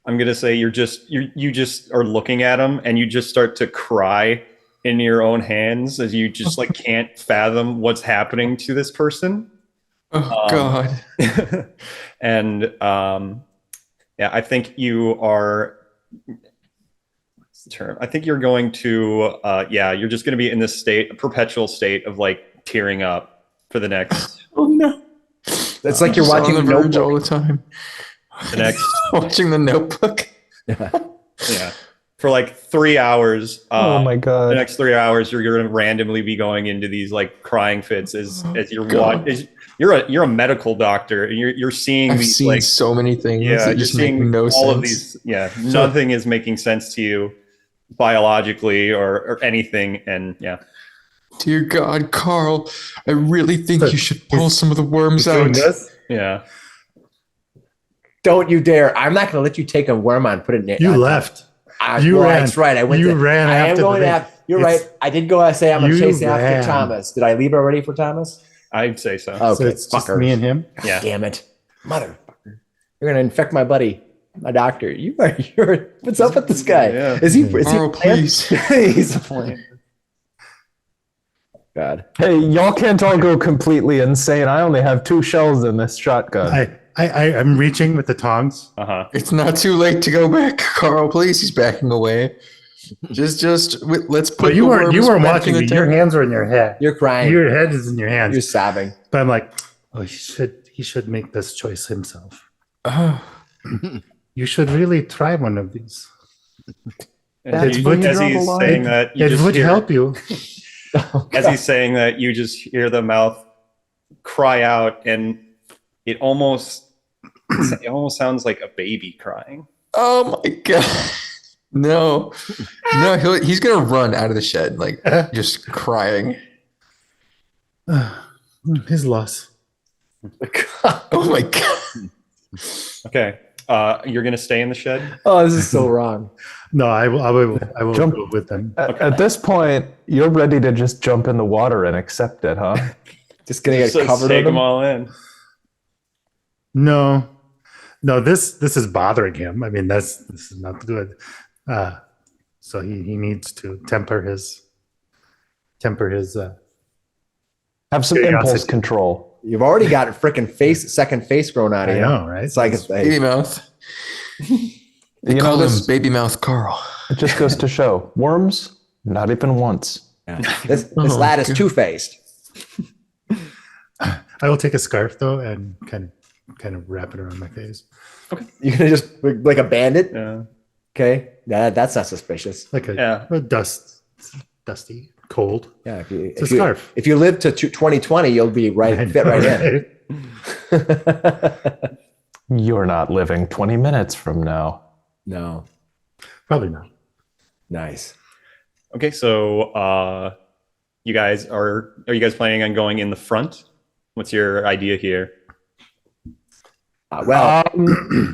I'm gonna say you just are looking at him, and you just start to cry in your own hands as you just like can't fathom what's happening to this person. Oh, God. And yeah, I think you are. What's the term? I think you're going to. Yeah, you're just going to be in this state, a perpetual state of like tearing up for the next. Oh, no. It's like you're Just watching on the the verge all Notebook. the time. The next. Watching the Notebook. Yeah, for like 3 hours. Oh my The god. next 3 hours, you're going to randomly be going into these like crying fits as you're God. you're a medical doctor and you're seeing I've these seen like so many things yeah that you're just make seeing no all sense. of these nothing is making sense to you biologically or anything, and yeah. Dear God, Carl, I really think you should pull some of the worms Doing out. this? Yeah. Don't you dare! I'm not going to let you take a worm on. Put it in. You left. You ran. That's right. I went. You ran I am after going the to thing. have. You're It's- right. I did go. I say I'm going to You chase after ran. Thomas. Did I leave already for Thomas? I'd say so. Okay, So it's just fucker. me and him. Yeah. Damn it, motherfucker! You're going to infect my buddy, my doctor. You're. What's up with this guy? Yeah. Is he? Is Carl, he? plant? please. He's a plant. God. Hey, y'all can't all go completely insane. I only have 2 shells in this shotgun. I'm reaching with the tongs. It's not too late to go back, Carl. Please, he's backing away. Let's put. But you the weren't worms back watching in me. the Your tent. hands were in your head. You're crying. Your head is in your hands. You're sobbing. But I'm like, oh, he should make this choice himself. Oh, You should really try one of these. As, It would- as he's saying that, you It just would hear, help you. as he's saying that, you just hear the mouth cry out, and it almost sounds like a baby crying. oh my God! No, he's gonna run out of the shed, like just crying. His loss. Oh my God! Okay. You're gonna stay in the shed? Oh, this is so wrong. No, I will Jump. go with them. At this point, you're ready to just jump in the water and accept it, huh? Just gonna get covered take in them them. all in. No, this is bothering him. I mean, this is not good. So he needs to temper his Have some Curiosity. impulse control. You've already got a freaking second face grown out of I you. know, right? It's like Baby mouth. They You call know, him this, Baby Mouth Carl. it just goes to show worms, not even once. this Oh, lad is God. two-faced. I will take a scarf though and kind of wrap it around my face, You're gonna just like a bandit. Yeah. Okay, that's not suspicious. like Yeah. a dusty, cold. Yeah, It's a scarf. If you live to 2020, you'll be fit right in. You're not living 20 minutes from now. No, Probably not. nice. Okay, so you guys are you guys planning on going in the front? What's your idea here? Well,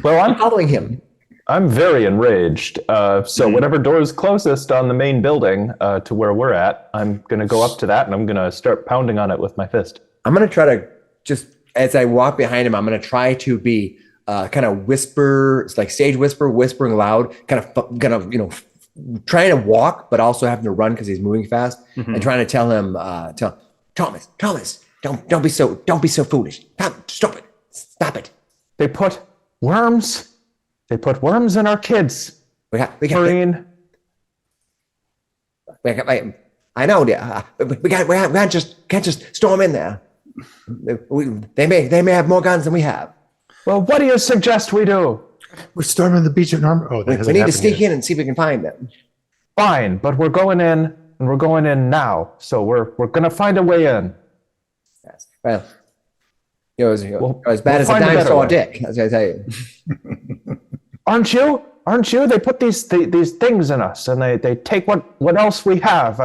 Well, I'm following him. I'm very enraged. So whatever door is closest on the main building to where we're at, I'm going to go up to that and I'm going to start pounding on it with my fist. I'm gonna try to just as I walk behind him, I'm gonna try to be kind of whispering loud, trying to walk, but also having to run because he's moving fast, and trying to tell him, Thomas, don't be so foolish. Stop it. They put worms. They put worms in our kids. We got. Marine. I know. We can't just storm in there. They may have more guns than we have. Well, what do you suggest we do? We're storming the beach at Norm. Oh, that We hasn't need to happened sneak yet. in and see if we can find them. Fine, but we're going in and we're going in now. So we're going to find a way in. Yes. Well, you're as bad we'll as a find a better dinosaur way. dick, as I tell you. Aren't you? They put these things in us and they take what else we have.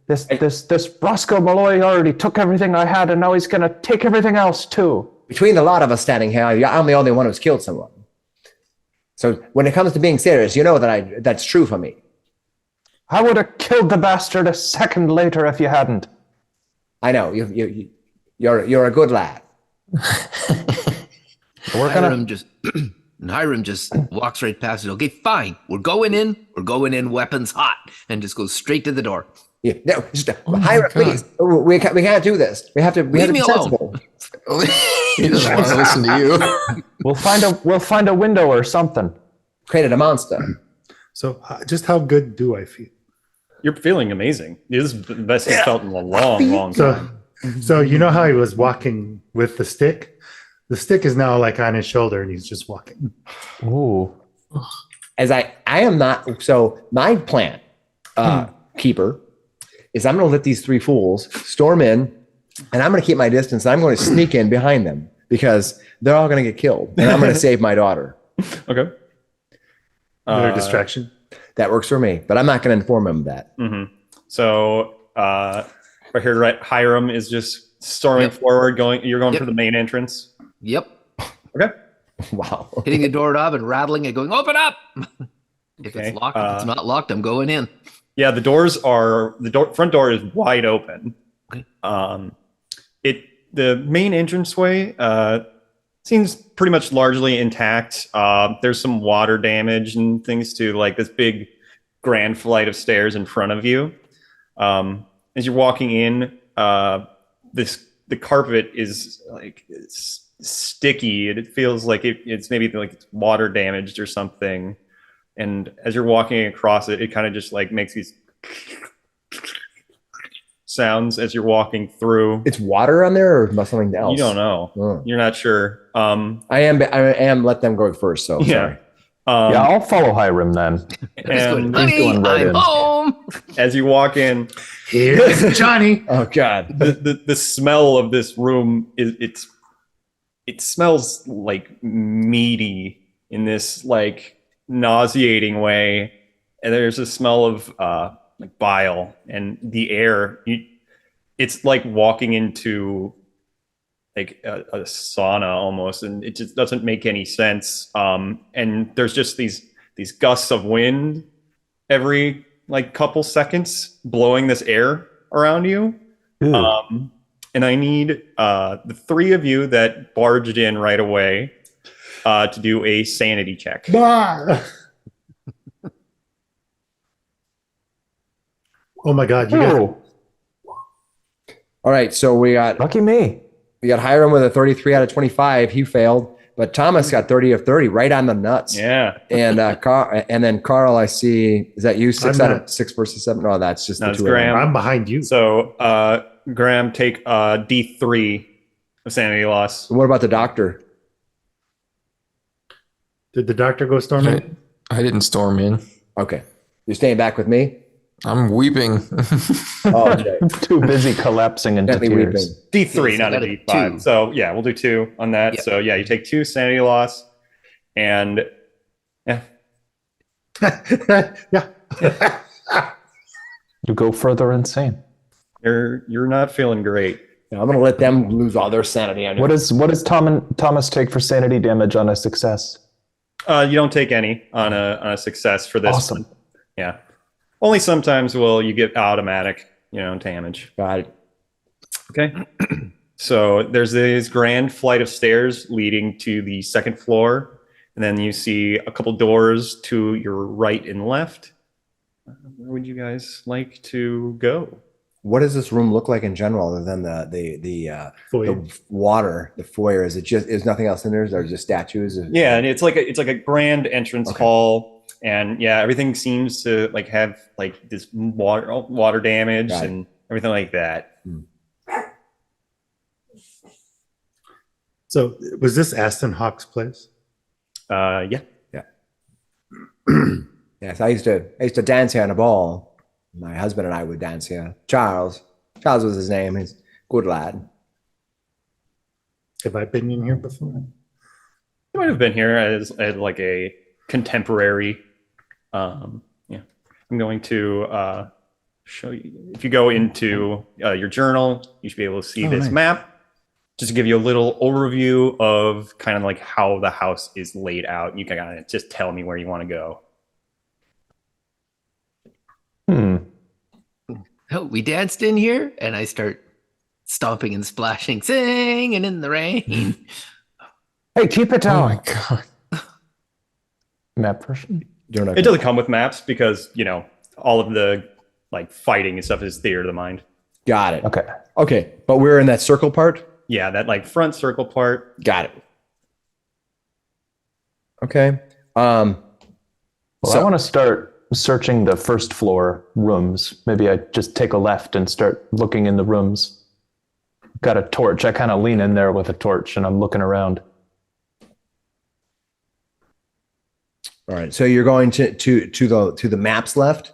This Roscoe Malloy already took everything I had and now he's going to take everything else too. Between the lot of us standing here, I'm the only one who's killed someone. So when it comes to being serious, you know that's true for me. I would have killed the bastard a second later if you hadn't. I know you're a good lad. Hiram just walks right past it. Okay, fine. We're going in weapons hot, and just goes straight to the door. Yeah, no, just Hiram, please. We can't do this. We have to Leave be me alone. sensible. He doesn't want to listen to you. We'll find a window or something. Created a monster. So, just how good do I feel? You're feeling amazing. This is the best you've felt in a long time. So you know how he was walking with the stick? The stick is now like on his shoulder, and he's just walking. Ooh. As I am not. So my plan, keeper, is I'm going to let these three fools storm in, and I'm going to keep my distance. And I'm going to sneak in behind them because they're all going to get killed, and I'm going to save my daughter. Okay. Another distraction. That works for me, but I'm not going to inform him of that. Mm-hmm. So right here, right, Hiram is just storming forward. You're going for the main entrance. Yep. Okay. Wow. Hitting the doorknob and rattling it, going, open up! If Okay, it's locked, if it's not locked, I'm going in. Yeah, the front door is wide open. Okay. The main entranceway seems pretty much largely intact. There's some water damage and things to like this big grand flight of stairs in front of you. As you're walking in, the carpet is like it's sticky and it feels like it's maybe like it's water damaged or something. And as you're walking across it, it kind of just like makes these sounds as you're walking through. It's water on there or something else? You don't know. Oh. You're not sure. I am let them go first. So Yeah. sorry. Yeah, I'll follow Hiram then. And Honey, going right I'm in. home! as you walk in, Here's Johnny. Oh God. the smell of this room it smells like meaty in this like nauseating way, and there's a smell of like bile and the air. It's like walking into like a sauna almost, and it just doesn't make any sense. And there's just these gusts of wind every like couple seconds blowing this air around you. And I need the three of you that barged in right away to do a sanity check. Oh my God! All right, so we got Lucky me. Hiram with a 33 out of 25. He failed, but Thomas got 30 of 30, right on the nuts. Yeah. And and then Carl, I see, is that you? 6 out of 6 versus 7? No, that's just the two. Graham. I'm behind you. So Graham, take D3 of sanity loss. What about the doctor? Did the doctor go storming? I didn't storm in. Okay, you're staying back with me. I'm weeping. Oh, okay. Too busy collapsing into tears. D3, not a D5. 2. So yeah, we'll do 2 on that. Yep. So yeah, you take 2 sanity loss, and yeah, Yeah. You go further insane. you're not feeling great. I'm gonna let them lose all their sanity on you. What does Thomas take for sanity damage on a success? You don't take any on a success for this. Awesome. One. Yeah. Only sometimes will you get automatic, damage. Got it. Okay. So there's this grand flight of stairs leading to the second floor, and then you see a couple doors to your right and left. Where would you guys like to go? What does this room look like in general, other than the water, the foyer? Is nothing else in there? Is there just statues? Yeah, and it's like a grand entrance hall. And yeah, everything seems to like have like this water damage and everything like that. So was this Aston Hawk's place? Yeah. Yes, I used to dance here on a ball. My husband and I would dance here. Charles was his name. He's a good lad. Have I been in here before? You might have been here as like a contemporary. Yeah, I'm going to show you. If you go into your journal, you should be able to see this map. Just to give you a little overview of kind of like how the house is laid out. You can kind of just tell me where you want to go. Oh, we danced in here, and I start stomping and splashing, singing in the rain. Hey, keep it Oh down. my God. Map version. It doesn't come with maps because all of the like fighting and stuff is theater of the mind. Got it. Okay. Okay, but we're in that circle part. Yeah, that like front circle part. Got it. Okay. Well, I want to start searching the first floor rooms. Maybe I just take a left and start looking in the rooms. Got a torch. I kind of lean in there with a torch and I'm looking around. All right. So you're going to the maps left,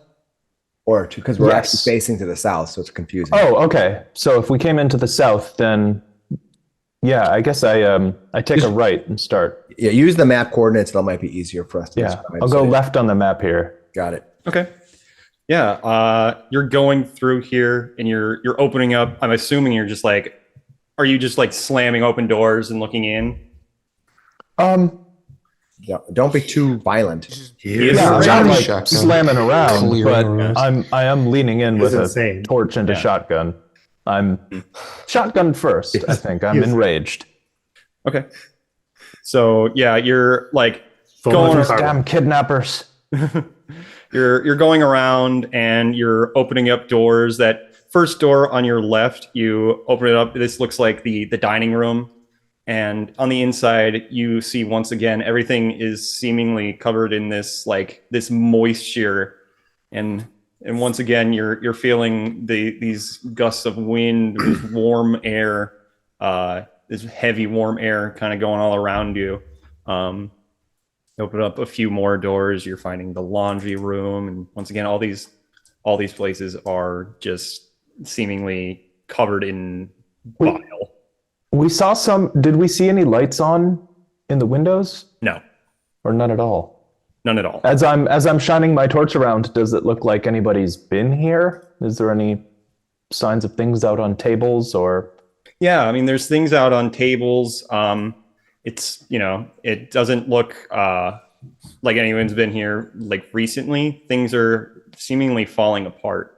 or because we're actually facing to the south, so it's confusing. Oh, okay. So if we came into the south, then yeah, I guess I take a right and start. Yeah, use the map coordinates. That might be easier for us to Yeah, describe. I'll go left on the map here. Got it. Okay. Yeah. You're going through here and you're opening up. I'm assuming you're just like, are you just like slamming open doors and looking in? Yeah. Don't be too violent. Yeah, Johnny I'm like shotgun. slamming around, Clearing but around. I am leaning in with insane. a torch and a shotgun. I'm shotgun first. I think I'm enraged. Okay. So yeah, you're like Going Those damn kidnappers. you're going around and you're opening up doors. That first door on your left, you open it up. This looks like the dining room. And on the inside, you see once again, everything is seemingly covered in this moisture. And once again, you're feeling these gusts of wind, this warm air, this heavy warm air kind of going all around you. Open up a few more doors. You're finding the laundry room, and once again, all these places are just seemingly covered in bile. We saw some. Did we see any lights on in the windows, No, or none at all? none at all. As I'm shining my torch around, does it look like anybody's been here? Is there any signs of things out on tables or? Yeah, I mean, there's things out on tables. It's, it doesn't look like anyone's been here like recently. Things are seemingly falling apart.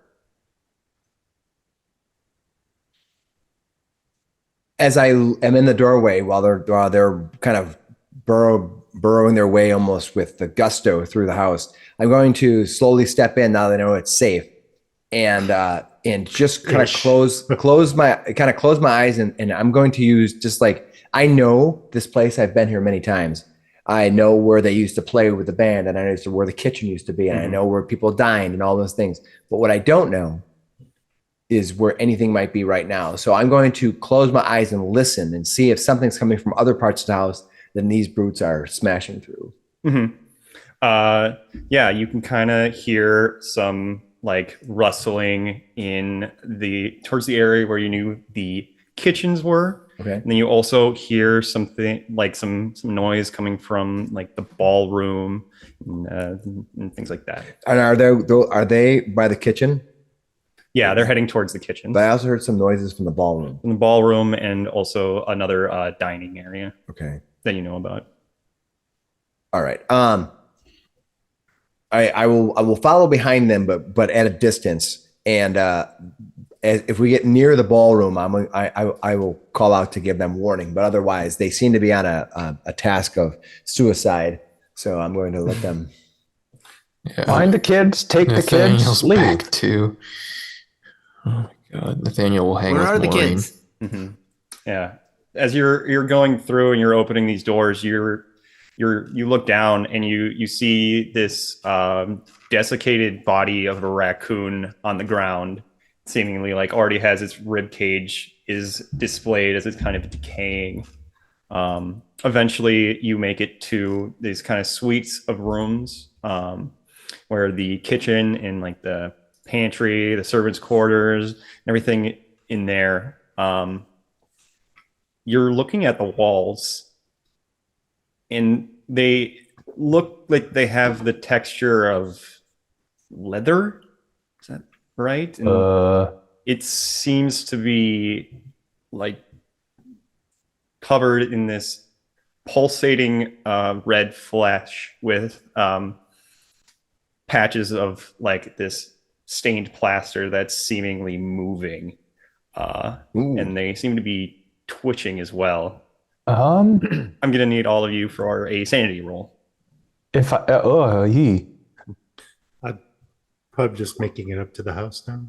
As I am in the doorway while they're kind of burrowing their way almost with the gusto through the house, I'm going to slowly step in now that I know it's safe, and just kind of close my eyes, and I'm going to use just like, I know this place. I've been here many times. I know where they used to play with the band, and I know where the kitchen used to be, and I know where people dined and all those things. But what I don't know is where anything might be right now. So I'm going to close my eyes and listen and see if something's coming from other parts of the house than these brutes are smashing through. Mm-hmm. Yeah, you can kind of hear some like rustling towards the area where you knew the kitchens were. Okay. And then you also hear something like some noise coming from like the ballroom and things like that. And are they by the kitchen? Yeah, they're heading towards the kitchen. But I also heard some noises from the ballroom. From the ballroom and also another dining area. Okay. That you know about. All right. I will follow behind them, but at a distance. And if we get near the ballroom, I will call out to give them warning. But otherwise, they seem to be on a task of suicide. So I'm going to let them find the kids, take Nathaniel's the kids, leave. Back too. Oh my God, Nathaniel will hang. Where with are the Maureen. kids? Mm-hmm. Yeah, as you're going through and you're opening these doors, you look down and you see this desiccated body of a raccoon on the ground, seemingly like already has its rib cage is displayed as it's kind of decaying. Eventually, you make it to these kind of suites of rooms where the kitchen and like the pantry, the servants' quarters, and everything in there. You're looking at the walls, and they look like they have the texture of leather. Is that right? And it seems to be like covered in this pulsating red flesh with patches of like this stained plaster that's seemingly moving, and they seem to be twitching as well. I'm gonna need all of you for a sanity roll. I'm probably just making it up to the house now.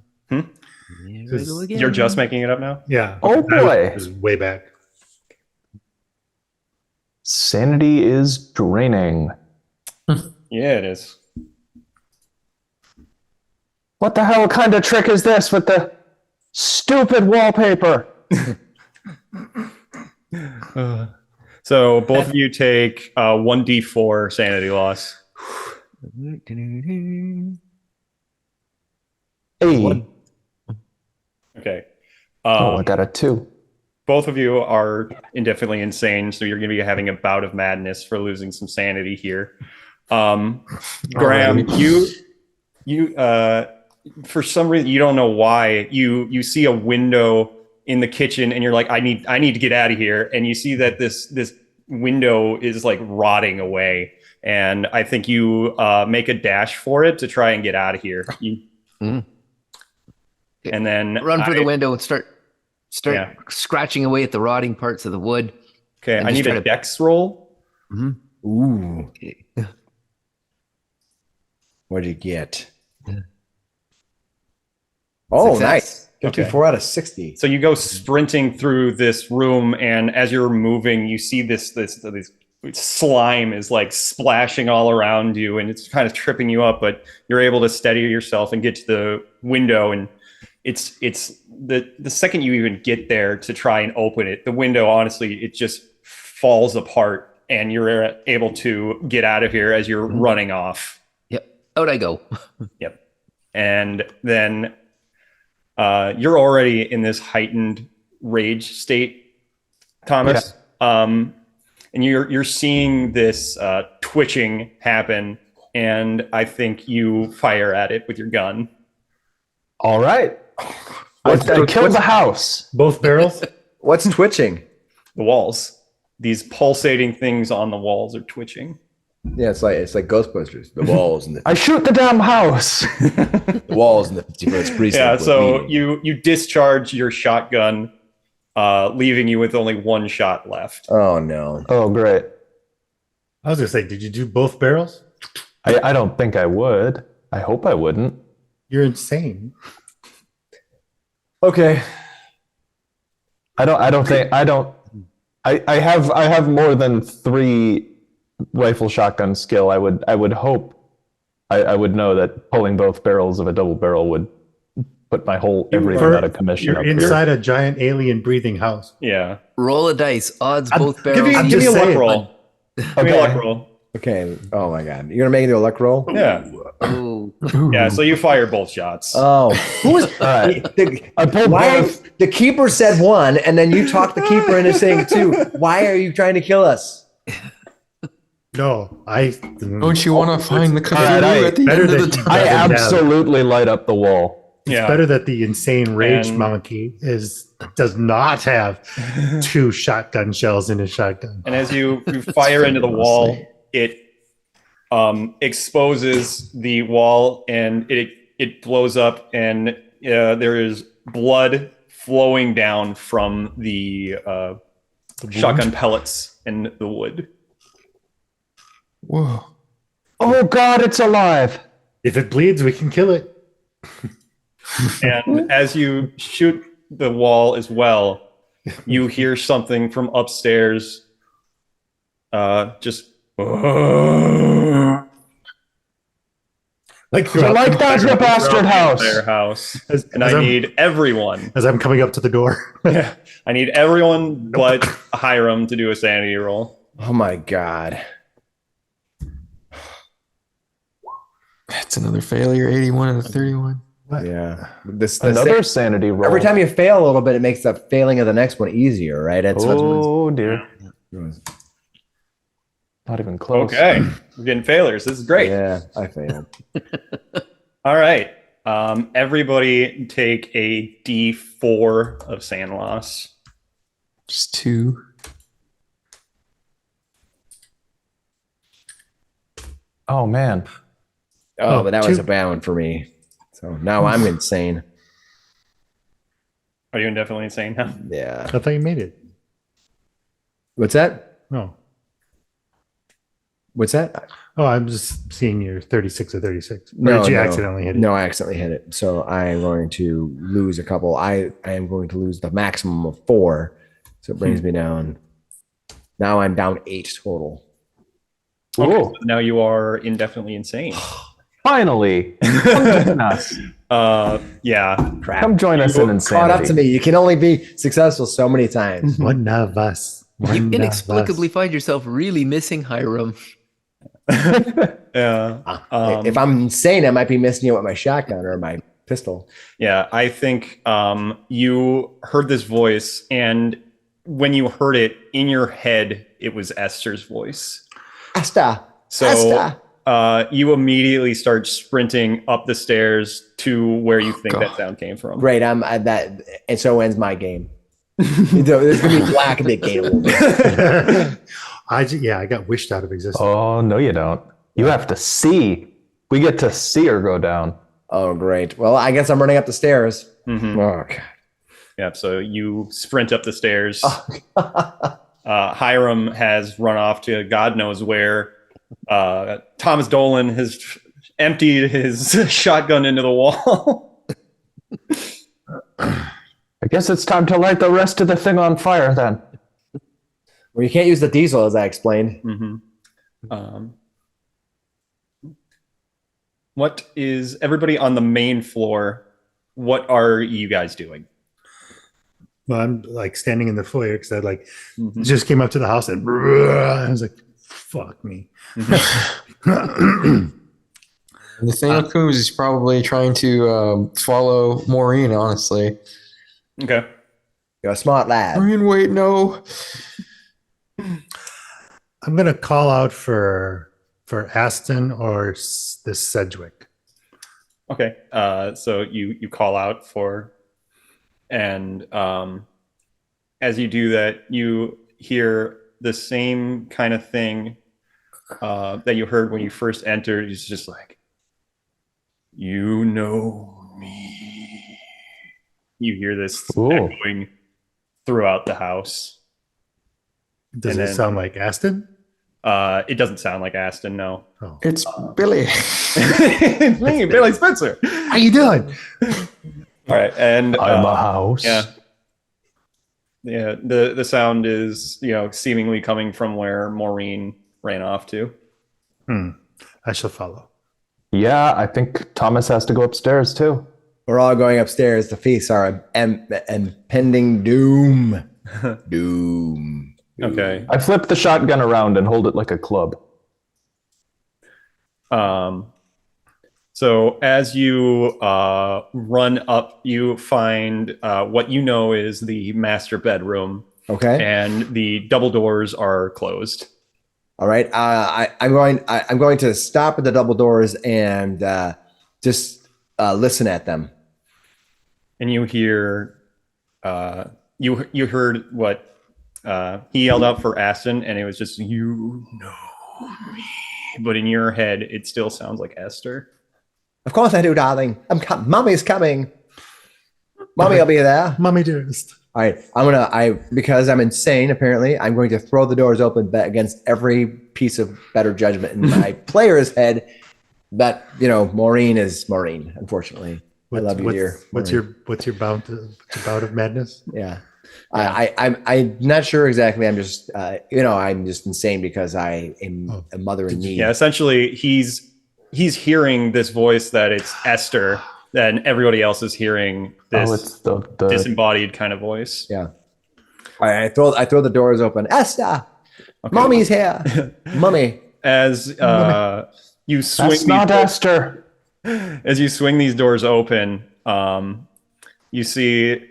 You're just making it up now? Yeah. Oh boy, was way back. Sanity is draining. Yeah, it is. What the hell kind of trick is this with the stupid wallpaper? So both of you take 1d4 sanity loss. Hey. Okay. I got a 2. Both of you are indefinitely insane, so you're going to be having a bout of madness for losing some sanity here. Graham, you for some reason, you don't know why, you see a window in the kitchen and you're like, I need to get out of here. And you see that this window is like rotting away. And I think you make a dash for it to try and get out of here. And then run for the window and start scratching away at the rotting parts of the wood. Okay, I need a dex roll. Mm-hmm. Ooh. Okay. What'd you get? Oh, Success. Nice. 54 out of 60. So you go sprinting through this room, and as you're moving, you see this slime is like splashing all around you, and it's kind of tripping you up, but you're able to steady yourself and get to the window. And it's the second you even get there to try and open it, the window, honestly, it just falls apart, and you're able to get out of here as you're running off. Yep. Out I go. Yep. And then you're already in this heightened rage state, Thomas. Yeah. And you're seeing this twitching happen, and I think you fire at it with your gun. All right. I killed the house. Both barrels? What's twitching? The walls. These pulsating things on the walls are twitching. Yeah, it's like Ghostbusters. The walls and I shoot the damn house. the walls and the 50-foot precinct. Yeah, were so bleeding. you discharge your shotgun, leaving you with only one shot left. Oh no. Oh, great. I was gonna say, did you do both barrels? I don't think I would. I hope I wouldn't. You're insane. Okay. I have more than 3 rifle shotgun skill. I would hope I would know that pulling both barrels of a double barrel would put my whole everything out of commission. You're up inside a giant alien breathing house. Yeah. Roll a dice. Odds both Give barrels. me a luck saying. roll. Give me a luck roll. Okay. Oh my God. You're gonna make it a luck roll? Yeah. Oh. Yeah, so you fire both shots. Oh. Who was All right. I pulled why both. the keeper said 1 and then you talked the keeper into saying 2. Why are you trying to kill us? No, Don't you want to find the Cthulhu right, at the better end of the than- tunnel? I Down. absolutely light up the wall. It's Yeah. better that the insane rage And- monkey does not have 2 shotgun shells in his shotgun. And as you fire into the wall, it exposes the wall and it blows up, and there is blood flowing down from the shotgun pellets and the wood. Whoa. Oh God, it's alive. If it bleeds, we can kill it. And as you shoot the wall as well, you hear something from upstairs. Just Like that's the bastard house. entire house. As, And as I I'm, need everyone. as I'm coming up to the door. I need everyone but Hiram to do a sanity roll. Oh my God. That's another failure. 81 and a 31. Yeah. This Another sanity roll. every time you fail a little bit, it makes the failing of the next one easier, right? Oh dear. Not even close. Okay, we're getting failures. This is great. Yeah, I failed. All right. Everybody take a D4 of sand loss. Just 2. Oh man. Oh, but that was 2. a bad one for me. So now I'm insane. Are you indefinitely insane now? Yeah. I thought you made it. What's that? No. What's that? Oh, I'm just seeing your 36 or 36. Or No, did you no. accidentally hit it? No, I accidentally hit it. So I am going to lose a couple. I am going to lose the maximum of 4. So it brings me down. Now I'm down 8 total. Okay, Oh, so now you are indefinitely insane. finally. Come join us. Yeah. Crap. Come join us in Caught up to insanity. me. You can only be successful so many times. One of us. You One of inexplicably us. find yourself really missing Hiram. Yeah. If I'm insane, I might be missing you with my shotgun or my pistol. Yeah, I think you heard this voice, and when you heard it in your head, it was Esther's voice. Asta. So Asta. you immediately start sprinting up the stairs to where you think God. that sound came from. Great. I'm at that. And so ends my game. There's going to be black in the game a little bit. I got wished out of existence. Oh no, you don't. You have to see. We get to see her go down. Oh, great. Well, I guess I'm running up the stairs. Mhm. Oh, God. Yeah, so you sprint up the stairs. Hiram has run off to God knows where. Thomas Dolan has emptied his shotgun into the wall. I guess it's time to light the rest of the thing on fire then. Well, you can't use the diesel, as I explained. What is everybody on the main floor? What are you guys doing? Well, I'm like standing in the foyer because I just came up to the house and I was like, fuck me. Nathaniel Coombs is probably trying to follow Maureen, honestly. Okay. You're a smart lad. Maureen, wait, no. I'm going to call out for Aston or this Sedgwick. Okay. So you call out for, and as you do that, you hear the same kind of thing that you heard when you first entered. It's just like, you know me. You hear this echoing throughout the house. Does it sound like Aston? It doesn't sound like Aston, no. Oh. It's Billy. It's me, Billy Spencer. How you doing? All right, and I'm a house. Yeah. The sound is seemingly coming from where Maureen ran off to. I shall follow. Yeah, I think Thomas has to go upstairs too. We're all going upstairs to face our impending doom. Doom. Okay. I flip the shotgun around and hold it like a club. So as you run up, you find what you know is the master bedroom. Okay. And the double doors are closed. All right. I'm going to stop at the double doors and just listen at them. And you hear, you heard what he yelled out for Aston, and it was just, you know me. But in your head, it still sounds like Esther. Of course I do, darling. Mommy's coming. Mommy will be there. Mommy dearest. All right. Because I'm insane, apparently, I'm going to throw the doors open against every piece of better judgment in my player's head. But, Maureen is Maureen, unfortunately. I love you, dear. What's your bout of madness? Yeah. I'm not sure exactly. I'm just, I'm just insane because I am a mother in need. Yeah, essentially, he's hearing this voice that it's Esther, and everybody else is hearing this it's the disembodied kind of voice. Yeah. All right, I throw the doors open. Esther, okay. Mommy's here. Mommy. As you swing, that's not Esther. As you swing these doors open, you see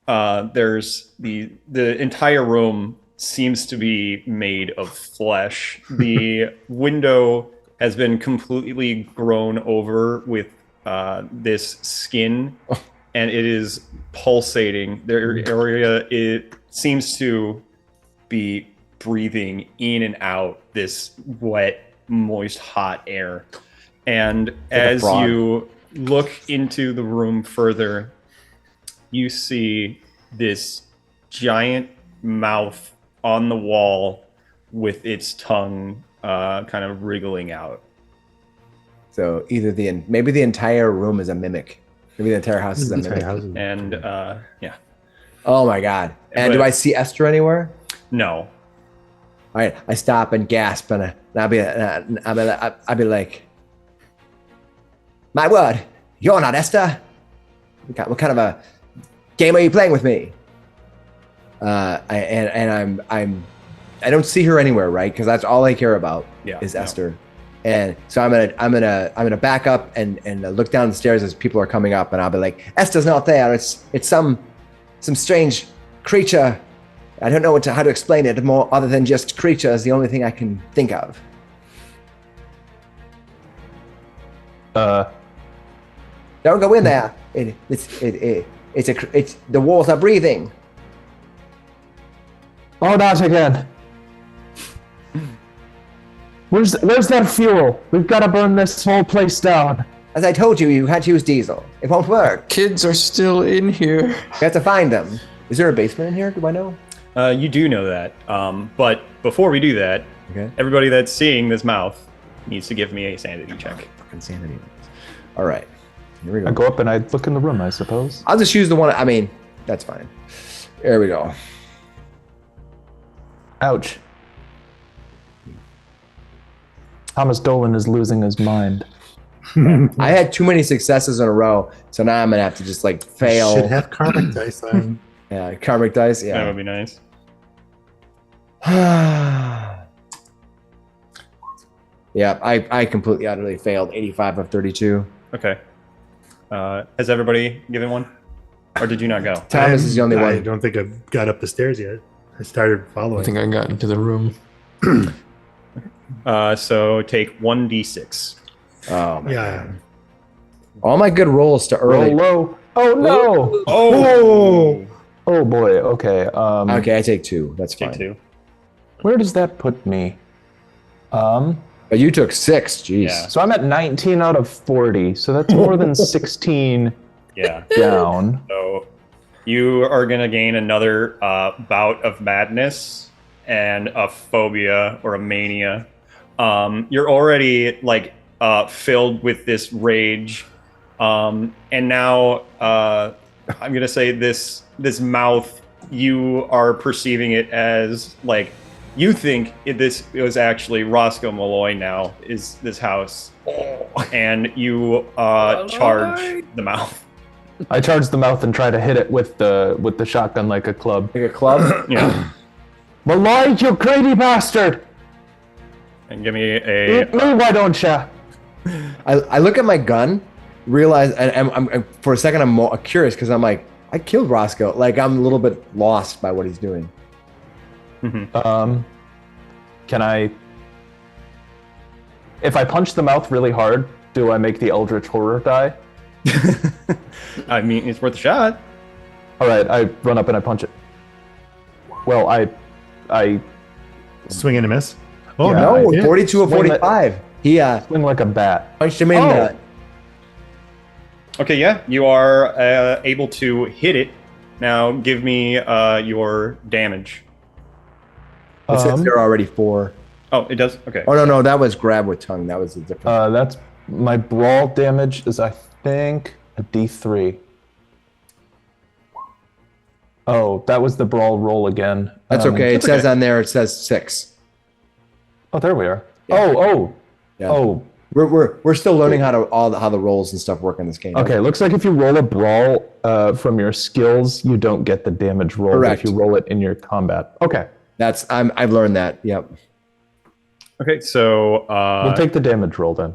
there's the entire room seems to be made of flesh. The window has been completely grown over with this skin, and it is pulsating. The area, it seems to be breathing in and out this wet, moist, hot air. And as you look into the room further, you see this giant mouth on the wall with its tongue kind of wriggling out. So either maybe the entire room is a mimic. Maybe the entire house is a mimic. And yeah. Oh my God. And do I see Esther anywhere? No. All right. I stop and gasp, and I'll be like, my word, you're not Esther. What kind of a game are you playing with me? I don't see her anywhere, right? Because that's all I care about is Esther. And so I'm gonna back up and look down the stairs as people are coming up, and I'll be like, Esther's not there. It's some strange creature. I don't know how to explain it more other than just creature is the only thing I can think of. Don't go in there. It's the walls are breathing. Oh, not again. Where's that fuel? We've got to burn this whole place down. As I told you, you can't use diesel. It won't work. Kids are still in here. You have to find them. Is there a basement in here? Do I know? You do know that. But before we do that, everybody that's seeing this mouth needs to give me a sanity check. Fucking sanity. All right. Here we go. I go up and I look in the room, I suppose. I'll just use the one. I mean, that's fine. There we go. Ouch. Thomas Dolan is losing his mind. I had too many successes in a row, so now I'm gonna have to just fail. Should have karmic dice on. Yeah, karmic dice. Yeah, that would be nice. Yeah, I completely utterly failed. 85 of 32. Okay. Has everybody given one, or did you not go? Thomas is the only one. I don't think I've got up the stairs yet. I started following. I think I got into the room. So take 1d6. Oh my Yeah. God. All my good rolls to early. Roll low. Oh no! Oh! Oh boy. Okay. Okay, I take 2. That's fine. Take 2. Where does that put me? But you took 6. Jeez. Yeah. So I'm at 19 out of 40. So that's more than 16 Yeah. down. So you are going to gain another bout of madness and a phobia or a mania. You're already like filled with this rage. And now I'm going to say this mouth, you are perceiving it as like, you think it was actually Roscoe Malloy now is this house. And you charge the mouth. I charge the mouth and try to hit it with the shotgun like a club. Like a club? Yeah. Malloy, you greedy bastard! And give me a... Eat me, why don't ya? I look at my gun, realize, and I'm for a second I'm more curious because I'm like, I killed Roscoe. Like I'm a little bit lost by what he's doing. Can I... If I punch the mouth really hard, do I make the Eldritch Horror die? I mean, it's worth a shot. All right, I run up and I punch it. Well, I Swing and a miss. Oh, Yeah, No, yeah. 42 of Swing 45. He swing like a bat. punched him in. Oh. Okay, yeah, you are able to hit it. Now give me your damage. It says there are already 4. Oh, it does? Okay. Oh no, that was grab with tongue. That was a different. That's my brawl damage is I think a D3. Oh, that was the brawl roll again. That's okay. It that's says okay. on there. It says 6. Oh, there we are. Yeah. Yeah. Oh. We're still learning how the rolls and stuff work in this game. Okay, looks like if you roll a brawl from your skills, you don't get the damage roll. Correct. If you roll it in your combat. Okay, I've learned that. Yep. Okay, so we'll take the damage roll then.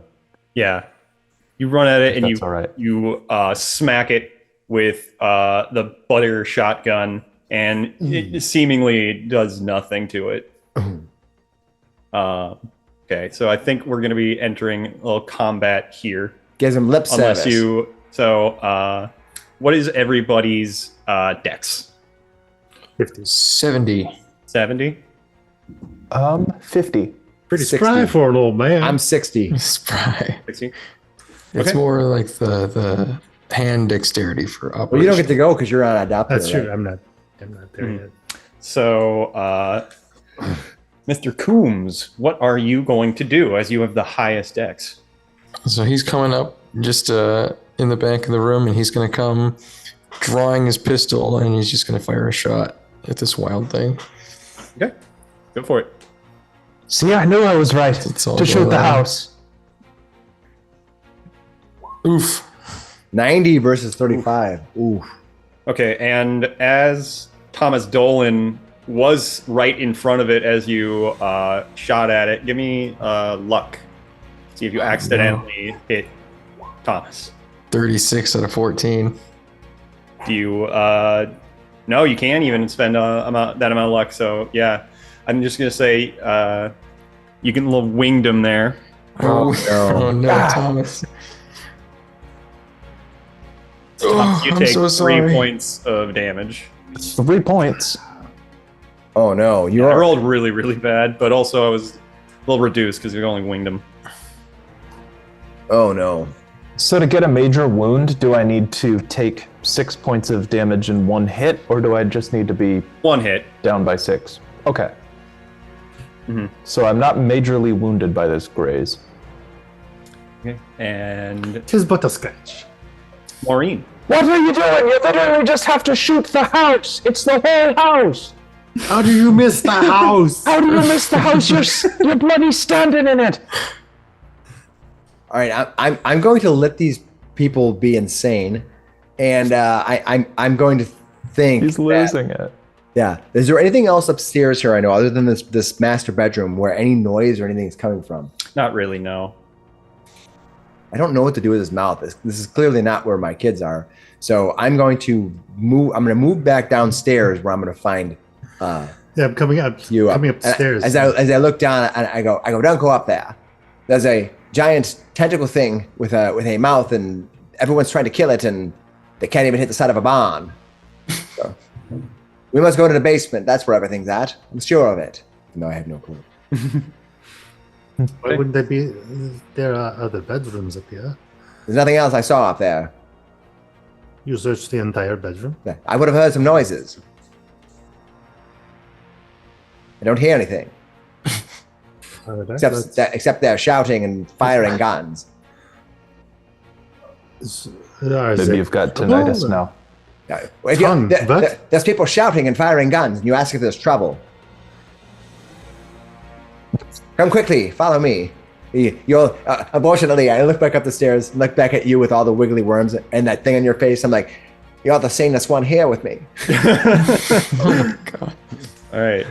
yeah, you run at it and That's all right. you smack it with the butter shotgun, and it seemingly does nothing to it. Okay, so I think we're going to be entering a little combat here. Gives him lip service. Unless you... So, what is everybody's dex? 70. 70? 50. Pretty 60. spry for an old man. I'm 60. Spry. 60? It's Okay. more like the hand dexterity for operation. Well, you don't get to go because you're on adopter. That's true. right? I'm not there yet. So, Mr. Coombs, what are you going to do as you have the highest dex? So he's coming up just in the back of the room, and he's going to come drawing his pistol, and he's just going to fire a shot at this wild thing. Okay, go for it. See, I knew I was right It's all to shoot going the on. house. Oof. 90 versus 35. Ooh. Okay, and as Thomas Dolan was right in front of it as you shot at it, give me luck. See if you accidentally hit Thomas. 36 out of 14. Do you... no, you can't even spend that amount of luck, so yeah. I'm just going to say you can little winged him there. Oh, no. oh no, Thomas. Oh, You I'm take so 3 sorry. points of damage. 3 points. Oh no, I you're rolled really, really bad, but also I was a little reduced because you only winged him. Oh no. So to get a major wound, do I need to take 6 points of damage in one hit, or do I just need to be 1 hit. down by 6? Okay. Mhm. So I'm not majorly wounded by this graze. Okay. And Tis but a sketch. Maureen. What are you doing? You literally just have to shoot the house. It's the whole house. How do you miss the house? How do you miss the house? You're bloody standing in it. All right, I'm going to let these people be insane, and I'm going to think He's that- losing it. Yeah. Is there anything else upstairs here I know other than this master bedroom where any noise or anything is coming from? Not really, no. I don't know what to do with his mouth. This is clearly not where my kids are. So I'm going to move back downstairs where I'm going to find Yeah, I'm coming up. you coming up. upstairs. As I look down, and I go, don't go up there. There's a giant tentacle thing with a mouth, and everyone's trying to kill it, and they can't even hit the side of a barn. So, We must go to the basement. That's where everything's at. I'm sure of it. No, I have no clue. Why wouldn't there be? There are other bedrooms up here. There's nothing else I saw up there. You searched the entire bedroom. I would have heard some noises. I don't hear anything. Except they're shouting and firing guns. Maybe you've got tinnitus now. There's people shouting and firing guns, and you ask if there's trouble. Come quickly, follow me. Unfortunately, I look back up the stairs, look back at you with all the wiggly worms and that thing on your face. I'm like, you're the sanest one here with me. Oh my god. All right,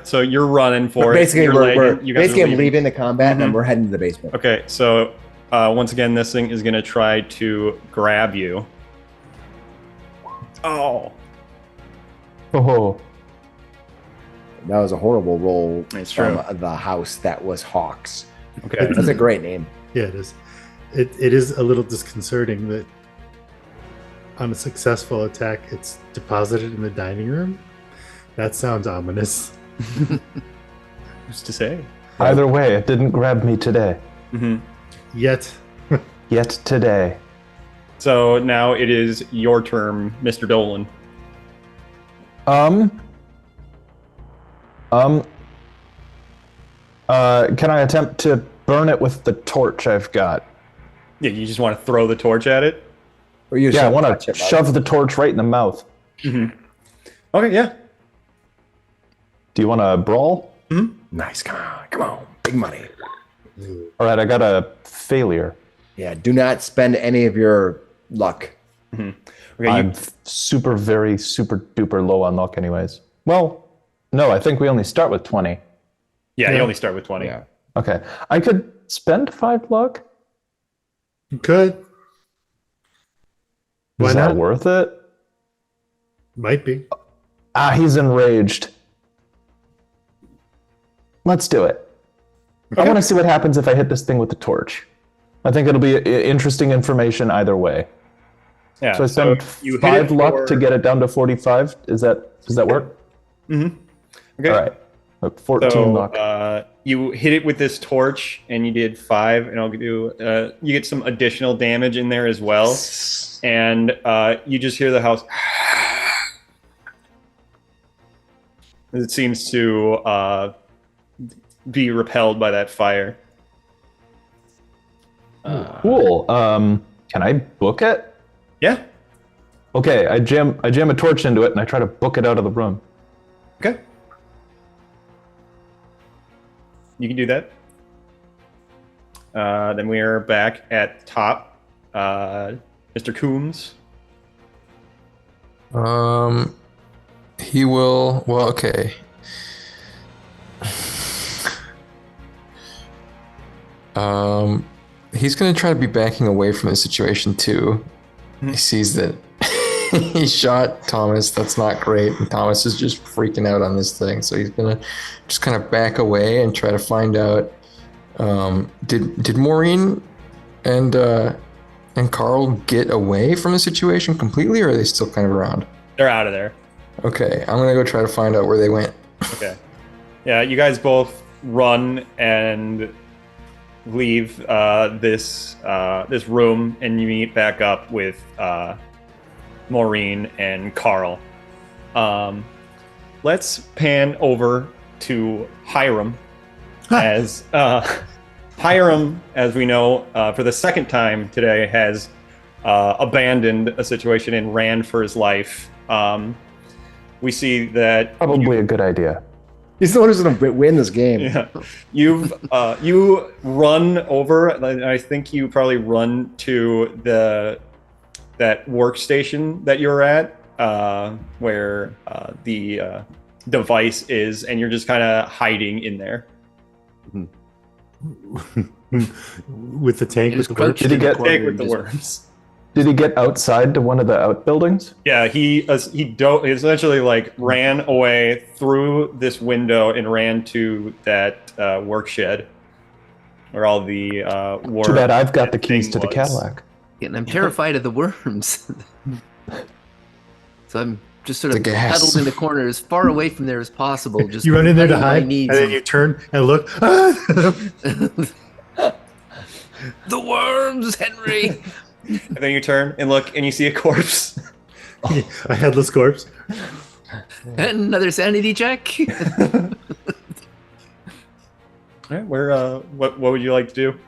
so you're running for basically, it. I'm leaving the combat and we're heading to the basement. Okay, so once again, this thing is going to try to grab you. Oh. That was a horrible roll from the house that was Hawks. Okay. That's a great name. Yeah, it is. It is a little disconcerting that on a successful attack, it's deposited in the dining room. That sounds ominous. Who's to say? Either way, it didn't grab me today. Mm-hmm. Yet today. So now it is your turn, Mr. Dolan. Can I attempt to burn it with the torch I've got? Yeah, you just want to throw the torch at it? Or you I want to shove the torch right in the mouth. Mm-hmm. Okay, yeah. Do you want to brawl? Mm-hmm. Nice, come on, big money. All right, I got a failure. Yeah, do not spend any of your luck. Mm-hmm. Okay, I'm very super duper low on luck anyways. Well, no, I think we only start with 20. Yeah, you only start with 20. Yeah. Okay, I could spend 5 luck. You could. Why Is that not? worth it? Might be. He's enraged. Let's do it. Okay. I want to see what happens if I hit this thing with the torch. I think it'll be interesting information either way. Yeah. So I spend you 5 luck to get it down to 45. Does that work? Mm-hmm. Okay. All right. 14 luck. You hit it with this torch, and you did 5, and I'll do. You get some additional damage in there as well, and you just hear the house. It seems to be repelled by that fire. Cool. Can I book it? Yeah. Okay. I jam a torch into it, and I try to book it out of the room. Okay. You can do that. Then we are back at the top. Mr. Coombs. He will. Well, okay. He's gonna try to be backing away from the situation too. Mm-hmm. He sees that he shot Thomas. That's not great, and Thomas is just freaking out on this thing. So he's gonna just kind of back away and try to find out. Did Maureen and Carl get away from the situation completely, or are they still kind of around? They're out of there. Okay, I'm gonna go try to find out where they went. Okay. Yeah, you guys both run and leave this room, and you meet back up with Maureen and Carl. Let's pan over to Hiram, as Hiram, as we know, for the second time today, has abandoned a situation and ran for his life. We see that Probably a good idea. He's the one who's going to win this game. Yeah, you run over. I think you probably run to that workstation that you're at, where the device is, and you're just kind of hiding in there. With the tank with the worms. Did he get Tank with the worms? Did he get outside to one of the outbuildings? Yeah, he essentially like ran away through this window and ran to that work shed where all the work. Too bad I've got the keys to the Cadillac. And I'm terrified of the worms. So I'm just sort of The gas. huddled in the corner as far away from there as possible. Just You run in there to hugging my hide, knees and then you turn and look. The worms, Henry. And then you turn and look, and you see a corpse. A headless corpse. And another sanity check. All right, what would you like to do?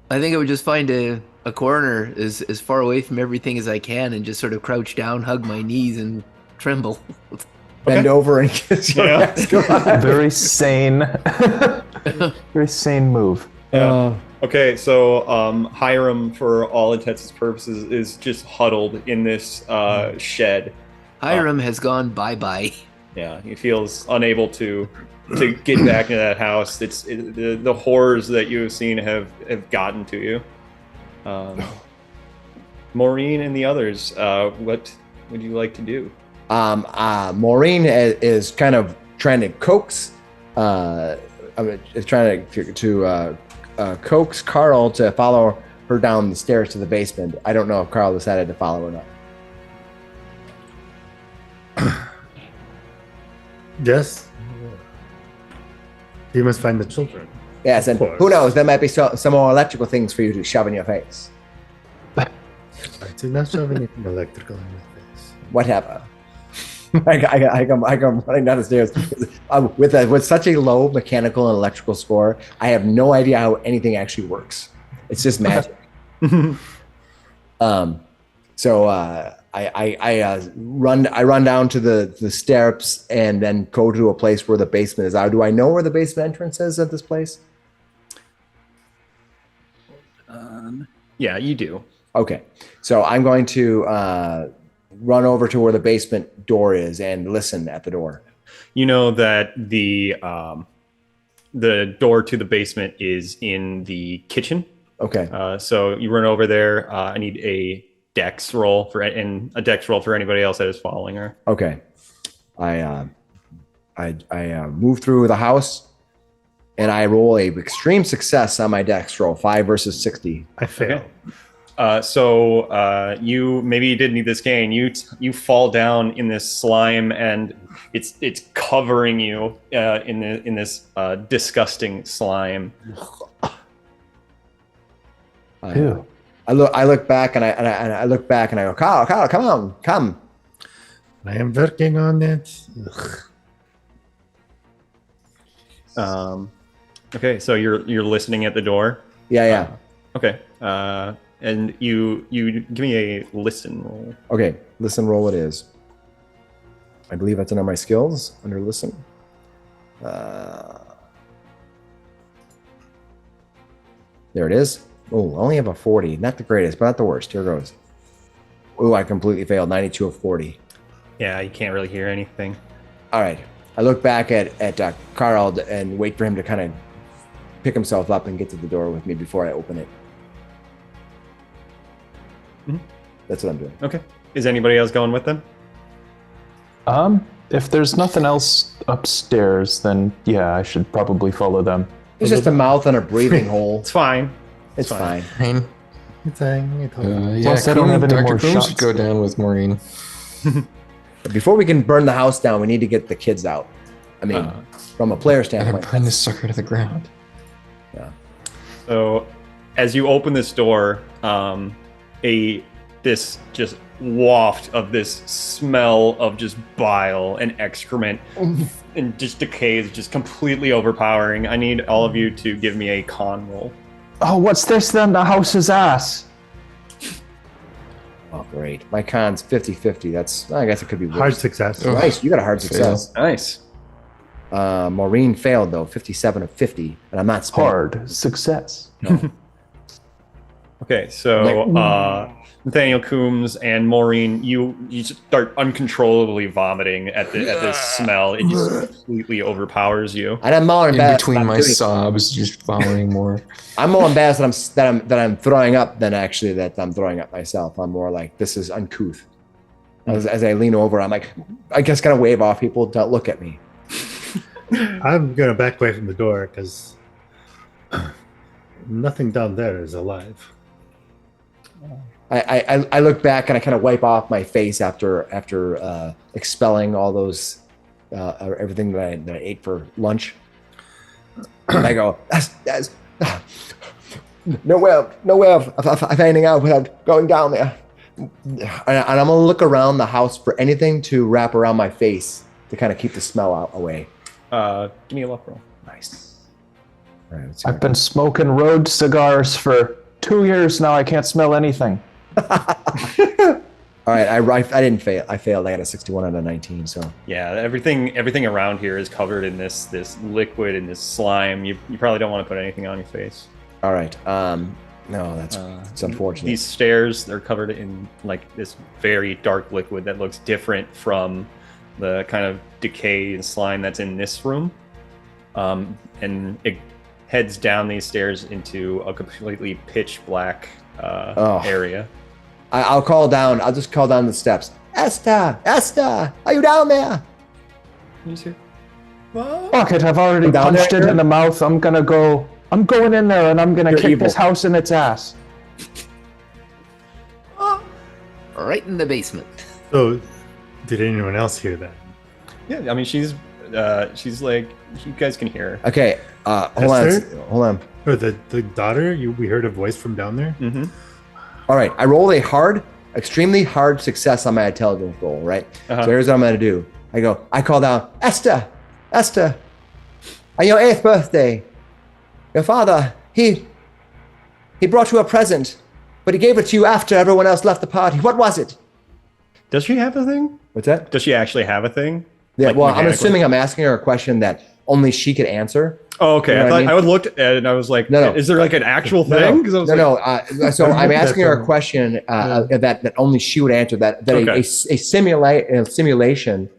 I think I would just find a corner as far away from everything as I can and just sort of crouch down, hug my knees, and tremble. Bend over and kiss your ass. Very sane. Very sane move. Yeah. Okay, so Hiram, for all intents and purposes, is just huddled in this shed. Hiram has gone bye-bye. Yeah, he feels unable to get back into that house. The horrors that you have seen have gotten to you. Maureen and the others, what would you like to do? Maureen is kind of trying to coax. Is trying to coax Carl to follow her down the stairs to the basement. I don't know if Carl decided to follow or not. Yes. You must find the children. Yes, and who knows? There might be some more electrical things for you to shove in your face. I do not shove anything electrical in my face. Whatever. I come running down the stairs with such a low mechanical and electrical score. I have no idea how anything actually works. It's just magic. So I run down to the steps and then go to a place where the basement is. Do I know where the basement entrance is at this place? Yeah, you do. Okay, so I'm going to run over to where the basement door is and listen at the door. You know that the door to the basement is in the kitchen. Okay. So you run over there. I need a dex roll for anybody else that is following her. Okay. I move through the house and I roll a extreme success on my dex roll, 5 versus 60. I fail. Okay. So you didn't need this gain. You fall down in this slime and it's covering you in this disgusting slime. Ew. I look back and I look back and I go, Carl, come. I am working on it. Okay, so you're listening at the door. Yeah. Okay. And you give me a listen roll. Okay, listen roll it is. I believe that's under my skills, under listen. There it is. Oh, I only have a 40. Not the greatest, but not the worst. Here goes. Oh, I completely failed. 92 of 40. Yeah, you can't really hear anything. All right. I look back at Carl and wait for him to kind of pick himself up and get to the door with me before I open it. Mm-hmm. That's what I'm doing. Okay. Is anybody else going with them? If there's nothing else upstairs, then yeah, I should probably follow them. It's just a mouth and a breathing hole. It's fine. It's fine. Maureen. Yeah, Plus, I don't have any Dr. more Coombs shots. should go down with Maureen. But before we can burn the house down, we need to get the kids out. I mean, from a player Gotta standpoint. burn this sucker to the ground. Yeah. So, as you open this door, this just waft of this smell of just bile and excrement and just decay is just completely overpowering. I need all of you to give me a con roll. Oh, what's this then? The house's ass. Oh, great. My con's 50-50. I guess it could be worse. hard success. Ugh. Nice. You got a hard success. Nice. Maureen failed, though. 57 of 50. And I'm not spending. Hard success. Okay, so Nathaniel Coombs and Maureen, you just start uncontrollably vomiting at this smell. It just completely overpowers you. And I'm more In embarrassed. between that I'm my doing it. sobs, just vomiting more. I'm more embarrassed that I'm throwing up than actually that I'm throwing up myself. I'm more like, this is uncouth. As I lean over, I'm like, I just gotta wave off people. Don't look at me. I'm going to back away from the door because nothing down there is alive. I look back and I kind of wipe off my face after expelling all those everything that I ate for lunch. And I go, that's no way of finding out without going down there. And I'm gonna look around the house for anything to wrap around my face to kind of keep the smell away. Give me a luck roll. Nice. All right, I've been smoking road cigars for 2 years now. I can't smell anything. All right, I didn't fail. I failed. I got a 61 out of 19. So Yeah, everything around here is covered in this liquid and this slime. You probably don't want to put anything on your face. all right. No, it's unfortunate. These stairs, they're covered in like this very dark liquid that looks different from the kind of decay and slime that's in this room. And it heads down these stairs into a completely pitch black area. I'll call down. I'll just call down the steps. Esther, are you down there? Fuck it, I've already Down punched there? it in the mouth. I'm going in there and I'm gonna You're kick evil. this house in its ass. Right in the basement. So, did anyone else hear that? Yeah, I mean she's like, you guys can hear her. Okay. Hold on. Or the daughter? We heard a voice from down there? Mm-hmm. All right. I rolled a extremely hard success on my intelligence roll. Right. Uh-huh. So here's what I'm gonna do. I call down Esther. On your 8th birthday, your father he brought you a present, but he gave it to you after everyone else left the party. What was it? Does she have a thing? What's that? Does she actually have a thing? Yeah. Like, Well, I'm mechanically? assuming I'm asking her a question that only she could answer. Oh, okay. You know I what thought I mean? I would looked at it and I was like, No. is there like an actual thing? 'Cause I was like, So I'm looked at asking her a them. question that only she would answer. That Okay. a simulation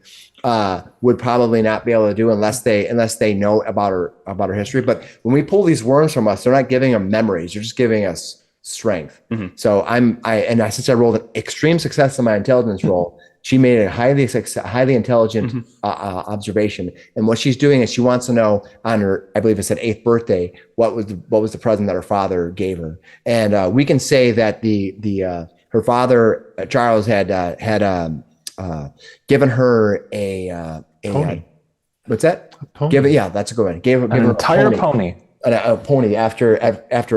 would probably not be able to do unless they know about her history. But when we pull these worms from us, they're not giving them memories. They're just giving us strength. Mhm. So since I rolled an extreme success on my intelligence roll, she made a highly intelligent observation. And what she's doing is she wants to know on her, I believe it said 8th birthday, what was the present that her father gave her. And we can say that her father Charles had given her a Pony. what's that? Pony. That's a good one. Gave An her entire a pony. a pony after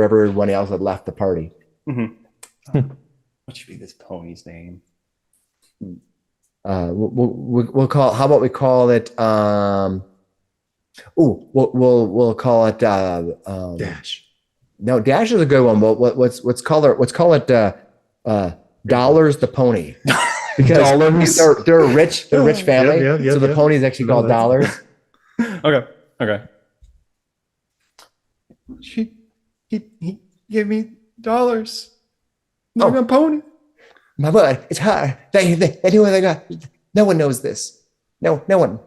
everyone else had left the party. what should be this pony's name? We'll call. How about we call it? We'll call it Dash. No, Dash is a good one. Let's call it Dollars the pony, because Dollars? they're a rich family. Yeah, so the yeah. pony's actually called No, Dollars. Okay. He gave me dollars. Not a pony. My word, it's her. They knew where they got. No one knows this. No one.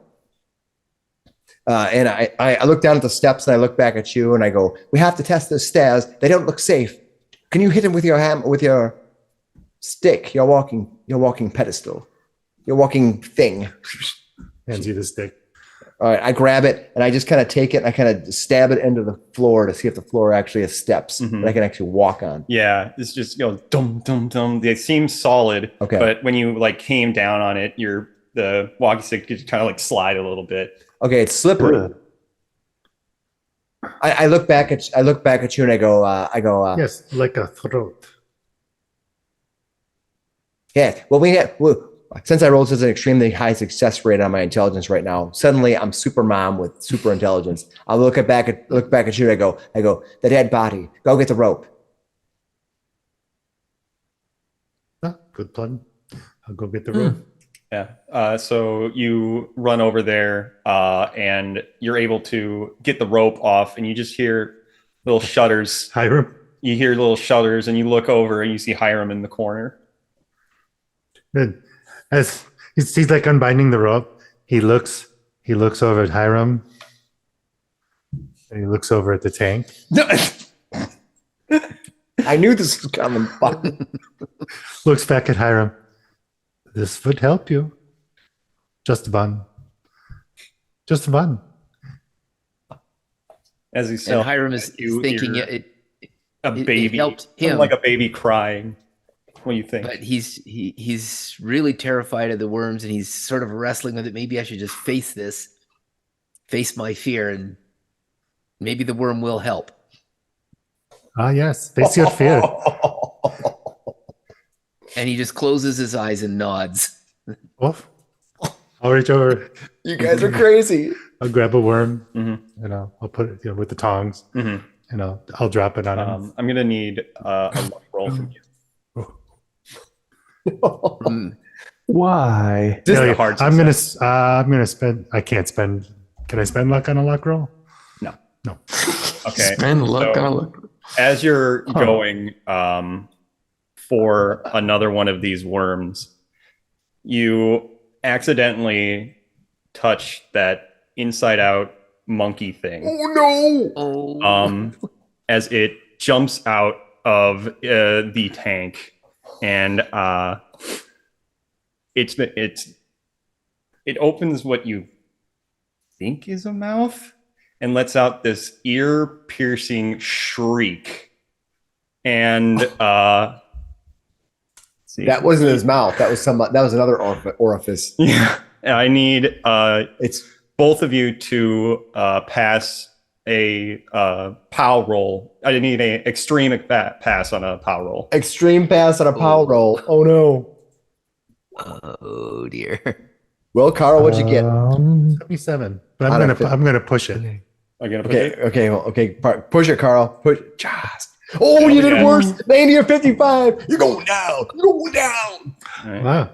And I look down at the steps and I look back at you and I go, we have to test those stairs. They don't look safe. Can you hit him with your stick, your walking pedestal, your walking thing? Hands you the stick. All right, I grab it and I just kind of take it and I kind of stab it into the floor to see if the floor actually has steps that I can actually walk on. Yeah, it's just dum dum dum. They seem solid. Okay. But when you like came down on it, the walking stick could kind of like slide a little bit. Okay, it's slippery. I look back at you and I go. Yes, like a throat. Yeah. Since I rolled such an extremely high success rate on my intelligence right now, suddenly I'm super mom with super intelligence. I'll look back at you and I go, the dead body. Go get the rope. Good plan. I'll go get the rope. Yeah. So you run over there and you're able to get the rope off, and you just hear little shudders. Hiram. You hear little shudders, and you look over and you see Hiram in the corner. Good. As he's like unbinding the rope, he looks over at Hiram. And he looks over at the tank. I knew this was coming. Fuck. Looks back at Hiram. This would help you. Just one. As he And said, Hiram is you thinking hear it a baby, helped him. like a baby crying. What do you think? But he's really terrified of the worms, and he's sort of wrestling with it. Maybe I should just face my fear, and maybe the worm will help. Ah, yes. Face your fear. And he just closes his eyes and nods. Oof. I'll reach over. You guys are crazy. I'll grab a worm. Mm-hmm. And I'll put it with the tongs. Mm-hmm. And I'll drop it on him. I'm gonna need a luck roll from you. Why? This is a hard I'm gonna spend. I can't spend. Can I spend luck on a luck roll? No. Okay. Spend luck on a luck. As you're going for another one of these worms, you accidentally touch that inside out monkey thing. Oh no! As it jumps out of the tank, and it opens what you think is a mouth and lets out this ear-piercing shriek. And see, that wasn't his mouth. That was another orifice. Yeah, I need It's both of you to pass a POW roll. I need an extreme pass on a POW roll. extreme pass on a power roll. Oh no! Oh dear. Well, Carl, what'd you get? 77. But I'm gonna push it. I'm gonna put Okay. Push it, Carl. Push. Just. Oh, you did it worse. 90 or 55. You're going down. All right. Wow.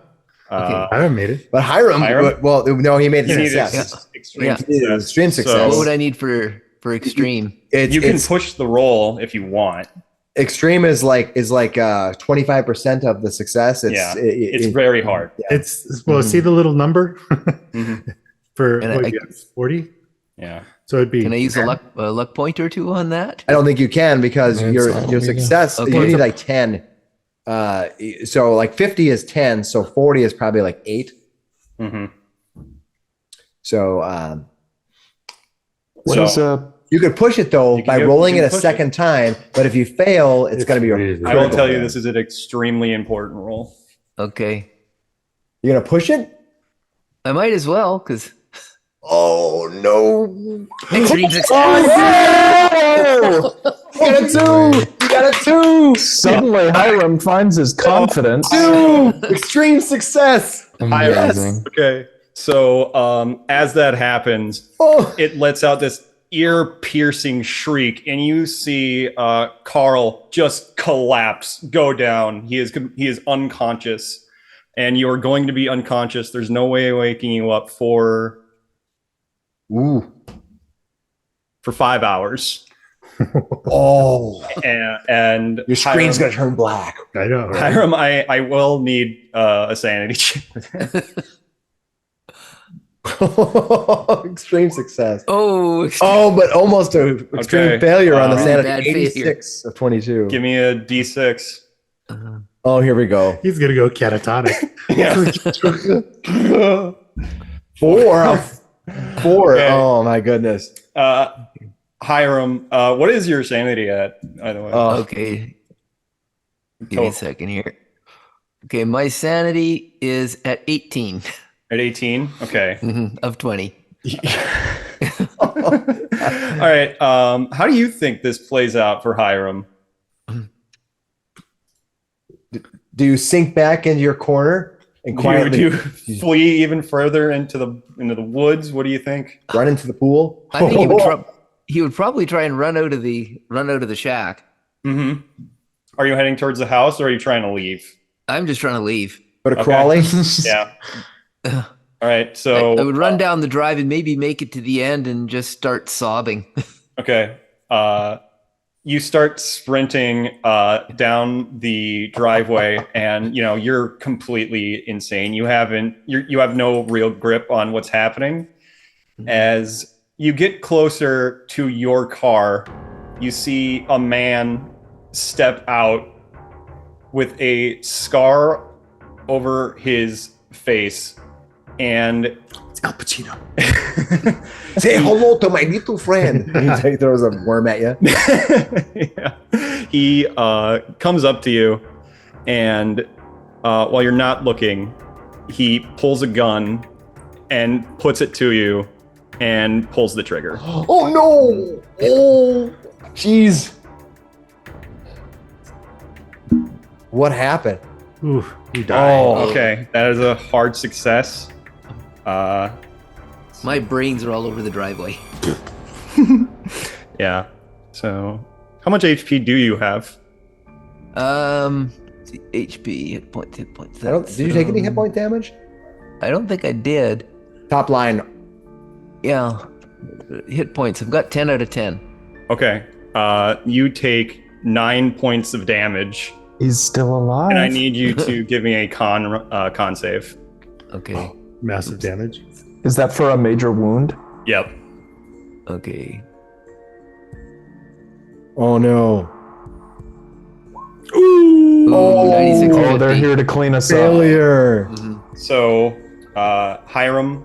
I haven't made it. But Hiram, Hiram? well, no, he made You need success. extreme Yeah. success. Extreme So success. What would I need for extreme? you can push the roll if you want. Extreme is like 25% of the success. It's very hard. It's see the little number for And 40. Yeah. So it'd be. Can I use a luck point or two on that? I don't think you can because Yeah, your success. Okay. You need like 10. So like 50 is 10. So 40 is probably like 8. Mm-hmm. So What is you could push it though by rolling it a push second time. But if you fail, it's going to be a I will tell you this is an extremely important roll. Okay. You're going to push it? I might as well, because Oh no! extreme success. Oh! You got a 2! You got a 2! suddenly Hiram finds his confidence? 2! Extreme success! Amazing. Okay. So as that happens, Oh! it lets out this ear-piercing shriek, and you see Carl just collapse, go down. He is unconscious, and you're going to be unconscious. There's no way of waking you up for 5 hours. Oh! And Your screen's going to turn black. I know. Right? Hiram, I will need a sanity check. Extreme success. Oh, But almost a extreme Okay. failure on the Really sanity. bad failure. 86 of 22. Give me a d6. Oh, here we go. He's gonna go catatonic. Yeah. 4. 4. Okay. Oh my goodness. Hiram, what is your sanity at, by the way? okay. Give me a second here. Okay, my sanity is at 18 At 18? Okay. of 20. All right. How do you think this plays out for Hiram? Do you sink back into your corner and quietly Do you flee even further into the woods? What do you think? run into the pool? I think he would probably try and run out of the shack. Mm-hmm. Are you heading towards the house, or are you trying to leave? I'm just trying to leave. Go to Okay. Crawley? Yeah. All right. So I would run down the drive and maybe make it to the end and just start sobbing. Okay. You start sprinting down the driveway, and you're completely insane. You have no real grip on what's happening. As you get closer to your car, you see a man step out with a scar over his face, and It's Al Pacino. Say hello to my little friend. He throws a worm at you. yeah. He comes up to you and while you're not looking, he pulls a gun and puts it to you and pulls the trigger. Oh no! Oh, jeez. What happened? Ooh, you died. Oh, Okay, that is a hard success. My brains are all over the driveway. Yeah. So, how much HP do you have? HP, hit points. did you take any hit point damage? I don't think I did. Top line. Yeah. Hit points. I've got 10 out of 10. Okay. You take 9 points of damage, He's still alive. and I need you to give me a con save. Okay. Massive damage. Is that for a major wound? Yep. Okay. Oh no. Ooh, 96 Oh, they're 50. here to clean us up. Failure. So, Hiram,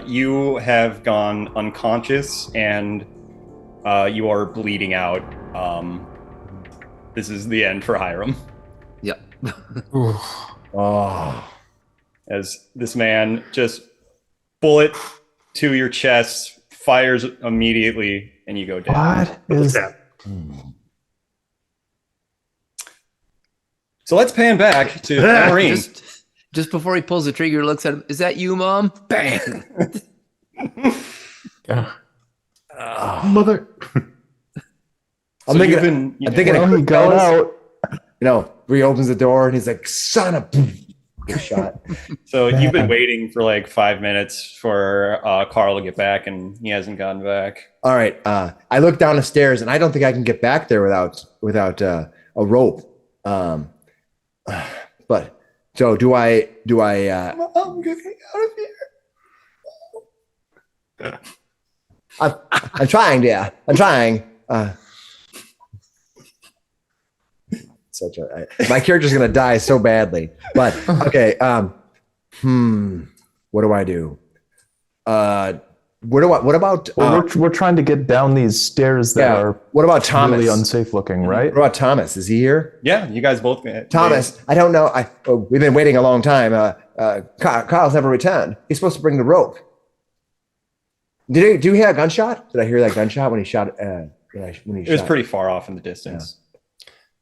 you have gone unconscious and you are bleeding out. This is the end for Hiram, Yep. Oh. as this man just bullet to your chest, fires immediately, and you go down. What is that? So let's pan back to Maureen. Just before he pulls the trigger, looks at him. Is that you, Mom? Bang! Mother. I'm thinking, Well, he got out. reopens the door and he's like, son of get shot. So you've been waiting for like 5 minutes for Carl to get back, and he hasn't gotten back. All right. I look down the stairs and I don't think I can get back there without a rope. But so do I I'm getting out of here. I'm trying, dear. I'm trying. My character's gonna die so badly. But okay. What do I do? What about? We're trying to get down these stairs that are What about Thomas? really unsafe looking, right? What about Thomas? Is he here? Yeah, you guys both. Thomas, I don't know. We've been waiting a long time. Kyle's never returned. He's supposed to bring the rope. Do you hear a gunshot? Did I hear that gunshot when he shot? When he It was shot? pretty far off in the distance.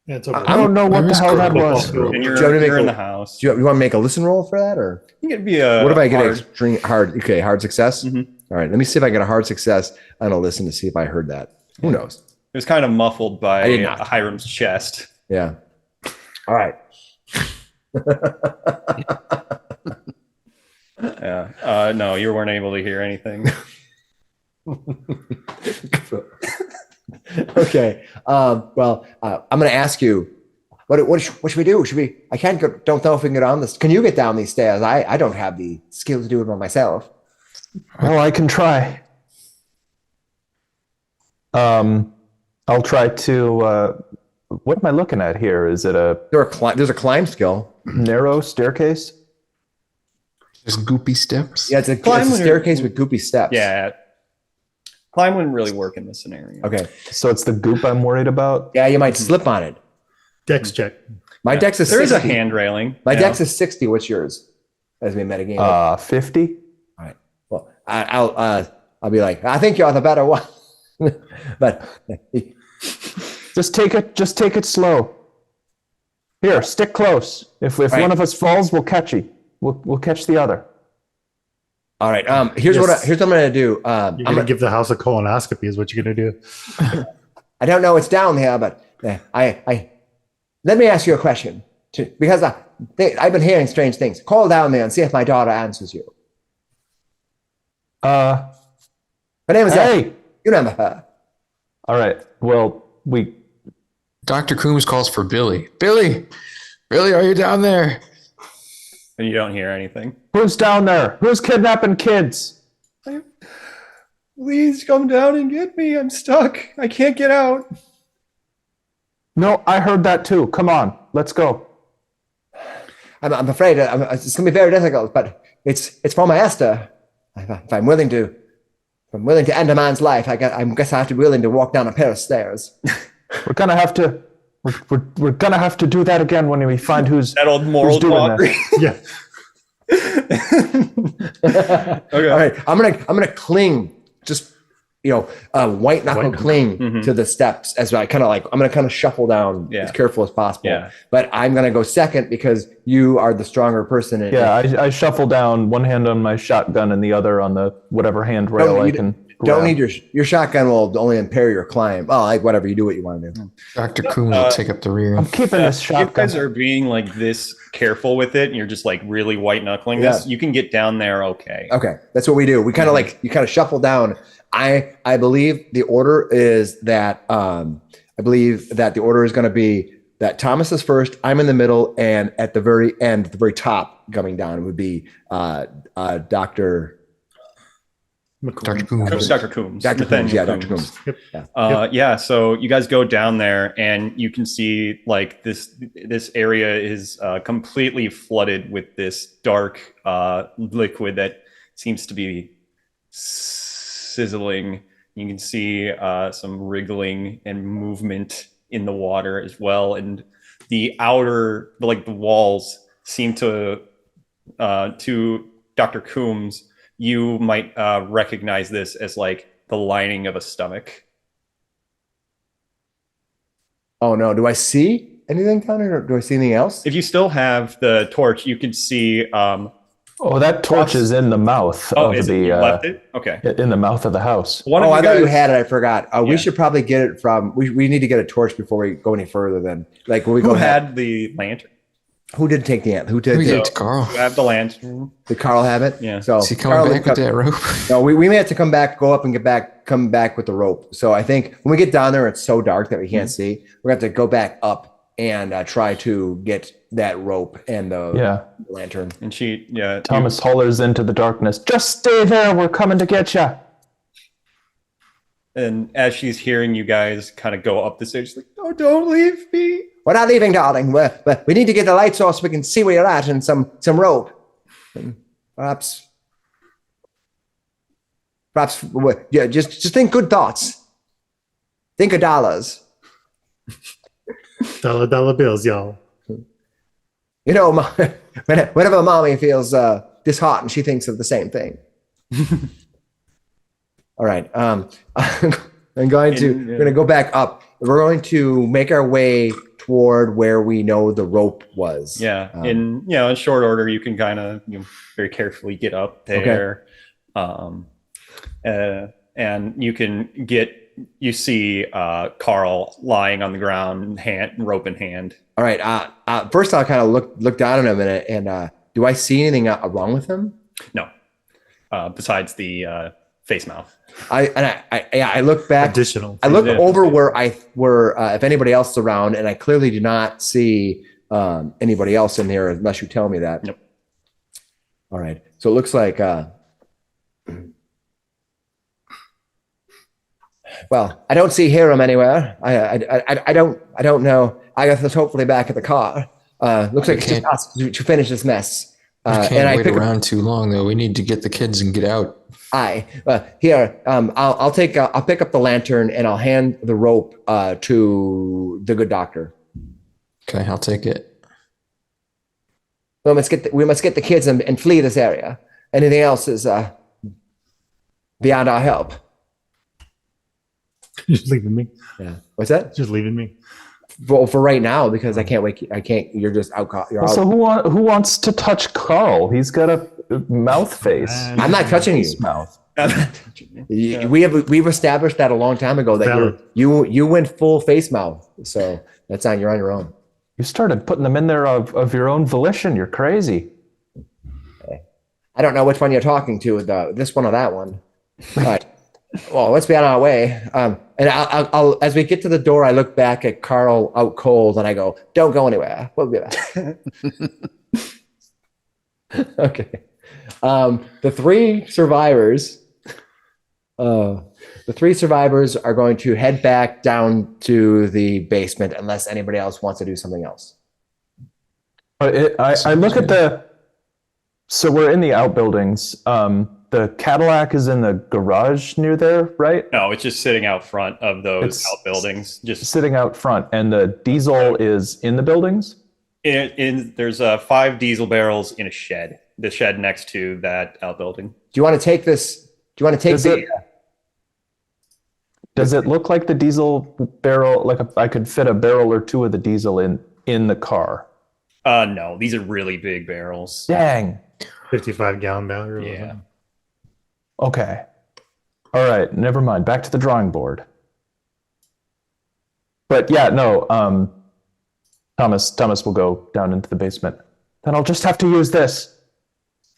Yeah, it's over. I don't know what the hell that was. And you're, Do you want to make you're in a- the house. Do you want to make a listen roll for that, or You can be a what if I get hard- extreme hard? Okay, hard success. Mhm. All right, let me see if I get a hard success on a listen to see if I heard that. Who knows? It was kind of muffled I by did not. Hiram's chest. Yeah. All right. Yeah. No, you weren't able to hear anything. Okay. Well, I'm going to ask you, what should we do? Should we? I can't go. Don't know if we can get on this. Can you get down these stairs? I don't have the skill to do it by myself. Well, I can try. I'll try to. What am I looking at here? Is it a There's a climb skill. narrow staircase? Just goopy steps. Yeah, it's a staircase with goopy steps. Yeah. Climb wouldn't really work in this scenario. Okay. So it's the goop I'm worried about. Yeah, you might slip on it. Dex check. My dex is There is 60. a hand railing. My yeah. dex is 60. What's yours? As we met again. 50. All right. Well, I'll be like, I think you're the better one. But Just take it slow. Here, stick close. If Right. one of us falls, we'll catch you. We'll catch the other. all right. Here's what I'm gonna do. You're I'm gonna gonna, give the house a colonoscopy, is what you're gonna do. I don't know what's down there, but I let me ask you a question. Because I've been hearing strange things. Call down there and see if my daughter answers you. Uh, Her name is hey. You remember her? All right. Well, Dr. Coombs calls for Billy. Billy, are you down there? And you don't hear anything. who's down there? Who's kidnapping kids? Please come down and get me. I'm stuck. I can't get out. No, I heard that too. Come on, let's go. I'm afraid it's gonna be very difficult, but it's for my Esther. If I'm willing to end a man's life, I guess I have to be willing to walk down a pair of stairs. We're gonna have to We're gonna have to do that again when we find who's That old moral doing talk. Yeah. Okay. All right, I'm gonna cling, just white knuckle cling to the steps as I I'm gonna kind of shuffle down as careful as possible. Yeah. But I'm gonna go second because you are the stronger person. I shuffle down, one hand on my shotgun and the other on the whatever handrail I can. Don't need your shotgun will only impair your climb. Oh, like whatever, you do what you want to do. Dr. Coombs will take up the rear. I'm keeping this If you shotgun. guys are being like this careful with it, and you're just like really white knuckling this, you can get down there. Okay. Okay, that's what we do. We kind of you kind of shuffle down. I believe the order is that the order is going to be that Thomas is first, I'm in the middle, and at the very end, the very top coming down would be Dr. Coombs. Dr. Coombs. Dr. Coombs, yeah, Dr. Coombs. Yeah. So you guys go down there, and you can see like this area is completely flooded with this dark liquid that seems to be sizzling. You can see some wriggling and movement in the water as well, and the walls seem to Dr. Coombs. You might recognize this as like the lining of a stomach. Oh no! Do I see anything down here? Or do I see anything else? If you still have the torch, you can see. That torch is in the mouth of you left it? Okay. in the mouth of the house. I thought you had it. I forgot. We should probably get it from. We need to get a torch before we go any further. Then, like when we Who had the lantern? Who did take the ant? Who did? We gave it to Carl. You have the lantern. Did Carl have it? Yeah. So Is he coming back with that rope? No, we may have to come back, go up and come back with the rope. So I think when we get down there, it's so dark that we can't see. We're gonna have to go back up and try to get that rope and the lantern. And Thomas hollers into the darkness. Just stay there. We're coming to get you. And as she's hearing you guys kind of go up the stairs, she's like, "Oh, don't leave me." We're not leaving, darling. We need to get the lights off so we can see where you're at and some rope. And perhaps, just think good thoughts. Think of dollars. Dollar bills, y'all. Whenever mommy feels disheartened, she thinks of the same thing. All right. We're going to go back up. We're going to make our way toward where we know the rope was. Yeah. In short order, you can kind of very carefully get up there. Okay. And you see Carl lying on the ground, rope in hand. All right. First I'll kind of look down at him and do I see anything wrong with him? No. Besides the face mouth. I look back. Additional. I look over where if anybody else is around, and I clearly do not see anybody else in here unless you tell me that. Nope. All right. So it looks like. Well, I don't see Hiram anywhere. I don't know. Agatha's hopefully back at the car. Looks like it's just us to finish this mess. We can't wait around too long, though. We need to get the kids and get out. Here. I'll pick up the lantern and I'll hand the rope to the good doctor. Okay, I'll take it. We must get the kids and flee this area. Anything else is beyond our help. Just leaving me. Yeah. What's that? Just leaving me. Well, for right now, because I can't wait. I can't. You're just out. So who wants to touch Carl? He's got a mouth face. I'm not touching you. Mouth. We've established that a long time ago that you went full face mouth. So that's you're on your own. You started putting them in there of your own volition. You're crazy. I don't know which one you're talking to. This one or that one. But well, let's be on our way. And I'll as we get to the door, I look back at Carl out cold and I go, "Don't go anywhere. We'll be back." Okay. The three survivors are going to head back down to the basement unless anybody else wants to do something else. I look at so we're in the outbuildings. the Cadillac is in the garage near there, right? No, it's just sitting out front of those It's outbuildings. Just sitting out front, and the diesel is in the buildings. there's 5 diesel barrels in a shed. The shed next to that outbuilding. Do you want to take this? Do you want to take Does it look like the diesel barrel? Like I could fit a barrel or 2 of the diesel in the car. No, these are really big barrels. Dang. 55-gallon barrel. Yeah. Okay. All right. Never mind. Back to the drawing board. But yeah, no. Thomas will go down into the basement. Then I'll just have to use this.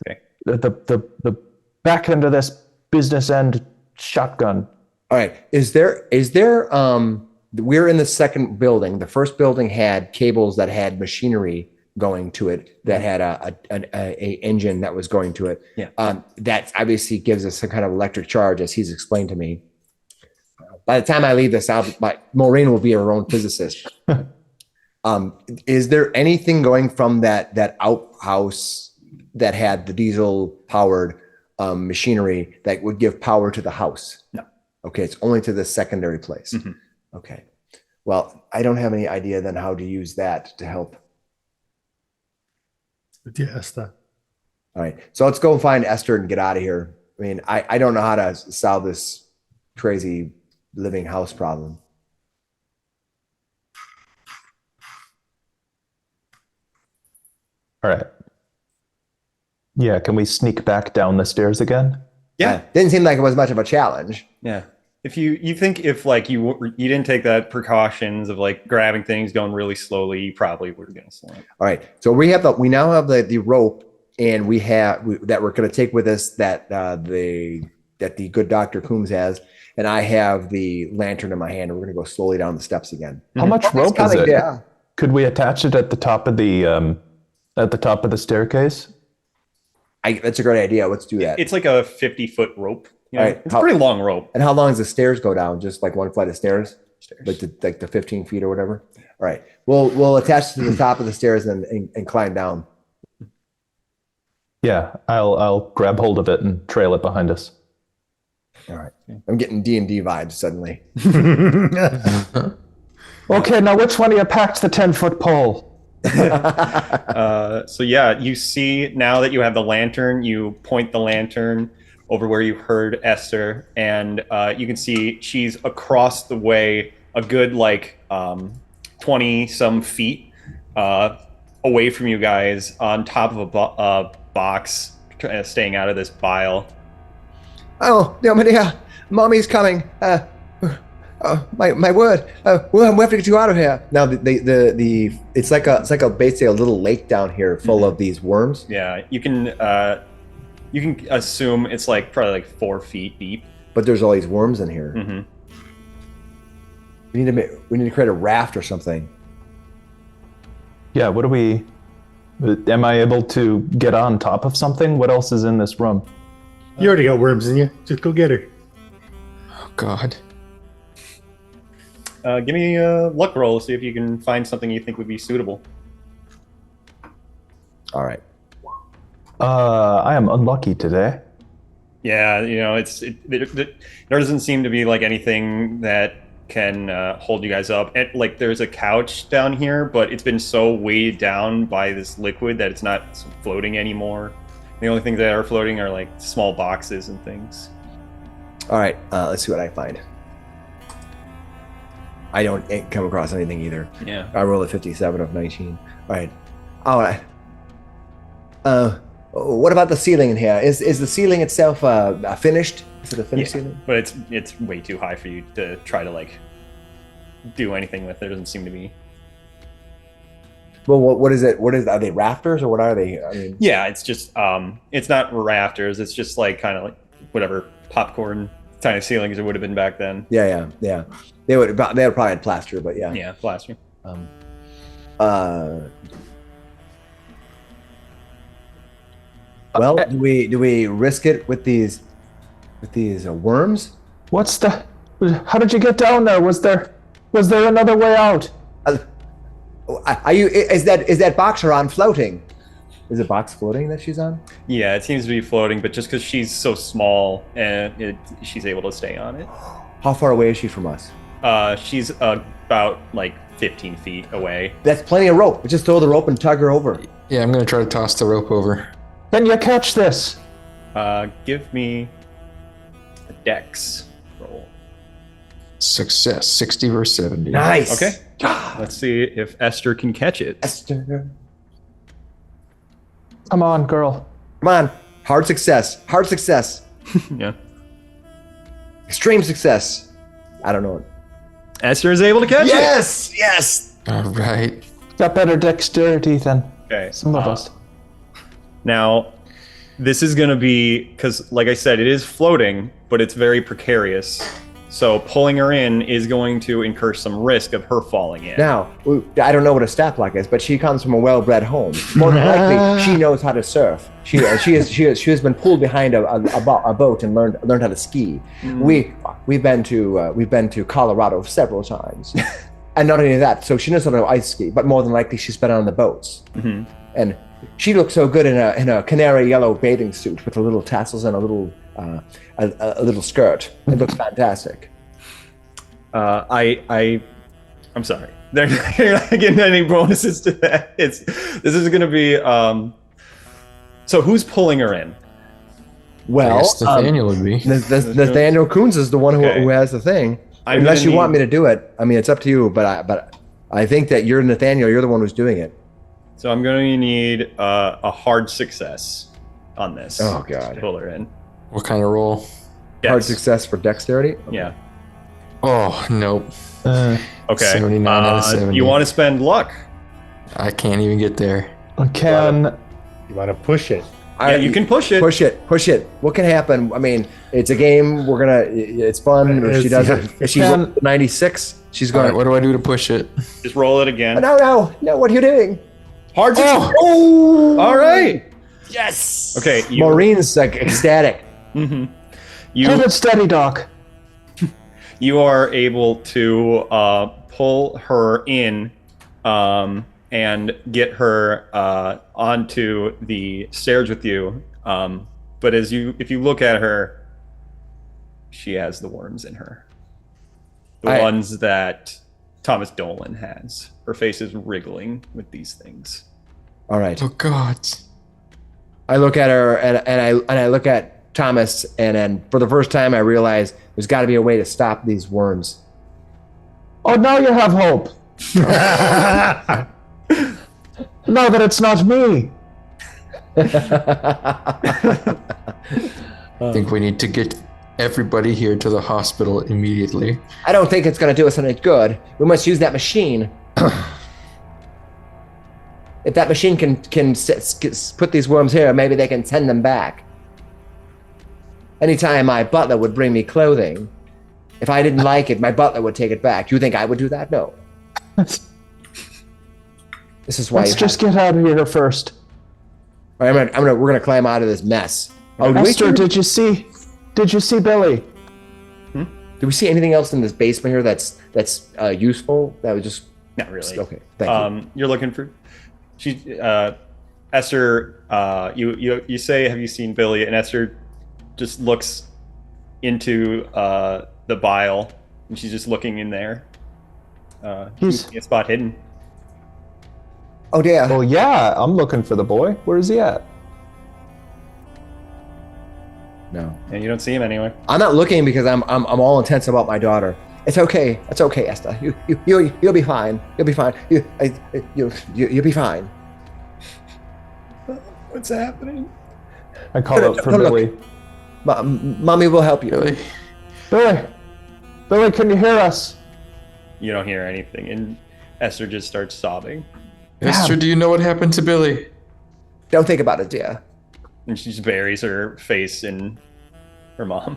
Okay. The back end of this business end shotgun. All right. Is there we're in the second building. The first building had cables that had machinery going to it, that had a engine that was going to it. Yeah. That obviously gives us some kind of electric charge, as he's explained to me. By the time I leave this out, Maureen will be her own physicist. Is there anything going from that outhouse that had the diesel powered machinery that would give power to the house? No. Okay, it's only to the secondary place. Mm-hmm. Okay. Well, I don't have any idea then how to use that to help. Yeah, Esther. All right. So let's go find Esther and get out of here. I mean, I don't know how to solve this crazy living house problem. All right. Yeah, can we sneak back down the stairs again? Yeah. Didn't seem like it was much of a challenge. Yeah. If you think if like you didn't take that precautions of like grabbing things, going really slowly, you probably were going to slip. All right. So we now have the rope, and that we're going to take with us that the good Dr. Coombs has, and I have the lantern in my hand, and we're going to go slowly down the steps again. How much rope is it? Yeah. Could we attach it at the top of the staircase? That's a great idea. Let's do that. It's like a 50-foot rope. You know? All right. It's a pretty long rope. And how long does the stairs go down? Just like one flight of stairs? Like the 15 feet or whatever? All right. We'll attach to the top of the stairs and climb down. Yeah, I'll grab hold of it and trail it behind us. All right. I'm getting D&D vibes suddenly. Okay, now which one of you packed the 10-foot pole? So yeah, you see now that you have the lantern, you point the lantern over where you heard Esther, and you can see she's across the way a good 20 some feet away from you guys on top of a box, staying out of this bile. Oh, no, Medea, Mommy's coming. My word. We have to get you out of here. Now it's like basically a little lake down here full of these worms. Yeah, you can assume it's probably 4 feet deep. But there's all these worms in here. Mm-hmm. We need to create a raft or something. Yeah, what do we... Am I able to get on top of something? What else is in this room? You already got worms in you. Just go get her. Oh, God. Give me a luck roll, see if you can find something you think would be suitable. All right. I am unlucky today. Yeah, there doesn't seem to be anything that can hold you guys up. There's a couch down here, but it's been so weighed down by this liquid that it's not floating anymore. The only things that are floating are small boxes and things. All right, let's see what I find. I don't come across anything either. Yeah. I rolled a 57 of 19. All right. What about the ceiling in here? Is the ceiling itself finished? Is it a finished ceiling? But it's way too high for you to try to do anything with. There doesn't seem to be. Well, what is it? Are they rafters or what are they? I mean, yeah, it's just it's not rafters. It's just kind of whatever popcorn kind of ceilings it would have been back then. Yeah. They would probably had plaster, but yeah. Yeah, plaster. Well, do we risk it with these worms? How did you get down there? Was there another way out? Is that boxer on floating? Is it box floating that she's on? Yeah, it seems to be floating, but just because she's so small, and she's able to stay on it. How far away is she from us? She's about like 15 feet away. That's plenty of rope. We just throw the rope and tug her over. Yeah, I'm gonna try to toss the rope over. Can you catch this? Give me a dex roll. Success, 60 versus 70. Nice. Okay. Let's see if Esther can catch it. Esther. Come on, girl. Come on. Hard success. Hard success. Yeah. Extreme success. I don't know. Esther is able to catch it. Yes. All right. Got better dexterity than Okay. some of us. Now, this is going to be, because like I said, it is floating, but it's very precarious. So pulling her in is going to incur some risk of her falling in. Now, I don't know what a stat block is, but she comes from a well-bred home. More than likely, she knows how to surf. She has been pulled behind a boat and learned how to ski. We've been to Colorado several times, and not only that, so she knows how to ice ski. But more than likely, she's been on the boats, and she looks so good in a canary yellow bathing suit with the little tassels and a little skirt. It looks fantastic. I'm sorry. They're not getting any bonuses to that. This is going to be. So who's pulling her in? Well, I guess Nathaniel would be. Nathaniel Coons is the one who has the thing. Unless you want me to do it, I mean, it's up to you. But I think that you're Nathaniel. You're the one who's doing it. So I'm going to need a hard success on this. Oh God! To pull her in. What kind of roll? Hard success for dexterity. Okay. Yeah. Oh, nope. Okay. 79 out of 70. You want to spend luck? I can't even get there. You want to push it. Yeah, you can push it. Push it. What can happen? I mean, it's a game. It's fun. If she does it, if she's 96, she's All going. right, what do I do to push it? Just roll it again. No. What are you doing? Hard success. Oh! All right. Yes. Okay. Maureen's like ecstatic. Hold it steady, Doc. You are able to pull her in and get her onto the stairs with you. But if you look at her, she has the worms in her. The ones that Thomas Dolan has. Her face is wriggling with these things. All right. Oh, God. I look at her and I look at Thomas, and then for the first time I realize there's got to be a way to stop these worms. Oh, now you have hope. Now that it's not me. I think we need to get everybody here to the hospital immediately. I don't think it's going to do us any good. We must use that machine. If that machine can put these worms here, maybe they can send them back. Anytime my butler would bring me clothing, if I didn't like it, my butler would take it back. Do you think I would do that? No. This is why. Let's just get out of here first. All right, we're gonna climb out of this mess. Oh, Esther, did you see Billy? Do we see anything else in this basement here that's useful? That was just Not really. okay. Thank you. You're looking for. Esther. You say, "Have you seen Billy?" And Esther just looks into the vial, and she's just looking in there. He's a spot hidden. Oh dear. Well, yeah, I'm looking for the boy. Where is he at? No. And you don't see him anywhere. I'm not looking because I'm all intense about my daughter. It's okay. It's okay, Esther. You'll be fine. You'll be fine. You'll be fine. What's happening? I call out for Billy. Mommy will help you. Billy, can you hear us? You don't hear anything, and Esther just starts sobbing. Esther, do you know what happened to Billy? Don't think about it, dear. And she just buries her face in her mom.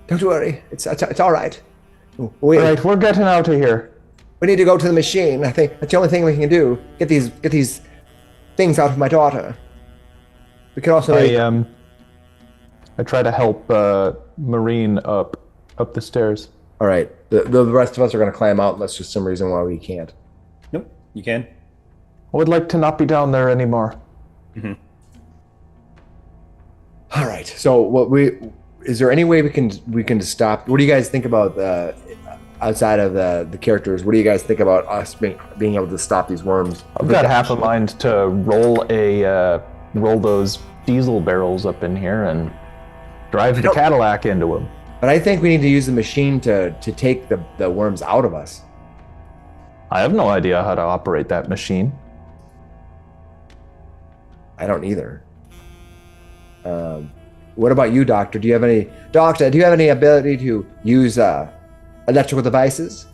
Don't worry. It's all right. All right, we're getting out of here. We need to go to the machine. I think that's the only thing we can do. Get these things out of my daughter. We can also. I try to help Marine up the stairs. All right. The rest of us are going to climb out unless there's some reason why we can't. Nope, you can. I would like to not be down there anymore. Mhm. All right. So is there any way we can stop? What do you guys think about outside of the characters? What do you guys think about us being able to stop these worms? I've got half a mind to roll those diesel barrels up in here and drive the Cadillac into them. But I think we need to use the machine to take the worms out of us. I have no idea how to operate that machine. I don't either. What about you, Doctor? Do you have any ability to use electrical devices?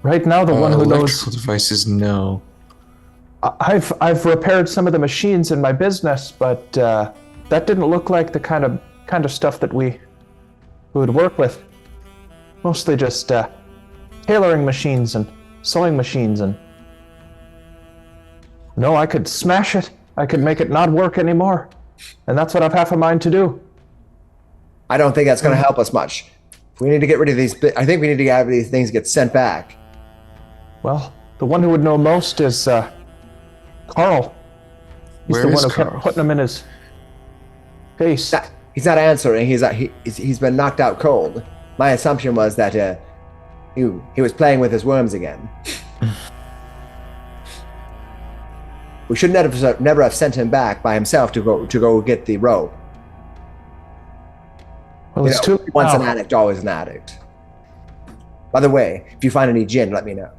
Right now, the one who knows electrical devices, no. I've repaired some of the machines in my business, but that didn't look like the kind of stuff that we would work with. Mostly just tailoring machines and sewing machines, and no, I could smash it. I could make it not work anymore, and that's what I've half a mind to do. I don't think that's going to help us much. We need to get rid of these. I think we need to have these things get sent back. Well, the one who would know most is Carl. He's the one who kept putting them in his face. He's not answering. He's been knocked out cold. My assumption was that he was playing with his worms again. We should never have sent him back by himself to go get the rope. Well, it's too late once now. an addict, always an addict. By the way, if you find any gin, let me know.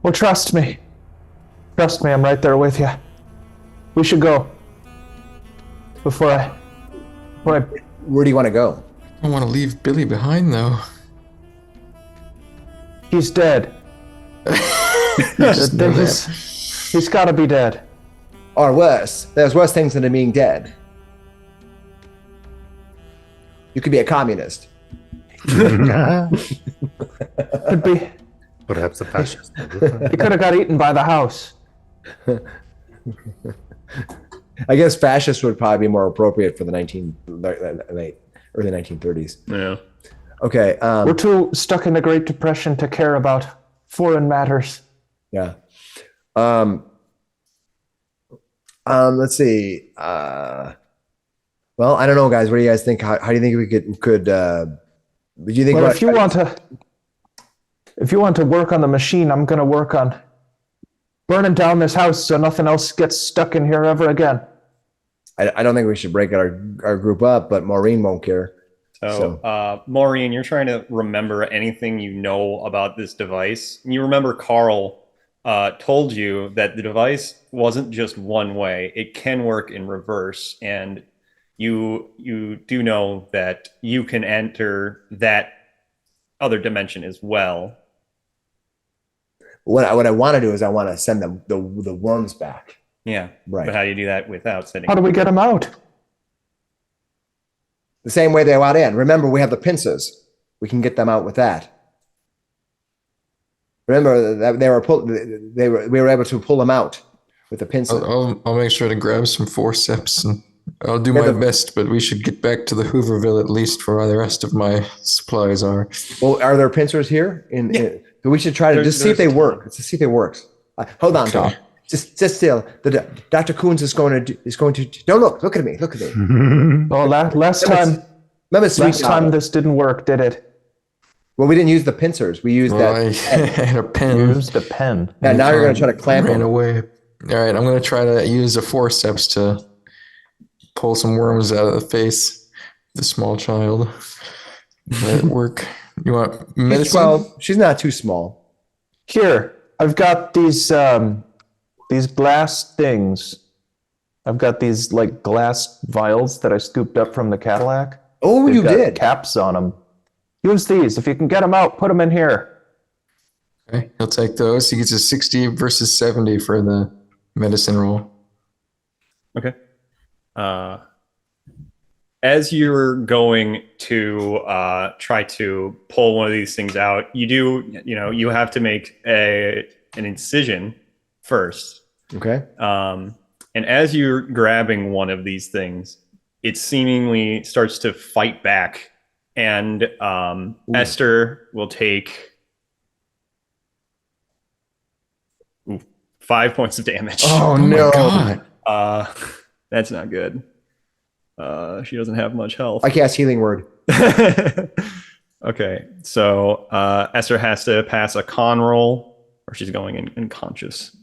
Well, trust me. Trust me, I'm right there with you. We should go. Before I... Where do you want to go? I don't want to leave Billy behind, though. He's dead. He's got to be dead. Or worse. There's worse things than him being dead. You could be a communist. Could be. Perhaps a fascist. He could have got eaten by the house. I guess fascist would probably be more appropriate for the early 1930s. Yeah. Okay. We're too stuck in the Great Depression to care about foreign matters. Yeah. Let's see. Well, I don't know, guys. What do you guys think? How do you think we could? Do you think? Well, if you want to work on the machine, I'm going to work on burning down this house so nothing else gets stuck in here ever again. I don't think we should break our group up, but Maureen won't care. So, Maureen, you're trying to remember anything you know about this device. You remember Carl told you that the device wasn't just one way; it can work in reverse, and you do know that you can enter that other dimension as well. What I want to do is I want to send them the worms back. Yeah, right. But how do you do that without sending? How do we get them out? The same way they went in. Remember, we have the pincers. We can get them out with that. Remember that we were able to pull them out with the pincers. I'll make sure to grab some forceps and I'll do my best, but we should get back to the Hooverville at least for where the rest of my supplies are. Well, are there pincers here? We should try to just see if they work. Let's just see if they work. Hold on, Tom. Just still. Dr. Coons is going to. Don't look at me. Look at me. Well, last time this didn't work, did it? Well, we didn't use the pincers. We used I had a pen. Used the pen. And now you're going to try to clamp ran them. away. All right, I'm going to try to use the forceps to pull some worms out of the face of the small child. Let it work. You want medicine? She's 12. She's not too small. Here, I've got these glass things. I've got these like glass vials that I scooped up from the Cadillac. Oh, They've you got did. caps on them. Use these. If you can get them out, put them in here. Okay, he'll take those. He gets a 60 versus 70 for the medicine roll. Okay. As you're going to try to pull one of these things out, you have to make an incision first. Okay. And as you're grabbing one of these things, it seemingly starts to fight back. And Esther will take 5 points of damage. Oh, Oh no. my god. That's not good. She doesn't have much health. I cast Healing Word. Okay, so Esther has to pass a con roll, or she's going unconscious.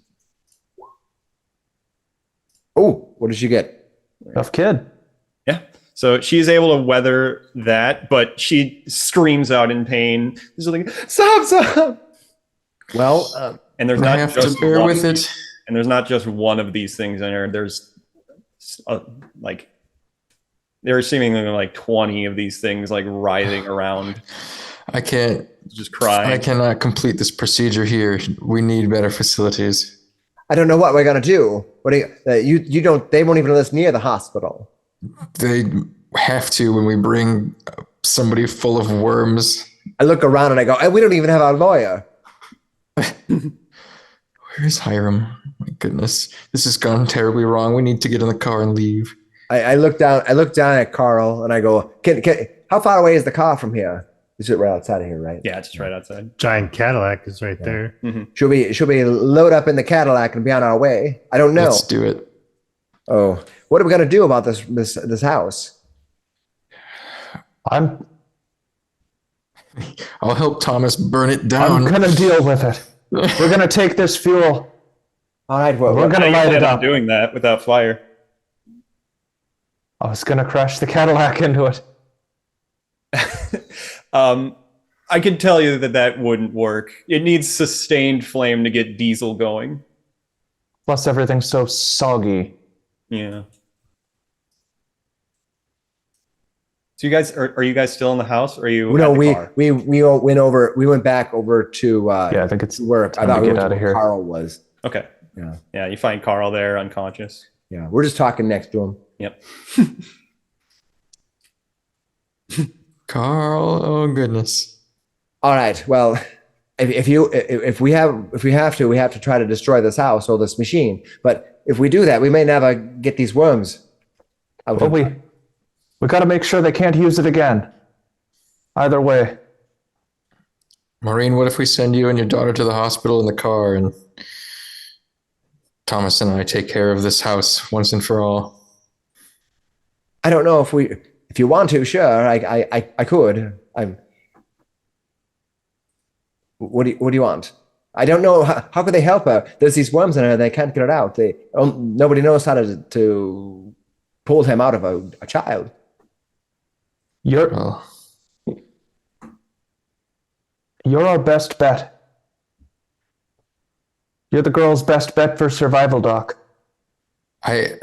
Oh, what did she get? Tough kid. Yeah. So she's able to weather that, but she screams out in pain. She's like, stop. Well, And there's I not have just to bear one, with it. and there's not just one of these things in there. There's like there are seemingly like 20 of these things like writhing around, I can't. just crying. I cannot complete this procedure here. We need better facilities. I don't know what we're gonna do. What do you don't? They won't even let us near the hospital. They have to when we bring somebody full of worms. I look around and I go, we don't even have our lawyer. Where's Hiram? My goodness, this has gone terribly wrong. We need to get in the car and leave. I look down. I look down at Carl and I go, can how far away is the car from here? Is it right outside of here, right? Yeah, it's just right outside. Giant Cadillac is right there. Should we load up in the Cadillac and be on our way? I don't know. Let's do it. Oh, what are we gonna do about this house? I'll help Thomas burn it down. I'm gonna deal with it. We're gonna take this fuel. All right, We're well, gonna How light you it plan on up. doing that without fire. I was gonna crash the Cadillac into it. I can tell you that wouldn't work. It needs sustained flame to get diesel going. Plus, everything's so soggy. Yeah. So you guys are you guys still in the house, or are you? no, at the we car? we went back over to Yeah, I think it's where I time thought to we get went out to of where here. Carl was. Okay. Yeah. Yeah, you find Carl there unconscious. Yeah, we're just talking next to him. Yep. Carl, oh goodness. All right. Well, if we have to try to destroy this house or this machine. But if we do that, we may never get these worms out. Well, we got to make sure they can't use it again. Either way. Maureen, what if we send you and your daughter to the hospital in the car and Thomas and I take care of this house once and for all? I don't know if you want to, sure. I could. What do you want? I don't know. How could they help her? There's these worms in her. They can't get it out. Nobody knows how to pull him out of a child. Well, You're our best bet. You're the girl's best bet for survival, Doc. I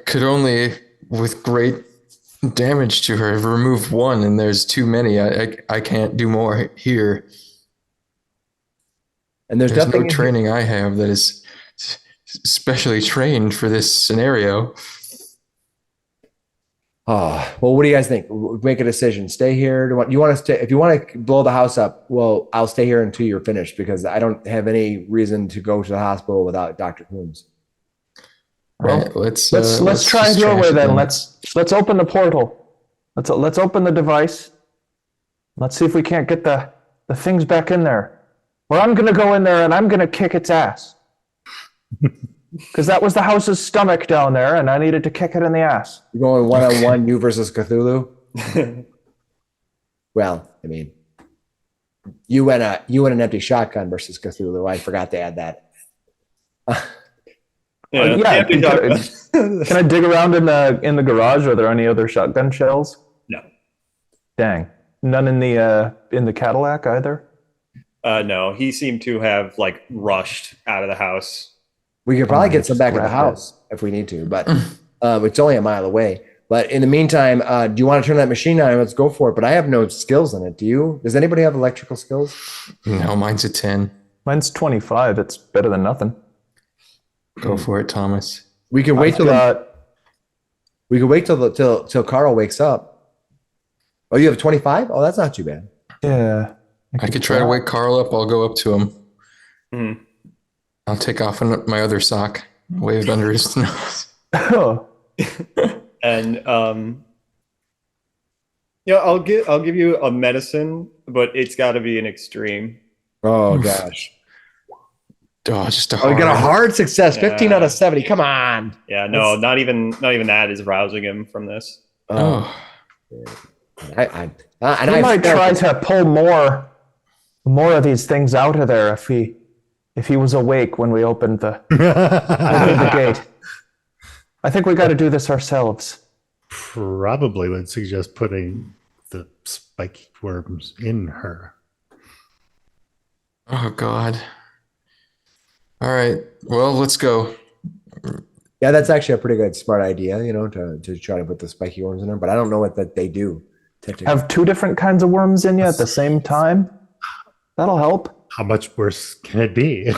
could only, with great damage to her, remove one, and there's too many. I can't do more here. And there's There's nothing no training I have that is specially trained for this scenario. Oh, well, what do you guys think? Make a decision. Stay here. You want to stay? If you want to blow the house up, well, I'll stay here until you're finished because I don't have any reason to go to the hospital without Dr. Coombs. All right, let's try it just your way trash it then. down. Let's open the portal. Let's open the device. Let's see if we can't get the things back in there. Or I'm gonna go in there and I'm gonna kick its ass. Because that was the house's stomach down there, and I needed to kick it in the ass. You're going one-on-one, you versus Cthulhu. Well, I mean, you and an empty shotgun versus Cthulhu. I forgot to add that. Yeah. Can I dig around in the garage? Are there any other shotgun shells? No. Dang. None in the Cadillac either? No, he seemed to have like rushed out of the house. We could probably get some back at the grab it. house if we need to, but it's only a mile away. But in the meantime, do you want to turn that machine on? Let's go for it. But I have no skills in it. Do you? Does anybody have electrical skills? No, mine's a 10. Mine's 25. It's better than nothing. Go for it, Thomas. We can wait I've till Carl wakes up. Oh, you have 25? Oh, that's not too bad. Yeah. I could try to wake Carl up. I'll go up to him. Mhm. I'll take off my other sock, wave it under his nose. Oh. And yeah, I'll give you a medicine, but it's got to be an extreme. Oh gosh. just a Oh, we got a hard. hard success. Yeah. 15 out of 70. Come on. Yeah, no, not even that is rousing him from this. Oh. I We might try to pull more of these things out of there if he was awake when we opened the gate. I think we got to do this ourselves. Probably would suggest putting the spiky worms in her. Oh God. All right. Well, let's go. Yeah, that's actually a pretty good, smart idea, to try to put the spiky worms in there. But I don't know what that they do. Have two different kinds of worms in you at the same time? That'll help. How much worse can it be?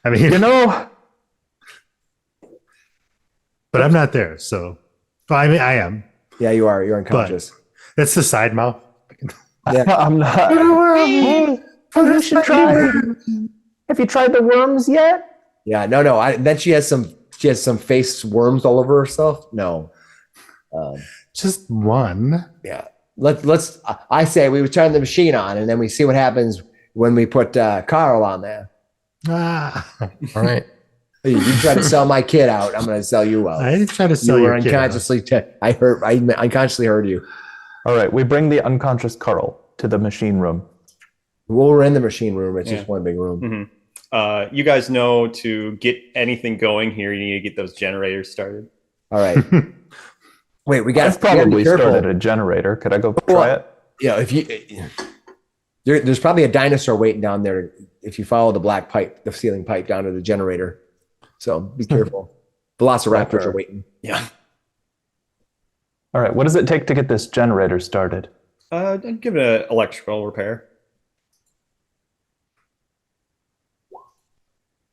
I mean, but I'm not there, so. Well, I mean, I am. Yeah, you are. You're unconscious. It's the side mouth. Yeah. I'm not. You should try. Have you tried the worms yet? Yeah, no. Then she has some face worms all over herself. No. Just one. Yeah. Let's. I say we would turn the machine on, and then we see what happens when we put Carl on there. Ah. All right. You try to sell my kid out, I'm going to sell you out. I didn't try to sell You were your kid out. unconsciously. I unconsciously heard you. All right, we bring the unconscious Carl to the machine room. Well, we're in the machine room. It's Yeah. just one big room. Mm-hmm. You guys know to get anything going here, you need to get those generators started. All right. Wait, we got I've probably started a generator. Could I go try it? Yeah, if you there's probably a dinosaur waiting down there if you follow the black pipe, the ceiling pipe down to the generator. So be careful. Velociraptors are waiting. Yeah. All right, what does it take to get this generator started? I'd give it an electrical repair.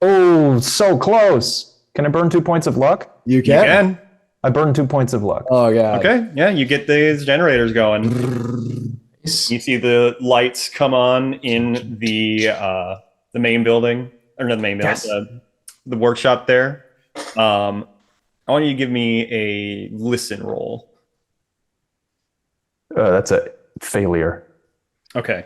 Oh, so close. Can I burn 2 points of luck? You You can. can. I burned 2 points of luck. Oh yeah. Okay. Yeah, you get these generators going. Nice. You see the lights come on in the main building, or not the main building, Yes. the workshop there. I want you to give me a listen roll. That's a failure. Okay.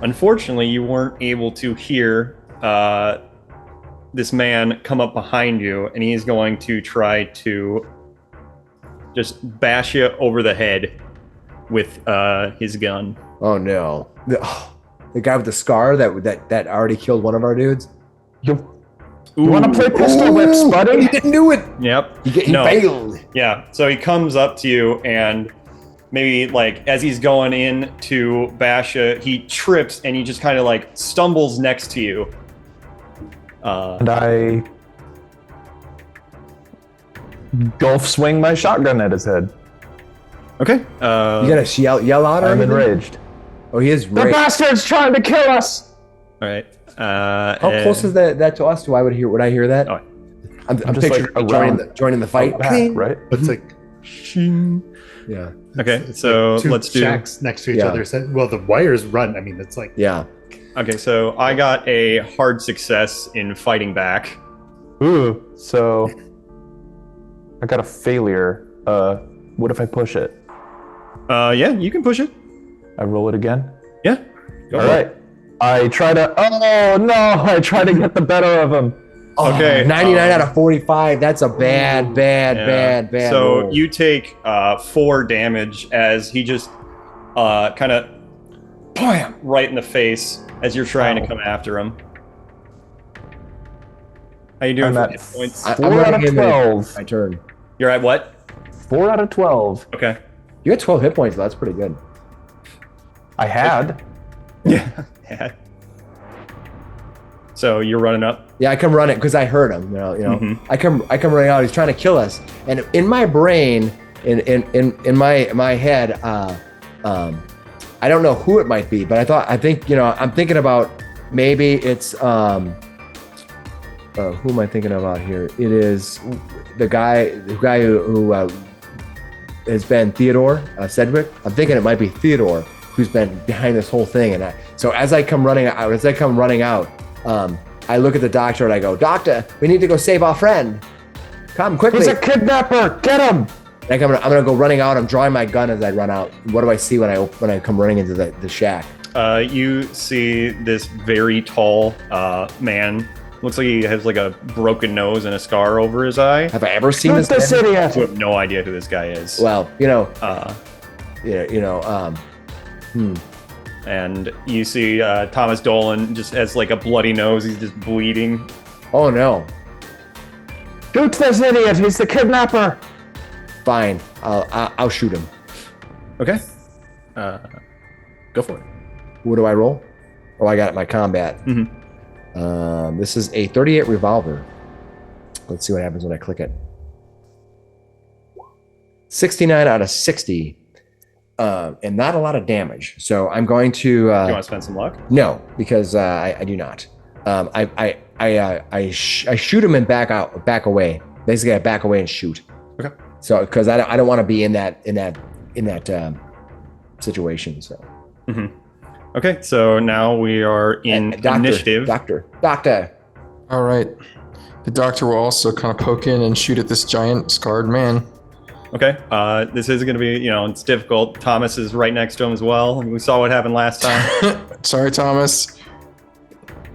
Unfortunately, you weren't able to hear this man come up behind you, and he's going to try to just bash you over the head with his gun. Oh no. The guy with the scar that already killed one of our dudes. You want to play pistol whips, He buddy? didn't do it. Yep. He No. failed. Yeah. So he comes up to you, and maybe like as he's going in to bash you, he trips and he just kind of like stumbles next to you. And I golf swing my shotgun at his head. Okay. You gotta yell out or I'm anything? enraged. Oh, he is The raged. bastard's trying to kill us! All right. How close is that to us? Would I hear that? Oh. I'm just, picturing like, joining the fight. Back, right? It's like Yeah. Okay, it's so like two let's do. shacks next to each Yeah. other. So, well, the wires run. I mean, it's like Yeah. Okay, so I got a hard success in fighting back. Ooh, so I got a failure. What if I push it? Yeah, you can push it. I roll it again? Yeah. Go All for it. right. I try to. Oh no! I try to get the better of him. Okay, 99 out of 45. That's a bad Yeah. So roll. you take 4 damage as he just kind of bam right in the face as you're trying to come after him. How you doing I'm for at hit points? I'm 4 out running of in 12. my turn. You're at what? 4 out of 12. Okay. You got 12 hit points. That's pretty good. I had. Yeah. So you're running up. Yeah, I come running because I heard him. You know. Mhm. I come running out. He's trying to kill us, and in my brain, in my head, I don't know who it might be, but I'm thinking about maybe it's who am I thinking about here? It is the guy who has been Theodore Sedgwick. I'm thinking it might be Theodore who's been behind this whole thing, and so as I come running out. I look at the doctor and I go, "Doctor, we need to go save our friend. Come quickly!" He's a kidnapper! Get him! Like I'm gonna go running out. I'm drawing my gun as I run out. What do I see when I come running into the shack? you see this very tall man. Looks like he has like a broken nose and a scar over his eye. Have I ever seen Who's this? this You idiot? have no idea who this guy is. Well, And you see Thomas Dolan just has like a bloody nose. He's just bleeding. Oh no. Shoot this idiot! He's the kidnapper! Fine. I'll shoot him. Okay. Go for it. What do I roll? Oh, I got it. My combat. This is a 38 revolver. Let's see what happens when I click it. 69 out of 60. And not a lot of damage. So I'm going to. You want to spend some luck? No, because I do not. I shoot him and back away. Basically, I back away and shoot. Okay. So because I don't want to be in that situation. So. Okay, so now we are in initiative. Doctor. All right. The doctor will also kind of poke in and shoot at this giant scarred man. Okay, this is going to be, it's difficult. Thomas is right next to him as well. We saw what happened last time. Sorry, Thomas.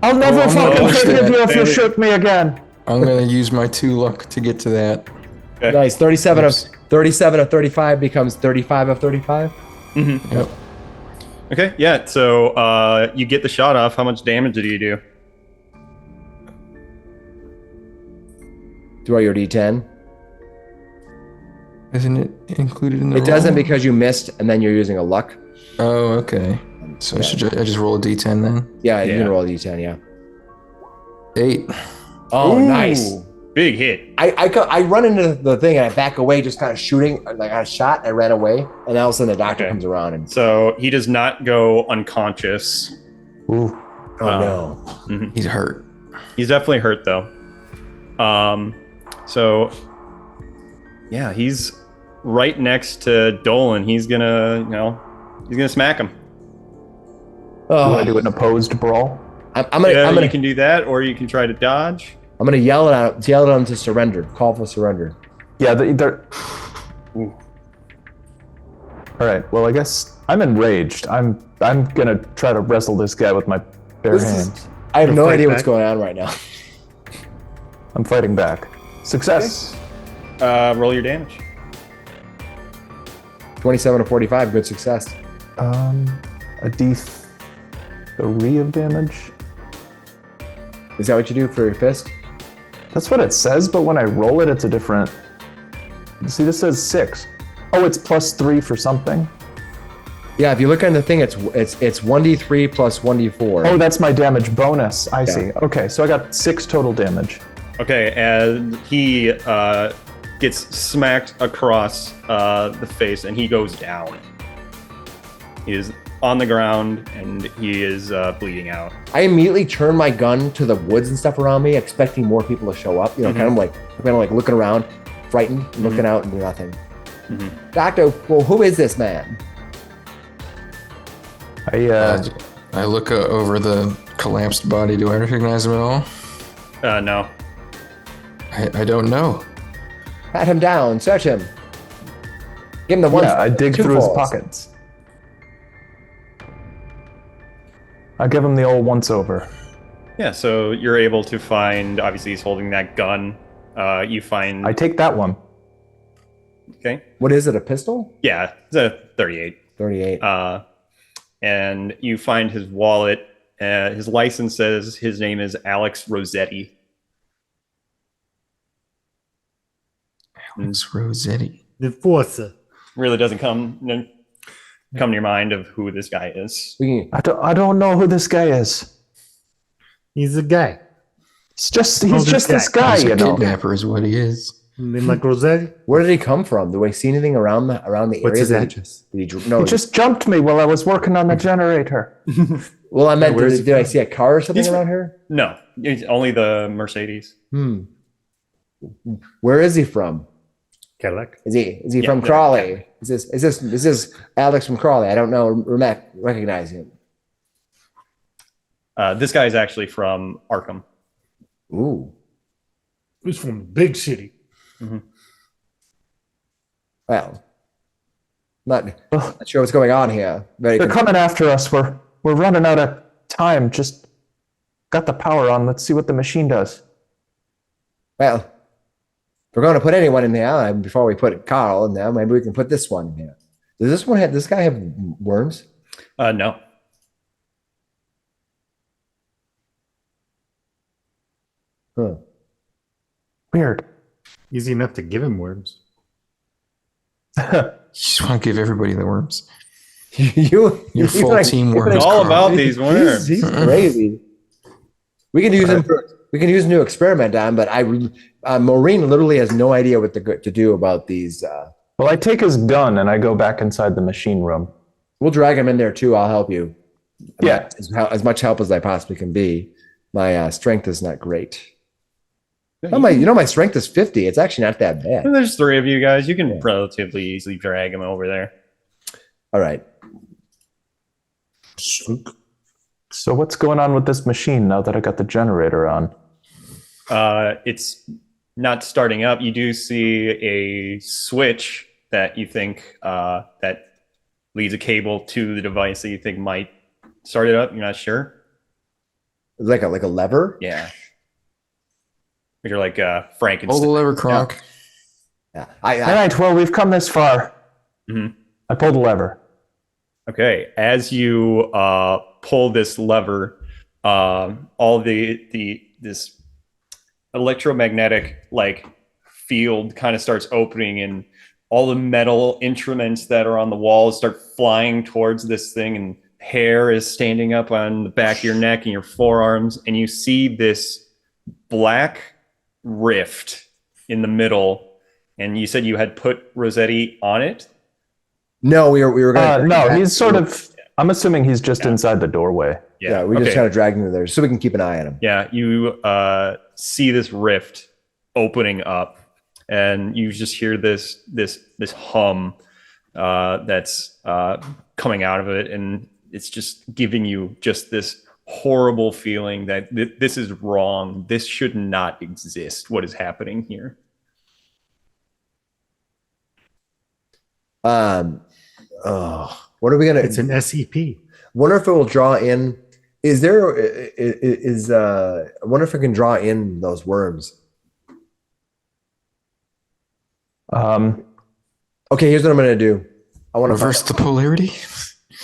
I'll never fucking forgive you if you Baby. shoot me again. I'm going to use my 2 luck to get to that. Okay. Nice. 37 of 35 becomes 35 of 35. Yep. Okay, yeah, so you get the shot off. How much damage do you do? Throw your D10. Isn't it included in the It roll? doesn't because you missed, and then you're using a luck. Oh, okay. So I just roll a d10 then? Yeah, you Yeah. can roll a D10. Yeah. 8. Oh, Ooh, nice. Big hit. I run into the thing and I back away, just kind of shooting. Like I shot, I ran away, and all of a sudden the doctor Okay. comes around and So he does not go unconscious. Ooh. oh no. He's hurt. He's definitely hurt though. So yeah, he's right next to Dolan. He's gonna smack him. Do I Oh, do an opposed brawl? I'm gonna You can do that, or you can try to dodge. yell at him to surrender. Call for surrender. Yeah, they're... All right. Well, I guess I'm enraged. I'm gonna try to wrestle this guy with my bare hands. I have You'll no fight idea what's back? going on right now. I'm fighting back. Success. Roll your damage. 27 of 45, good success. A D3 of damage. Is that what you do for your fist? That's what it says, but when I roll it, it's a different. See, this says 6. Oh, it's +3 for something. Yeah, if you look on the thing, it's 1d3 plus 1d4. Oh, that's my damage bonus. I see. Okay, so I got 6 total damage. Okay, and he gets smacked across the face, and he goes down. He is on the ground, and he is bleeding out. I immediately turn my gun to the woods and stuff around me, expecting more people to show up. Kind of like looking around, frightened, looking out, and nothing. Doctor, well, who is this man? I look over the collapsed body. Do I recognize him at all? No. I don't know. Pat him down, search him. Give him the one. Yeah, I dig two through his falls. pockets. I give him the old once over. Yeah, so you're able to find, obviously he's holding that gun. You find, I take that one. okay. What is it, a pistol? Yeah, it's a 38. 38. And you find his wallet. His license says his name is Alex Rossetti. Alex Rossetti. The Enforcer. Really doesn't come to your mind of who this guy is. We can, I don't know who this guy is. He's a guy. He's just this this guy. guy, He's you a know. kidnapper is what he is. Name like Rossetti. where did he come from? Do I see anything around the area? What's his Did he- address? Did he, no, He just jumped me while I was working on the generator. well, I meant, where's he did I from? see a car or something He's- around here? No, it's only the Mercedes. Where is he from? Cadillac. Is he Yeah, from yeah. Crawley? Is this Alex from Crawley? I don't know. Recognize him. This guy is actually from Arkham. Ooh. He's from the big city. Well, not sure what's going on here. Very They're coming after us. We're We're running out of time. Just got the power on. Let's see what the machine does. Well, if we're going to put anyone in there before we put Carl in there, maybe we can put this one in there. Does this guy have worms? No. Huh. Weird. Easy enough to give him worms. You just want to give everybody the worms. Your full team worms. It's all Carl. about these worms. He's crazy. We can use him we can use him to experiment on, but Maureen literally has no idea what to do about these. Well, I take his gun and I go back inside the machine room. We'll drag him in there too. I'll help you. Yeah. As much help as I possibly can be. My strength is not great. Oh, my strength is 50. It's actually not that bad. There's 3 of you guys. You can relatively easily drag him over there. All right. So what's going on with this machine now that I got the generator on? It's not starting up. You do see a switch that you think that leads a cable to the device that you think might start it up. You're not sure. Like a lever? Yeah. You're like Frankenstein. Pull the lever, Kronk. Yeah. All right, well, we've come this far. Mhm. I pulled the lever. Okay, as you pull this lever, all this electromagnetic field kind of starts opening, and all the metal instruments that are on the walls start flying towards this thing, and hair is standing up on the back of your neck and your forearms, and you see this black rift in the middle. And you said you had put Rossetti on it? No, we were going to. No, he's sort of. I'm assuming he's just inside the doorway. Yeah, we just kind of dragged him there so we can keep an eye on him. Yeah, you see this rift opening up, and you just hear this hum that's coming out of it, and it's just giving you just this horrible feeling that this is wrong. This should not exist. What is happening here? What are we gonna? It's an SEP. Wonder if it will draw in. I wonder if it can draw in those worms. Okay, here's what I'm gonna do. I want to Reverse the polarity.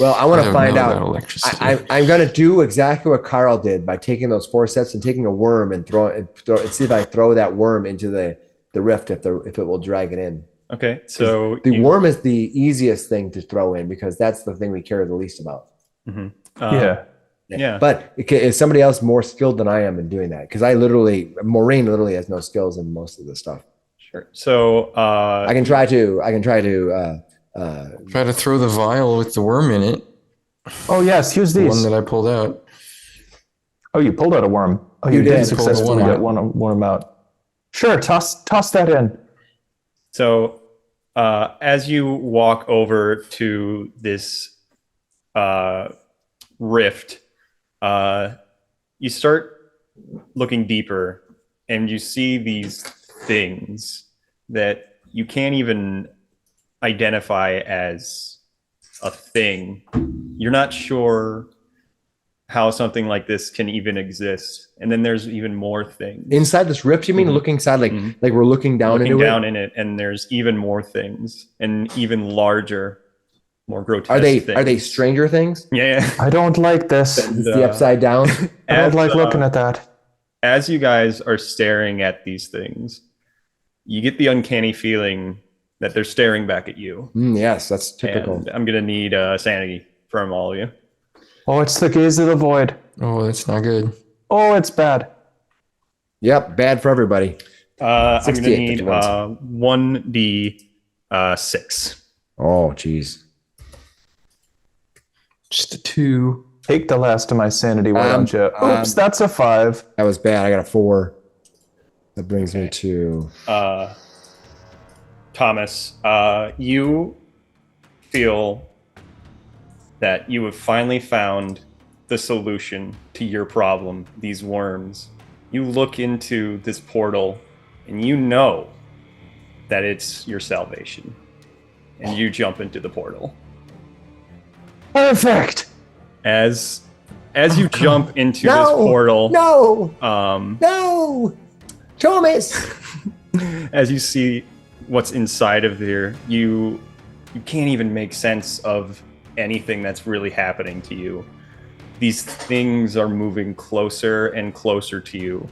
Well, I want to find out. Electricity. I'm going to do exactly what Carl did by taking those 4 sets and taking a worm and see if I throw that worm into the rift if it will drag it in. Okay, so the worm is the easiest thing to throw in because that's the thing we care the least about. Mm-hmm. Yeah. But is somebody else more skilled than I am in doing that? Because Maureen literally has no skills in most of this stuff. Sure. So I can try to Try to throw the vial with the worm in it. Oh yes, use The these. one that I pulled out. Oh, you pulled out a worm. Oh, You you did. did successfully Pulled get one worm out. Sure, toss that in. So as you walk over to this rift, you start looking deeper, and you see these things that you can't even identify as a thing. You're not sure how something like this can even exist. And then there's even more things. Inside this rift, you mean looking inside like we're looking down into it? in it, and there's even more things, and even larger, more grotesque Are they things. stranger things? Yeah. I don't like this. Is the upside down? I don't like looking at that. As you guys are staring at these things, you get the uncanny feeling that they're staring back at you. Yes, that's typical. And I'm going to need sanity from all of you. Oh, it's the gaze of the void. Oh, that's not good. Oh, it's bad. Yep, bad for everybody. I'm going to 68 need 1d6. Oh, geez. Just a 2. Take the last of my sanity, why don't you? Oops, that's a 5. That was bad. I got a 4. That brings me to Thomas, you feel that you have finally found the solution to your problem, these worms. You look into this portal and you know that it's your salvation. And you jump into the portal. Perfect. As you jump into this No! portal, No! um, No! Thomas! as you see what's inside of there, you can't even make sense of anything that's really happening to you. These things are moving closer and closer to you,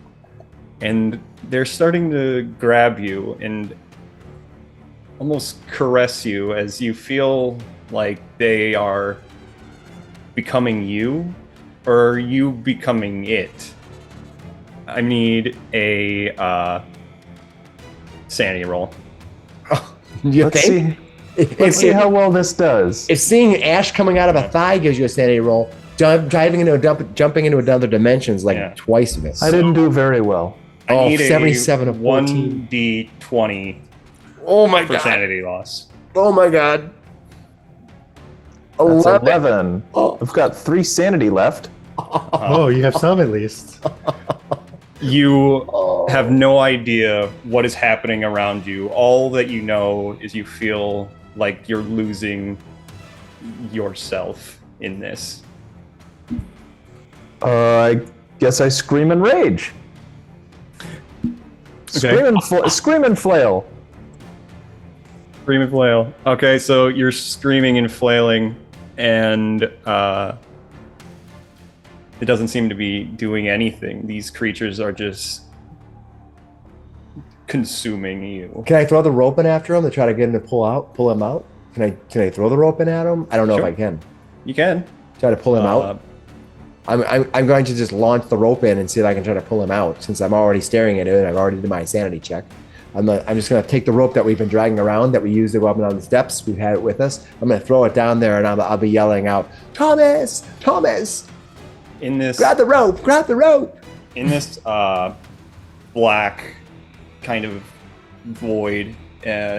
and they're starting to grab you and almost caress you as you feel like they are becoming you, or you becoming it. I need a sanity roll. You Let's think? see. Let's see how well this does. If seeing ash coming out of a thigh gives you a sanity roll, jumping into another dimension is like twice of it. I didn't do very well. I need 77 of 14. 1d20 Oh my for god. sanity loss. Oh my god. That's 11. 11. Oh. I've got 3 sanity left. Oh, you have some at least. You have no idea what is happening around you. All that you know is you feel like you're losing yourself in this. I guess I scream and rage. Okay. Scream and flail. Scream and flail. Okay, so you're screaming and flailing, and it doesn't seem to be doing anything. These creatures are just consuming you. Can I throw the rope in after him to try to get him to pull him out? Can I throw the rope in at him? I don't know Sure. if I can. You can. Try to pull him out. I'm going to just launch the rope in and see if I can try to pull him out. Since I'm already staring at it and I've already did my sanity check. I'm just going to take the rope that we've been dragging around that we used to go up and down the steps. We've had it with us. I'm going to throw it down there and I'll be yelling out, Thomas! Thomas! In this Grab the rope! Grab the rope! in this black kind of void,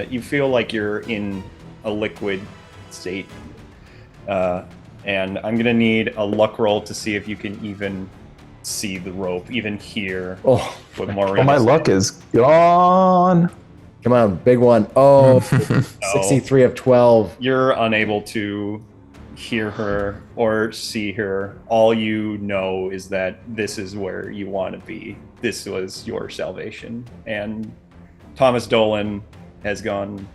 you feel like you're in a liquid state. And I'm gonna need a luck roll to see if you can even see the rope, even hear Oh, what Maureen My is luck is gone. come on, big one. Oh, 63 of 12. You're unable to hear her or see her. All you know is that this is where you want to be. This was your salvation. And Thomas Dolan has gone,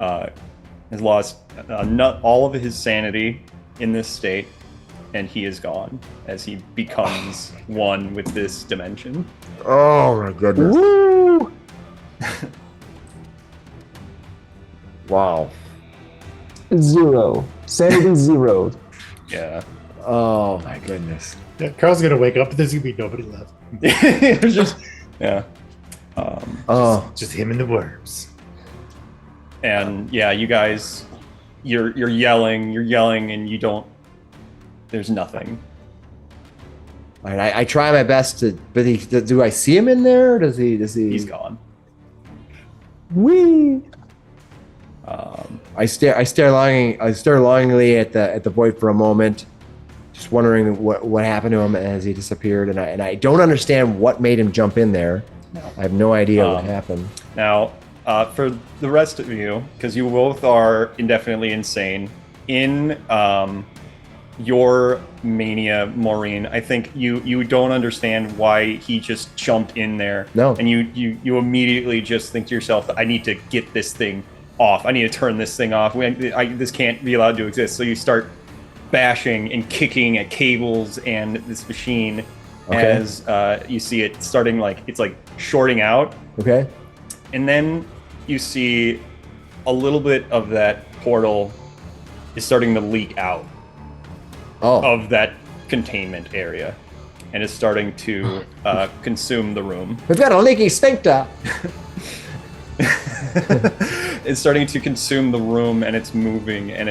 has lost all of his sanity in this state, and he is gone as he becomes one with this dimension. Oh my goodness. Woo! Wow. 0. Sanity 0. Yeah. Oh my goodness. Yeah, Carl's gonna wake up, but there's gonna be nobody left. It's just, yeah. Oh, Just him and the worms. And yeah, you guys, you're yelling, and you don't. There's nothing. all right, I try my best to, but do I see him in there? Or does he? He's gone. Wee! I stare longingly at the boy for a moment, just wondering what happened to him as he disappeared, and I don't understand what made him jump in there. No. I have no idea what happened. Now, for the rest of you, because you both are indefinitely insane, in your mania, Maureen, I think you don't understand why he just jumped in there. No. And you immediately just think to yourself, I need to get this thing off. I need to turn this thing off. This can't be allowed to exist. So you start bashing and kicking at cables and this machine as you see it starting it's like shorting out. Okay. And then you see a little bit of that portal is starting to leak out Oh. of that containment area, and it's starting to consume the room. We've got a leaky sphincter. It's starting to consume the room, and it's moving, and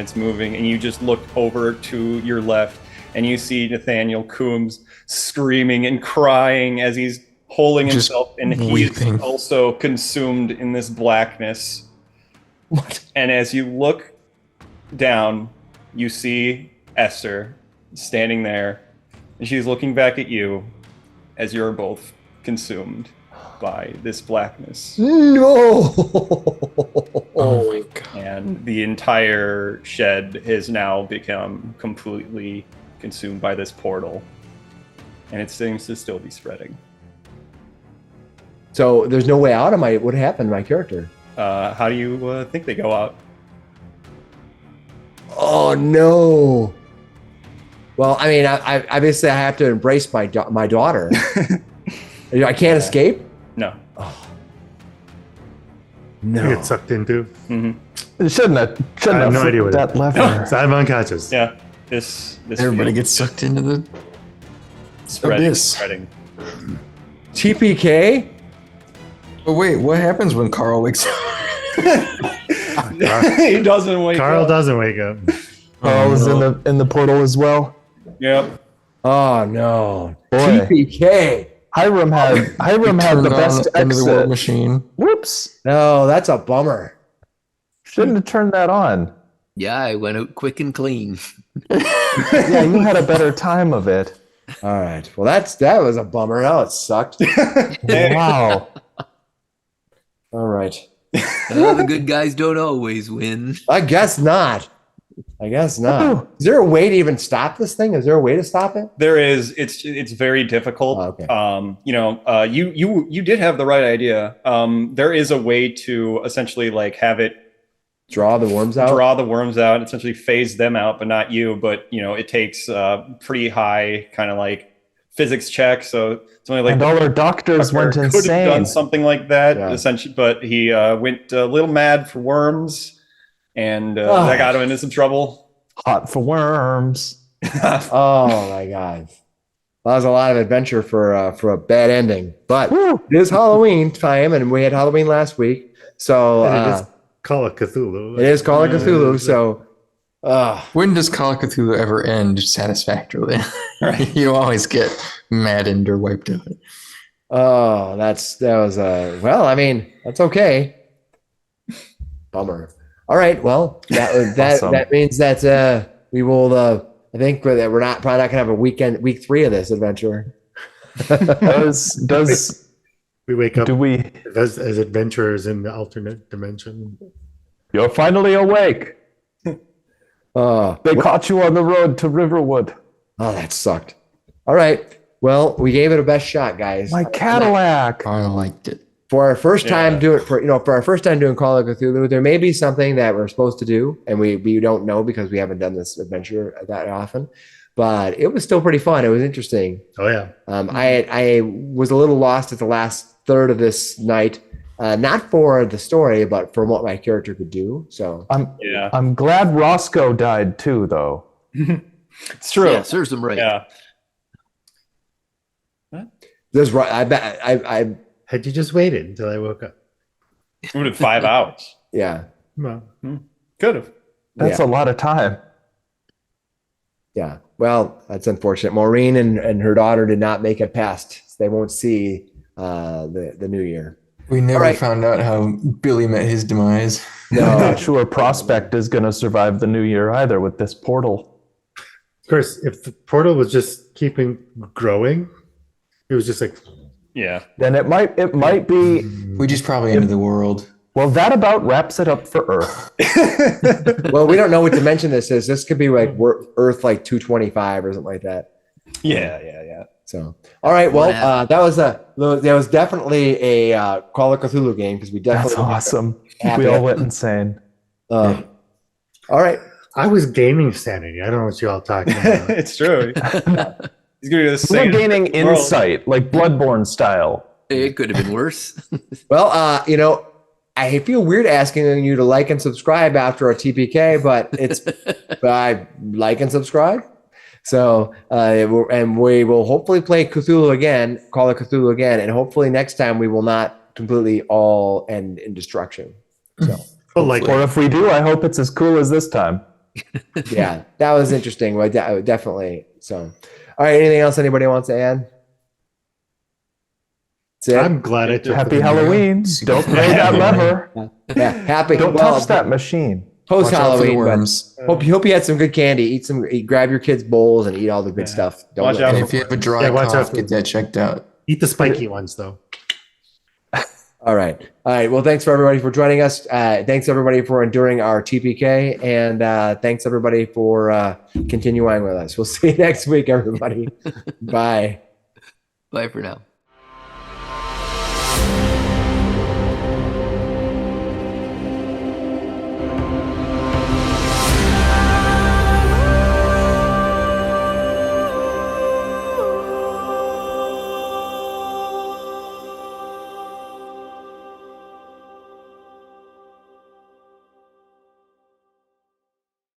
you just look over to your left, and you see Nathaniel Coombs screaming and crying as he's holding Just himself, and he's weeping. also consumed in this blackness. What? And as you look down, you see Esther standing there, and she's looking back at you as you're both consumed by this blackness. No. Oh my god. And the entire shed has now become completely consumed by this portal, and it seems to still be spreading. So there's no way out of what happened to my character? How do you think they go out? Oh no. Well, I mean, I obviously I have to embrace my daughter. I can't escape? No. Oh. You No. get sucked into. Mm-hmm. It shouldn't have no idea what that lever. So I'm unconscious. Yeah. This Everybody field gets sucked into the spreading, abyss. spreading. TPK? But wait, what happens when Carl wakes up? He doesn't wake Carl up. doesn't wake up. Carl is in the portal as well. Yep. Oh no. Boy. TPK. Hiram had the best Into the war exit. machine. Whoops! No, that's a bummer. Shouldn't have turned that on. Yeah, I went out quick and clean. Yeah, you had a better time of it. All right. Well, that was a bummer. Now it sucked. Wow. All right. The good guys don't always win. I guess not. Is there a way to even stop this thing? Is there a way to stop it? There is. It's very difficult. Oh, okay. You did have the right idea. There is a way to essentially like have it Draw the worms out? draw the worms out, essentially phase them out, but not you. But it takes pretty high kind of like physics check. So it's only like And all our doctors went could have done insane. something like that Yeah. essentially, but he went a little mad for worms, and that got him into some trouble. Hot for worms. Oh my God. That was a lot of adventure for a bad ending. But Woo. it is Halloween time, and we had Halloween last week. So And it is Call of Cthulhu. it is Call of Cthulhu. So When does Call of Cthulhu ever end satisfactorily? You always get maddened or wiped out. that's okay. Bummer. All right. Well, that Awesome. that means that we will. I think that we're probably not gonna have a week 3 of this adventure. Does We wake up do we? as adventurers in the alternate dimension. You're finally awake. Oh, They caught you on the road to Riverwood. that sucked. All right. Well, we gave it a best shot, guys. My Cadillac. I liked it. For our first time Yeah. for our first time doing Call of Cthulhu, there may be something that we're supposed to do, and we don't know because we haven't done this adventure that often. But it was still pretty fun. It was interesting. Oh yeah. I was a little lost at the last third of this night, not for the story, but for what my character could do. So Yeah, I'm glad Roscoe died too, though. it's true. Yeah, serves them right. Yeah. this right. I bet I Had you just waited until I woke up? We did 5 hours. yeah. Well, Could have. That's Yeah. a lot of time. Yeah. Well, that's unfortunate. Maureen and her daughter did not make it past. They won't see the new year. We never right. found out how Billy met his demise. I'm not sure Prospect is going to survive the new year either with this portal. of course, if the portal was just keeping growing, it was just like Yeah. Then it might be. We just probably ended the world. Well, that about wraps it up for Earth. Well, we don't know what dimension this is. This could be like Earth like 225 or something like that. Yeah. So, all right. Well, that was definitely a Call of Cthulhu game because we definitely. That's awesome. Happy. We all went insane. All right. I was gaining sanity. I don't know what you all talking about. It's true. He's gonna be the We're same. gaining world. insight, like Bloodborne style. It could have been worse. Well, I feel weird asking you to like and subscribe after a TPK, but it's I like and subscribe. So, and we will hopefully play Cthulhu again, Call of Cthulhu again, and hopefully next time we will not completely all end in destruction. So, But like, Or if we do, I hope it's as cool as this time. yeah, that was interesting. Well, definitely. So, all right. Anything else anybody wants to add? That's it. I'm glad I took Happy the- Halloween. Don't throw that lever. Yeah, happy. Don't touch that machine. Post Watch out for the Halloween. worms. Hope you had some good candy. Grab your kids' bowls and eat all the good stuff. Don't Watch let- out And if you have a dry Yeah, watch out cough, for- get that checked out. Eat the spiky ones though. All right. Well, thanks for everybody for joining us. Thanks everybody for enduring our TPK, and thanks everybody for continuing with us. We'll see you next week, everybody. Bye. Bye for now.